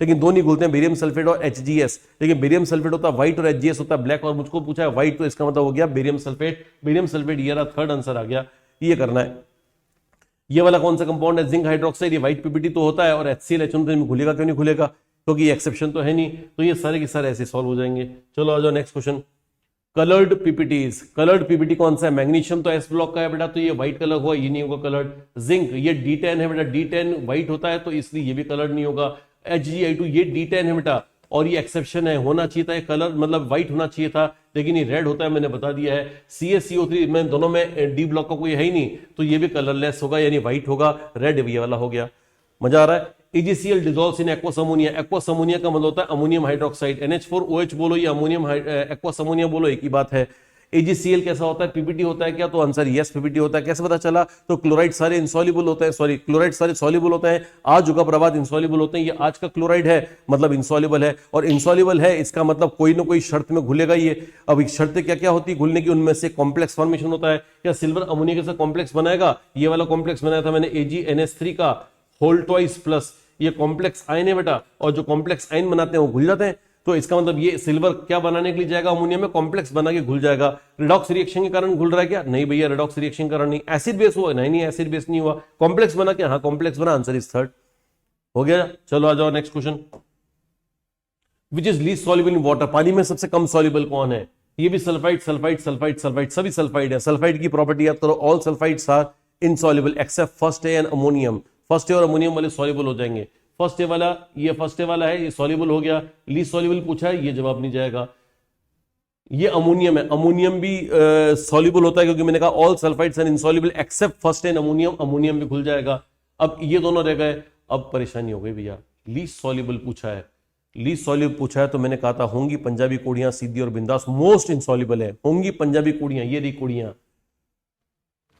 लेकिन दो नहीं घुलते हैं, बेरियम सल्फेट और HGS। लेकिन बेरियम सल्फेट होता है व्हाइट और HGS होता है ब्लैक, और मुझको पूछा है व्हाइट, तो इसका मतलब हो गया बेरियम सल्फेट। बेरियम सल्फेट ये रहा, थर्ड आंसर आ गया, ये करना है। ये वाला कौन सा कंपाउंड है, जिंक हाइड्रोक्साइड, ये व्हाइट पीपीटी तो होता है, और HCl HNO3 में घुलेगा क्यों नहीं घुलेगा, क्योंकि ये एक्सेप्शन तो है नहीं, तो ये सारे के सारे ऐसे सॉल्व हो जाएंगे। चलो आ जाओ next question. Coloured PPTs, coloured PPT कौन सा है, मैग्नीशियम तो एस ब्लॉक का है बेटा, तो ये व्हाइट कलर हुआ, ये नहीं होगा कलर्ड। जिंक ये D10 है बेटा, D10 व्हाइट होता है तो इसलिए ये भी कलर्ड नहीं होगा। HgI2 ये D10 है बेटा, और ये एक्सेप्शन है, होना चाहिए था कलर, मतलब व्हाइट होना चाहिए था, लेकिन ये रेड होता है, मैंने बता दिया है। CaCO3 में दोनों में डी ब्लॉक का कोई है ही नहीं, तो ये भी कलरलेस होगा, यानी व्हाइट होगा, रेड ये वाला हो गया। मजा आ रहा है। EgCl dissolves in aqueous ammonia, aqueous ammonia का मतलब होता है अमोनियम हाइड्रोक्साइड, NH4OH बोलो या अमोनियम एक्वस अमोनिया बोलो, एक ही बात है। AgCl कैसा होता है, पीपीटी होता है क्या, तो आंसर यस पीपीटी होता है। कैसे पता चला, तो क्लोराइड सारे इनसॉल्युबल होते हैं, सॉरी क्लोराइड सारे सॉल्युबल होते हैं, आज उगा प्रभात इनसॉल्युबल होते हैं, ये आज का क्लोराइड है मतलब इनसॉल्युबल है, और इनसॉल्युबल है इसका मतलब कोई ना कोई शर्त में घुलेगा ये। अब शर्तें क्या क्या होती है घुलने की, उनमें से कॉम्प्लेक्स फॉर्मेशन होता है, या सिल्वर अमोनिया के साथ कॉम्प्लेक्स बनाएगा, ये वाला कॉम्प्लेक्स बनाया था मैंने AgNH3 का होल ट्वाइस प्लस, ये कॉम्प्लेक्स आयन है बेटा, और जो कॉम्प्लेक्स आयन बनाते हैं वो घुल जाते हैं, तो इसका मतलब ये सिल्वर क्या बनाने के लिए जाएगा, अमोनियम में कॉम्प्लेक्स बना के घुल जाएगा। रिडॉक्स रिएक्शन के कारण घुल रहा है क्या, नहीं भैया रिडॉक्स रिएक्शन के कारण नहीं। एसिड बेस हुआ, नहीं एसिड बेस नहीं हुआ, कॉम्प्लेक्स बना के, हाँ कॉम्प्लेक्स बना, आंसर इज थर्ड हो गया। चलो आ जाओ next question. Which is least soluble in water, पानी में सबसे कम सॉल्युबल कौन है, ये भी सल्फाइड सल्फाइड सल्फाइड सल्फाइड सभी सल्फाइड है। सल्फाइड की प्रॉपर्टी याद करो, all sulphides are insoluble except first A and ammonium, first A और अमोनियम वाले सॉल्युबल हो जाएंगे। फर्स्ट ए वाला, ये फर्स्ट ए वाला है, ये सॉल्युबल हो गया। लीस्ट सॉल्युबल पूछा है, ये जवाब नहीं जाएगा। ये अमोनियम है, अमोनियम भी सॉल्युबल होता है, क्योंकि मैंने कहा all sulphides are insoluble except first and ammonium, ammonium भी खुल जाएगा। अब ये दोनों रह गए, अब परेशानी हो गई भैया, लीस्ट सॉल्युबल पूछा है। लीस्ट सॉल्युबल पूछा है तो मैंने कहा था होंगी पंजाबी कुड़ियां सीधी और बिंदास, मोस्ट इनसॉल्युबल है होंगी पंजाबी कुड़ियां, ये रही कुड़ियां।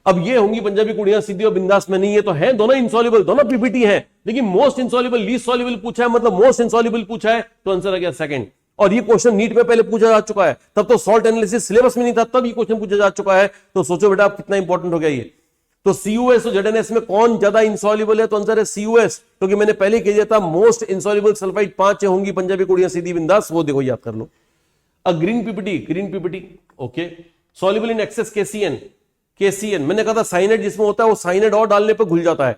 अब ये होंगी पंजाबी कुड़ियां सीधी और बिंदास में नहीं, ये तो है दोनों इनसॉल्युबल, दोनों पीपीटी है, लेकिन मोस्ट इनसॉल्युबल लीस्ट सॉल्युबल पूछा है, मतलब मोस्ट इनसॉल्युबल पूछा है, तो आंसर आ गया सेकंड। और ये क्वेश्चन नीट में पहले पूछा जा चुका है, तब तो सॉल्ट एनालिसिस सिलेबस में नहीं था, तब ये क्वेश्चन पूछा जा चुका है, तो सोचो बेटा कितना इंपॉर्टेंट हो गया ये। तो CuS और ZnS में कौन ज्यादा इनसॉल्युबल है, तो आंसर है CuS, क्योंकि मैंने पहले कह दिया था मोस्ट इनसॉल्युबल सल्फाइड 5 होंगी पंजाबी कुड़ियां सीधी बिंदास, वो देखो याद कर लो। Green PPT okay, soluble in excess KCN मैंने कहा था साइनाइड जिसमें होता है वो साइनाइड और डालने पर घुल जाता है,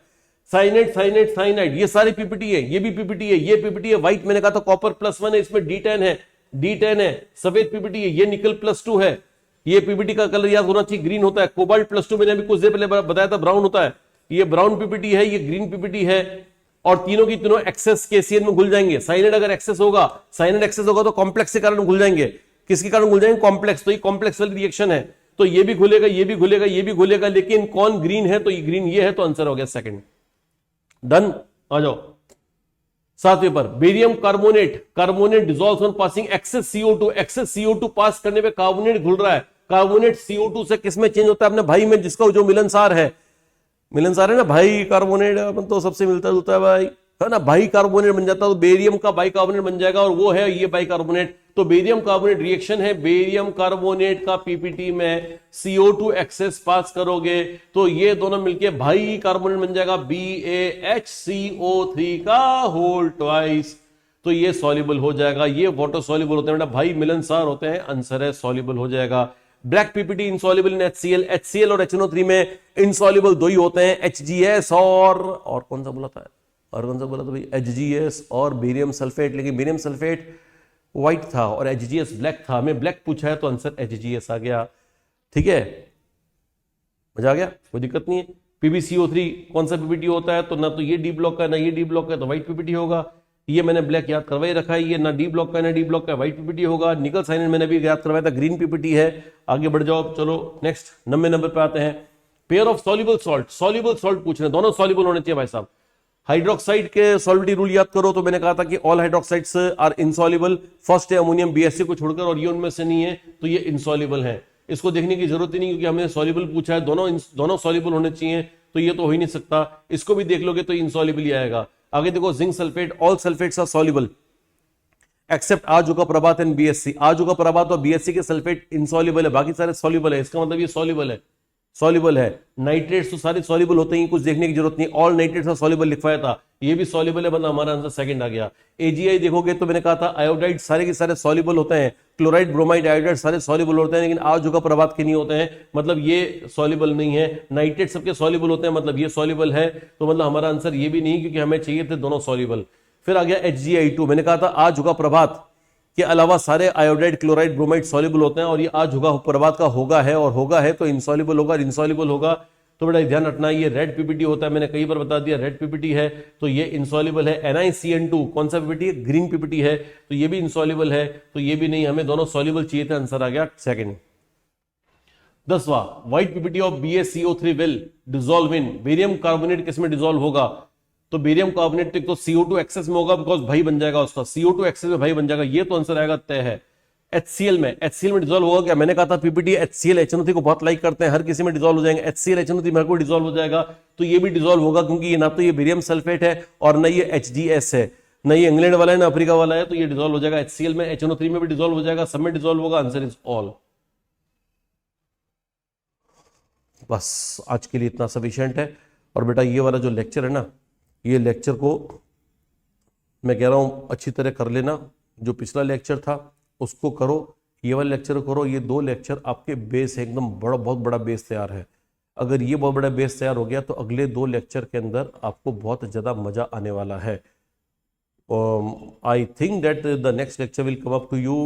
साइनाइड ये सारे पीपीटी है, ये भी पीपीटी है, ये पीपीटी है। व्हाइट मैंने कहा था कॉपर +1 है, इसमें D10 है। सफेद पीपीटी है, ये निकल +2 है। ये पीपीटी का कलर याद होना चाहिए, ग्रीन होता है। कोबाल्ट +2 मैंने अभी कुछ देर पहले बताया था ब्राउन होता है। ये ब्राउन पीपीटी है, ये ग्रीन पीपीटी है, और तीनों की तीनों एक्सेस केसीएन में घुल जाएंगे। साइनाइड अगर एक्सेस होगा, साइनाइड एक्सेस होगा तो कॉम्प्लेक्स के कारण घुल जाएंगे। किसके कारण घुल जाएंगे? कॉम्प्लेक्स। तो ये कॉम्प्लेक्स वाली रिएक्शन है, तो ये भी घुलेगा, ये भी घुलेगा, ये भी घुलेगा, लेकिन कौन ग्रीन है? तो ये ग्रीन ये है, तो आंसर हो गया सेकंड। डन। आ जाओ 7वें पर, barium carbonate, carbonate dissolves on passing excess CO2, excess CO2 pass करने पे कार्बोनेट घुल रहा है। कार्बोनेट CO2 से किसमें चेंज होता है? अपने भाई में, जिसका जो मिलनसार है, मिलनसार है ना भाई, कार्बोनेट अपन तो सबसे मिलता जुलता है भाई, है ना, भाई कार्बोनेट बन जाता है, तो बेरियम का बाई कार्बोनेट बन जाएगा, और वो है ये बाई कार्बोनेट। तो बेरियम कार्बोनेट रिएक्शन है, बेरियम कार्बोनेट का पीपीटी में CO2 एक्सेस पास करोगे तो ये दोनों मिलके भाई कार्बोनेट बन जाएगा, BaHCO3 का होल ट्वाइस। तो ये सॉल्युबल हो जाएगा, ये वाटर सॉल्युबल होते हैं बेटा भाई, मिलनसार होते हैं, आंसर है सॉल्युबल हो जाएगा। Black PPT insoluble in HCl, HCl और HNO3 में इनसॉल्युबल दो ही होते हैं, HGS और कौन सा बोला था, और कौन सा बोला था भाई, HGS और बेरियम सल्फेट। लेकिन बेरियम सल्फेट व्हाइट था और HGS ब्लैक था, हमें ब्लैक पूछा है तो आंसर HGS आ गया। ठीक है, मजा आ गया, कोई दिक्कत नहीं है। PbCO3 कौन सा पीपीटी होता है? तो ना तो ये डी ब्लॉक का, ना ये डी ब्लॉक का, तो व्हाइट पीपीटी होगा। ये मैंने ब्लैक याद करवाई रखा है, ये ना डी ब्लॉक का ना डी ब्लॉक का, व्हाइट पीपीटी होगा। निकल साइनाइड मैंने भी याद करवाया था, ग्रीन पीपीटी है। आगे बढ़ जाओ, चलो नेक्स्ट 90 नंबर पे आते हैं। Pair of soluble salt, soluble salt पूछ रहे हैं, दोनों सॉल्युबल होने चाहिए भाई साहब। हाइड्रोक्साइड के सॉल्युबिलिटी रूल याद करो, तो मैंने कहा था कि all hydroxides are insoluble. First है अमोनियम BSC को छोड़कर, और ये उनमें से नहीं है, तो ये इनसॉल्युबल है। इसको देखने की जरूरत ही नहीं, क्योंकि हमने सॉल्युबल पूछा है, दोनों सॉल्युबल होने चाहिए, तो ये तो हो ही नहीं सकता। इसको भी देख लोगे तो इनसॉल्युबल ही आएगा। आगे देखो, zinc sulphate, all sulphates are soluble except आजुका प्रभात एंड BSC। आजुका प्रभात और BSC के सल्फेट इनसॉल्युबल है, बाकी सारे सॉल्युबल है, इसका मतलब ये सॉल्युबल है, सॉल्युबल है। नाइट्रेट्स तो सारे सॉल्युबल होते हैं, कुछ देखने की जरूरत नहीं। ऑल नाइट्रेट्स आर सॉल्युबल लिखवाया था, ये भी सॉल्युबल है, मतलब हमारा आंसर सेकंड आ गया। AgI देखोगे तो मैंने कहा था आयोडाइड सारे के सारे सॉल्युबल होते हैं, क्लोराइड ब्रोमाइड आयोडाइड सारे सॉल्युबल होते हैं, लेकिन आजुका प्रभात के नहीं होते हैं, मतलब ये सॉल्युबल नहीं है। नाइट्रेट सबके सॉल्युबल होते हैं, मतलब ये सॉल्युबल है, तो मतलब हमारा आंसर ये भी नहीं, क्योंकि हमें चाहिए थे दोनों सॉल्युबल। फिर आ गया HgI2, मैंने कहा था आजुका प्रभात के अलावा सारे आयोडाइड क्लोराइड ब्रोमाइड सॉल्युबल होते हैं, और ये आज होगा प्रभात का होगा है, और होगा है तो इनसॉल्युबल होगा, इनसॉल्युबल होगा तो बड़ा ध्यान रखना। ये रेड पीपीटी होता है, मैंने कई बार बता दिया, रेड पीपीटी है तो ये इनसॉल्युबल है। NiCN2 कौन सा पीपीटी है? ग्रीन पीपीटी है, तो ये भी इनसॉल्युबल है, तो ये भी नहीं, हमें दोनों सॉल्युबल चाहिए थे, आंसर आ गया सेकंड। 10वां, white PPT of BaCO3 will dissolve in, barium carbonate किसमें डिसॉल्व होगा? तो बेरियम कार्बोनेट तो CO2 एक्सेस में होगा, बिकॉज भाई बन जाएगा उसका, CO2 एक्सेस में भाई बन जाएगा, ये तो आंसर आएगा, तय है। HCl में डिसॉल्व होगा क्या? मैंने कहा था पीपीटी HCl HNO3 को बहुत लाइक करते हैं, हर किसी में डिसॉल्व हो जाएंगे, HCl HNO3 में कोई डिसॉल्व हो जाएगा, तो ये भी डिसॉल्व होगा, क्योंकि ये ना तो ये बेरियम सल्फेट है और ना ये HGS है, ना ये इंग्लैंड वाला है ना अफ्रीका वाला है, तो ये डिसॉल्व हो जाएगा। HCl में HNO3 में भी डिसॉल्व हो जाएगा, सब में डिसॉल्व होगा, आंसर इज ऑल। बस आज के लिए इतना सफिशिएंट है। और बेटा ये वाला जो लेक्चर है ना, ये लेक्चर को मैं कह रहा हूं अच्छी तरह कर लेना। जो पिछला लेक्चर था उसको करो, ये वाला लेक्चर करो, ये दो लेक्चर आपके बेस है, एकदम बड़ा, बहुत बड़ा बेस तैयार है। अगर ये बहुत बड़ा बेस तैयार हो गया तो अगले दो लेक्चर के अंदर आपको बहुत ज़्यादा मज़ा आने वाला है। I think that the next lecture will come up to you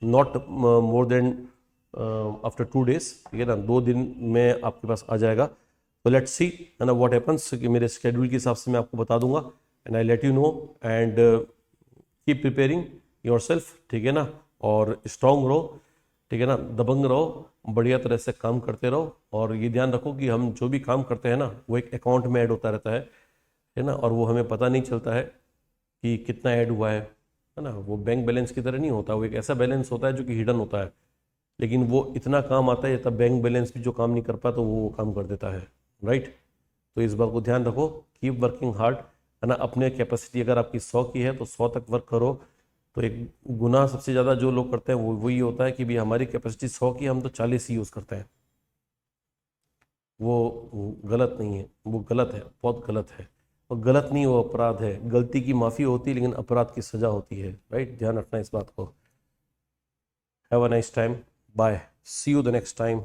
not more than after 2 days, ठीक है ना, 2 दिन में आपके पास आ जाएगा। तो लेट्स सी है ना व्हाट हैपन्स, कि मेरे शेड्यूल के हिसाब से मैं आपको बता दूंगा, and I let you know, and keep preparing yourself, ठीक है ना, और स्ट्रांग रहो, ठीक है ना, दबंग रहो, बढ़िया तरह से काम करते रहो। और ये ध्यान रखो कि हम जो भी काम करते हैं ना वो एक अकाउंट में ऐड होता रहता है ना, और वो हमें पता नहीं चलता है कि कितना ऐड हुआ है ना। वो बैंक बैलेंस की तरह नहीं होता, वो एक ऐसा बैलेंस होता है जो कि हिडन होता है, लेकिन वो इतना काम आता है तब बैंक बैलेंस भी जो काम नहीं कर पाता तो वो काम कर देता है, राइट। तो इस बात को ध्यान रखो, कीप वर्किंग हार्ड, है ना। अपने कैपेसिटी अगर आपकी 100 की है तो 100 तक वर्क करो। तो एक गुनाह सबसे ज़्यादा जो लोग करते हैं वो वही होता है कि भी हमारी कैपेसिटी 100 की, हम तो 40 ही यूज़ करते हैं। वो गलत नहीं है, वो गलत है, बहुत गलत है। और गलत नहीं, वो अपराध है। गलती की माफ़ी होती है लेकिन अपराध की सज़ा होती है, राइट। ध्यान रखना इस बात को। Have a nice time, bye, see you the next time.